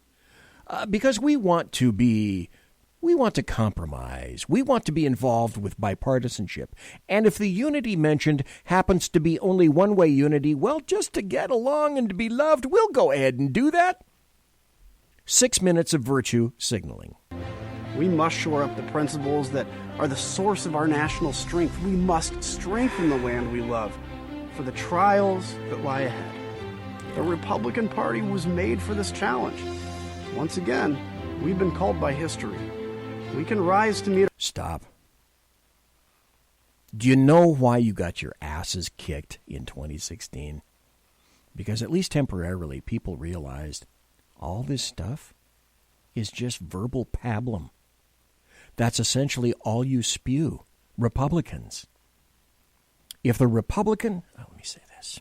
Because we want to compromise. We want to be involved with bipartisanship. And if the unity mentioned happens to be only one-way unity, well, just to get along and to be loved, we'll go ahead and do that. 6 minutes of virtue signaling. We must shore up the principles that are the source of our national strength. We must strengthen the land we love for the trials that lie ahead. The Republican Party was made for this challenge. Once again, we've been called by history. We can rise to meet... Stop. Do you know why you got your asses kicked in 2016? Because at least temporarily, people realized all this stuff is just verbal pablum. That's essentially all you spew, Republicans. If the Republican... let me say this.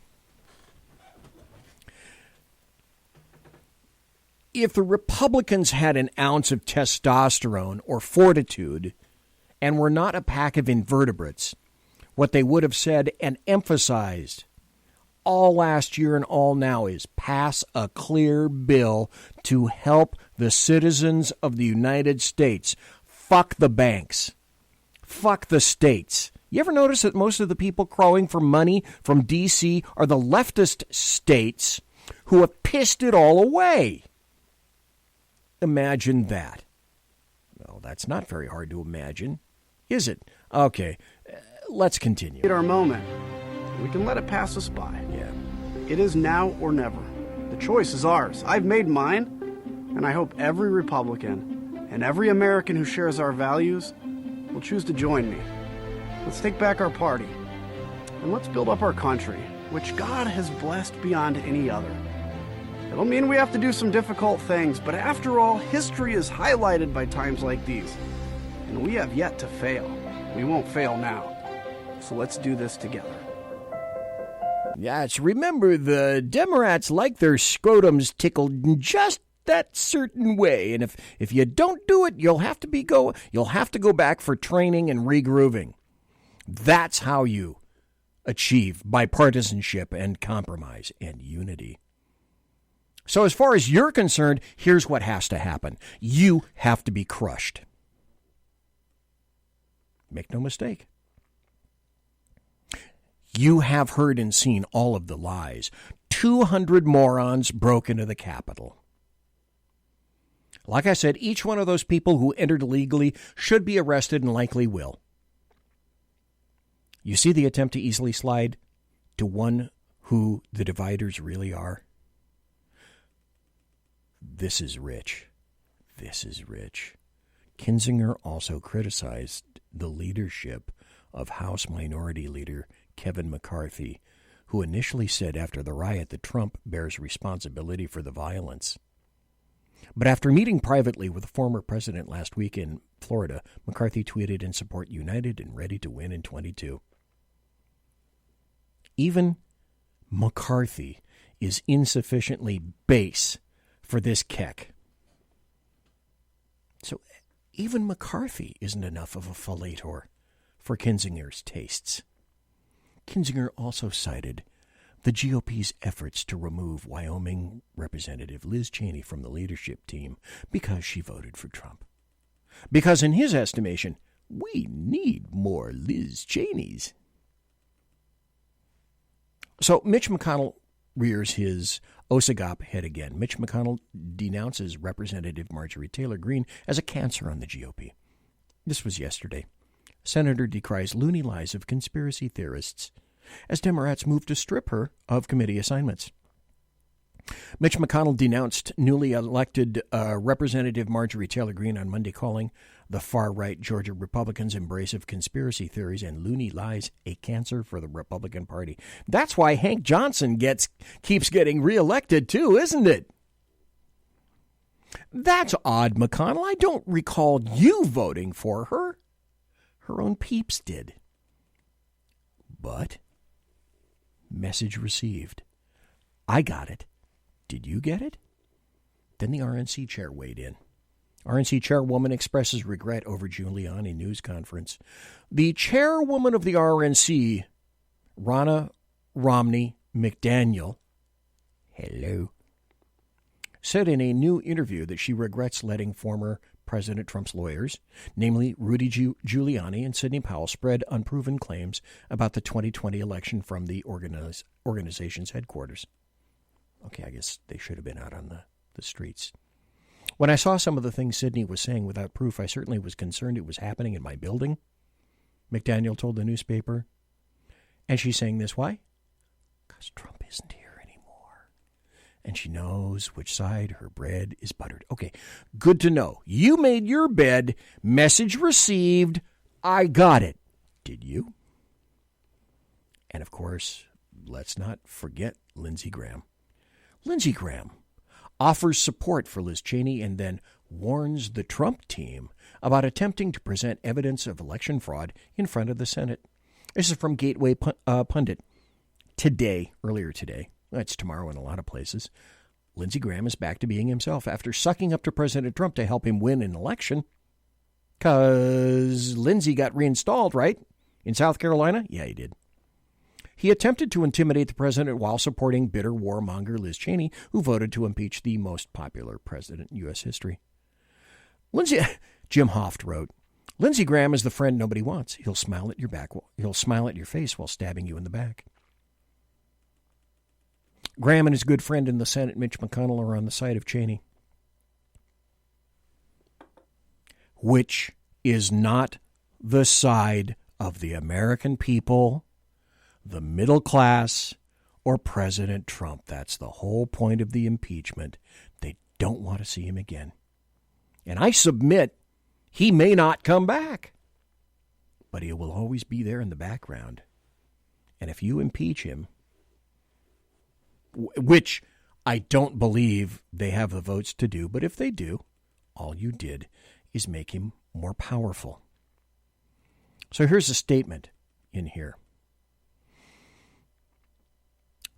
If the Republicans had an ounce of testosterone or fortitude and were not a pack of invertebrates, what they would have said and emphasized all last year and all now is pass a clear bill to help the citizens of the United States. Fuck the banks. Fuck the states. You ever notice that most of the people crowing for money from D.C. are the leftist states who have pissed it all away? Imagine that. Well, that's not very hard to imagine, is it? Okay, let's continue. At our moment, we can let it pass us by. Yeah. It is now or never. The choice is ours. I've made mine, and I hope every Republican and every American who shares our values will choose to join me. Let's take back our party, and let's build up our country, which God has blessed beyond any other. It'll mean we have to do some difficult things, but after all, history is highlighted by times like these, and we have yet to fail. We won't fail now, so let's do this together. Yes, remember, the Democrats like their scrotums tickled in just that certain way, and if you don't do it, you'll have to go back for training and regrooving. That's how you achieve bipartisanship and compromise and unity. So as far as you're concerned, here's what has to happen. You have to be crushed. Make no mistake. You have heard and seen all of the lies. 200 morons broke into the Capitol. Like I said, each one of those people who entered illegally should be arrested and likely will. You see the attempt to easily slide to one who the dividers really are? This is rich. This is rich. Kinzinger also criticized the leadership of House Minority Leader Kevin McCarthy, who initially said after the riot that Trump bears responsibility for the violence. But after meeting privately with the former president last week in Florida, McCarthy tweeted in support, united and ready to win in 22. Even McCarthy is insufficiently base for this keck. So even McCarthy isn't enough of a fellator for Kinzinger's tastes. Kinzinger also cited the GOP's efforts to remove Wyoming Representative Liz Cheney from the leadership team because she voted for Trump. Because in his estimation, we need more Liz Cheneys. So Mitch McConnell rears his OSAGOP head again. Mitch McConnell denounces Representative Marjorie Taylor Greene as a cancer on the GOP. This was yesterday. Senator decries loony lies of conspiracy theorists as Democrats move to strip her of committee assignments. Mitch McConnell denounced newly elected Representative Marjorie Taylor Greene on Monday, calling the far-right Georgia Republicans' embrace of conspiracy theories and loony lies a cancer for the Republican Party. That's why Hank Johnson keeps getting reelected too, isn't it? That's odd, McConnell. I don't recall you voting for her. Her own peeps did. But message received. I got it. Did you get it? Then the RNC chair weighed in. RNC chairwoman expresses regret over Giuliani news conference. The chairwoman of the RNC, Ronna Romney McDaniel, hello, said in a new interview that she regrets letting former President Trump's lawyers, namely Rudy Giuliani and Sidney Powell, spread unproven claims about the 2020 election from the organization's headquarters. Okay, I guess they should have been out on the streets. When I saw some of the things Sidney was saying without proof, I certainly was concerned it was happening in my building, McDaniel told the newspaper. And she's saying this, why? Because Trump isn't here anymore. And she knows which side her bread is buttered. Okay, good to know. You made your bed. Message received. I got it. Did you? And of course, let's not forget Lindsey Graham. Lindsey Graham offers support for Liz Cheney and then warns the Trump team about attempting to present evidence of election fraud in front of the Senate. This is from Gateway Pundit. Earlier today, it's tomorrow in a lot of places, Lindsey Graham is back to being himself after sucking up to President Trump to help him win an election. Because Lindsey got reinstalled, right? In South Carolina? Yeah, he did. he attempted to intimidate the president while supporting bitter warmonger Liz Cheney, who voted to impeach the most popular president in U.S. history. Jim Hoft wrote, Lindsey Graham is the friend nobody wants. He'll smile at your back. He'll smile at your face while stabbing you in the back. Graham and his good friend in the Senate, Mitch McConnell, are on the side of Cheney, which is not the side of the American people, the middle class, or President Trump. That's the whole point of the impeachment. They don't want to see him again. And I submit he may not come back, but he will always be there in the background. And if you impeach him, which I don't believe they have the votes to do, but if they do, all you did is make him more powerful. So here's a statement in here.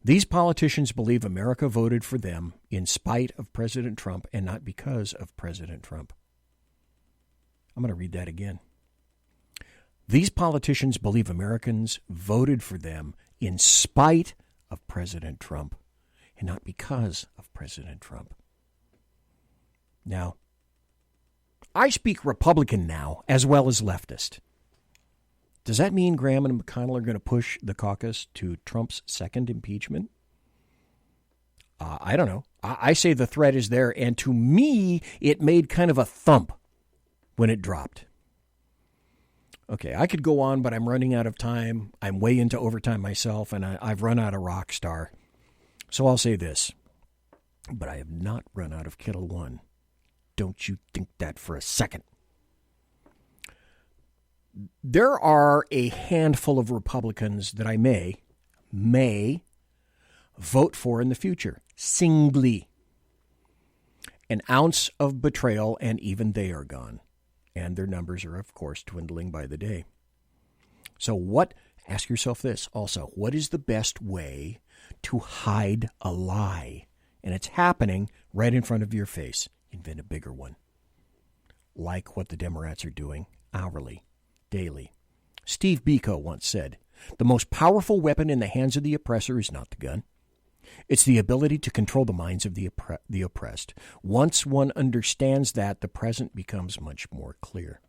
These politicians believe America voted for them in spite of President Trump and not because of President Trump. I'm going to read that again. These politicians believe Americans voted for them in spite of President Trump and not because of President Trump. Now, I speak Republican now as well as leftist. Does that mean Graham and McConnell are going to push the caucus to Trump's second impeachment? I don't know. I say the threat is there, and to me, it made kind of a thump when it dropped. Okay, I could go on, but I'm running out of time. I'm way into overtime myself, and I've run out of rock star. So I'll say this, but I have not run out of Kettle One. Don't you think that for a second. There are a handful of Republicans that I may vote for in the future, singly. An ounce of betrayal, and even they are gone. And their numbers are, of course, dwindling by the day. So ask yourself this also, what is the best way to hide a lie? And it's happening right in front of your face. Invent a bigger one. Like what the Democrats are doing hourly, daily. Steve Biko once said, the most powerful weapon in the hands of the oppressor is not the gun. It's the ability to control the minds of the oppressed. Once one understands that, the present becomes much more clear.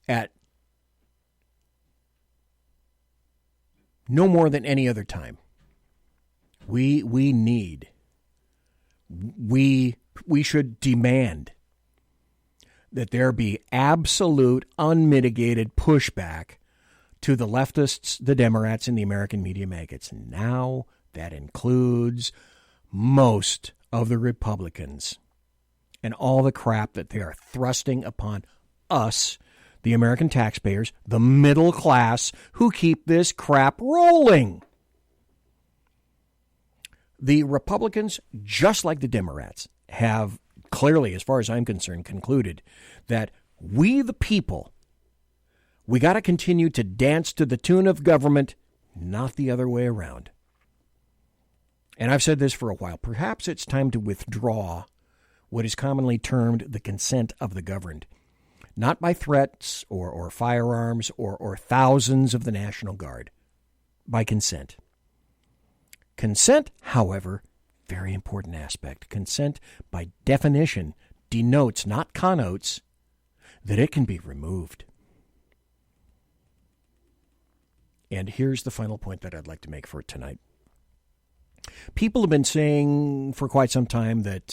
At no more than any other time, we should demand that there be absolute, unmitigated pushback to the leftists, the Democrats, and the American media maggots. Now that includes most of the Republicans and all the crap that they are thrusting upon us, the American taxpayers, the middle class, who keep this crap rolling. The Republicans, just like the Democrats, have clearly, as far as I'm concerned, concluded that we, the people, we got to continue to dance to the tune of government, not the other way around. And I've said this for a while. Perhaps it's time to withdraw what is commonly termed the consent of the governed, not by threats or firearms or thousands of the National Guard, by consent. Consent, however, very important aspect. Consent, by definition, denotes, not connotes, that it can be removed. And here's the final point that I'd like to make for tonight. People have been saying for quite some time that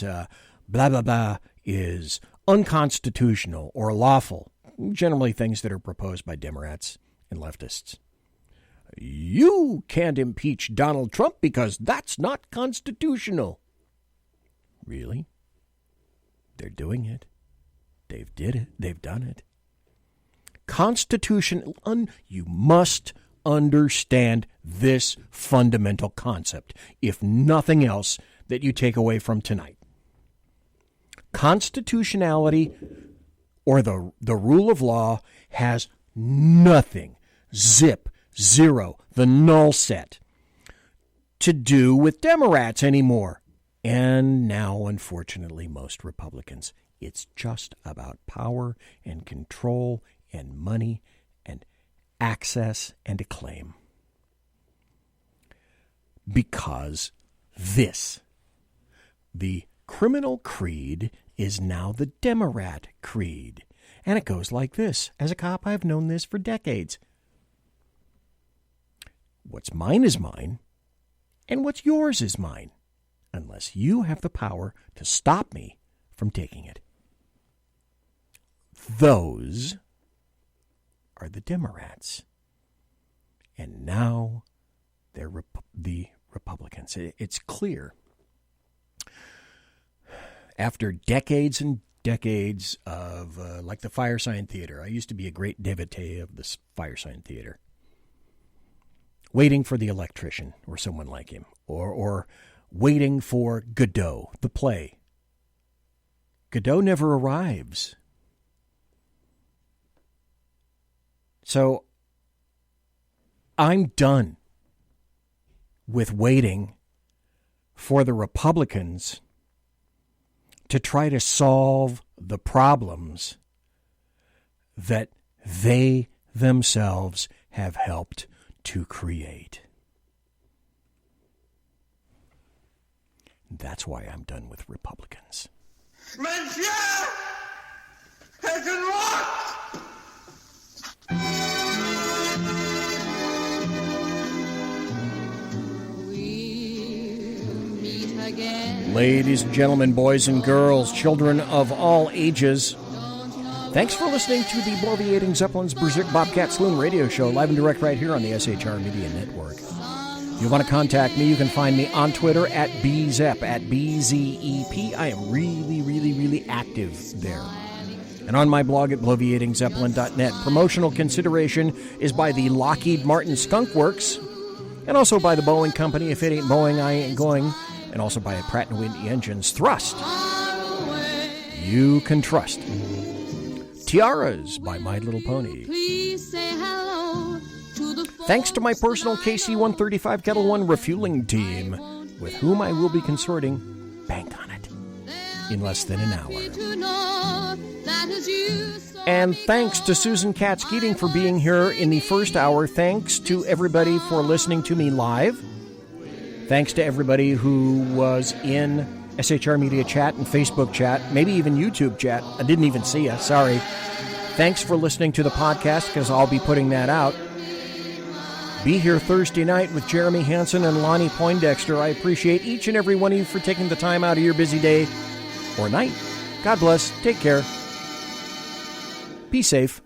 blah, blah, blah is unconstitutional or lawful, generally things that are proposed by Democrats and leftists. You can't impeach Donald Trump because that's not constitutional. Really? They're doing it. They've done it. You must understand this fundamental concept, if nothing else, that you take away from tonight. Constitutionality, or the rule of law, has nothing, zero, the null set, to do with Democrats anymore. And now, unfortunately, most Republicans. It's just about power and control and money and access and acclaim. because this, the criminal creed, is now the Democrat creed. And it goes like this. As a cop, I've known this for decades. What's mine is mine, and what's yours is mine, unless you have the power to stop me from taking it. Those are the Democrats. And now they're the Republicans. It's clear. After decades and decades of, like the Firesign Theater, I used to be a great devotee of this Firesign Theater, waiting for the electrician or someone like him, or waiting for Godot, the play. Godot never arrives. So I'm done with waiting for the Republicans to try to solve the problems that they themselves have helped to create. That's why I'm done with Republicans. Monsieur, has unlocked! Ladies and gentlemen, boys and girls, children of all ages, thanks for listening to the Bloviating Zeppelin's Berserk Bobcat Saloon radio show, live and direct right here on the SHR Media Network. If you want to contact me, you can find me on Twitter at BZEP, at BZEP. I am really active there. And on my blog at bloviatingzeppelin.net. Promotional consideration is by the Lockheed Martin Skunk Works, and also by the Boeing Company. If it ain't Boeing, I ain't going. And also by Pratt & Whitney Engines. Thrust. You can trust. Tiaras by My Little Pony. Thanks to my personal KC-135 Kettle One refueling team, with whom I will be consorting. Bank on it. In less than an hour. And thanks to Susan Katz Keating for being here in the first hour. Thanks to everybody for listening to me live. Thanks to everybody who was in SHR Media chat and Facebook chat, maybe even YouTube chat. I didn't even see you. Sorry. Thanks for listening to the podcast, because I'll be putting that out. Be here Thursday night with Jeremy Hansen and Lonnie Poindexter. I appreciate each and every one of you for taking the time out of your busy day or night. God bless. Take care. Be safe.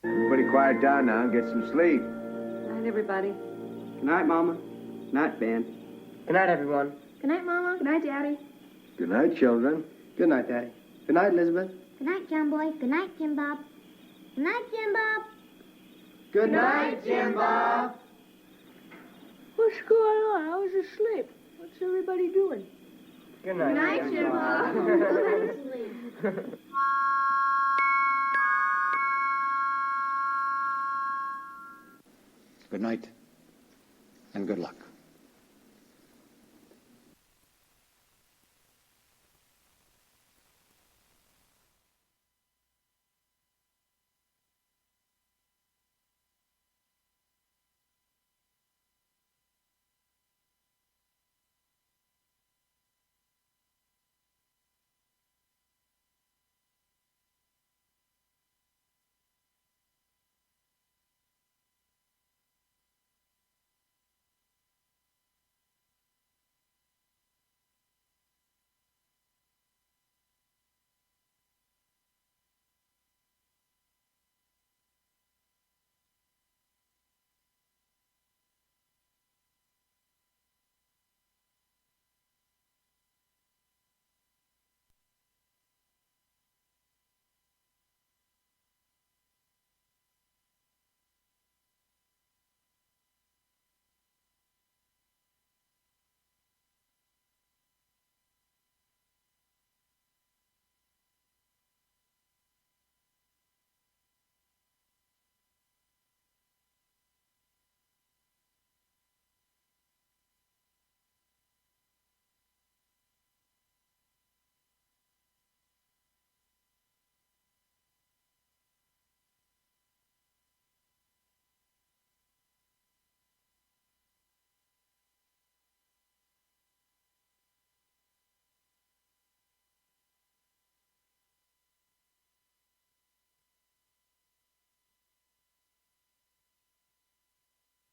Everybody quiet down now and get some sleep. Good night, everybody. Good night, Mama. Good night, Ben. Good night, everyone. Good night, Mama. Good night, Daddy. Good night, children. Good night, Daddy. Good night, Elizabeth. Good night, John Boy. Good night, Jim Bob. Good night, Jim Bob. Good night, Jim Bob. What's going on? I was asleep. What's everybody doing? Good night, Good night, Jim Bob. Good night and good luck.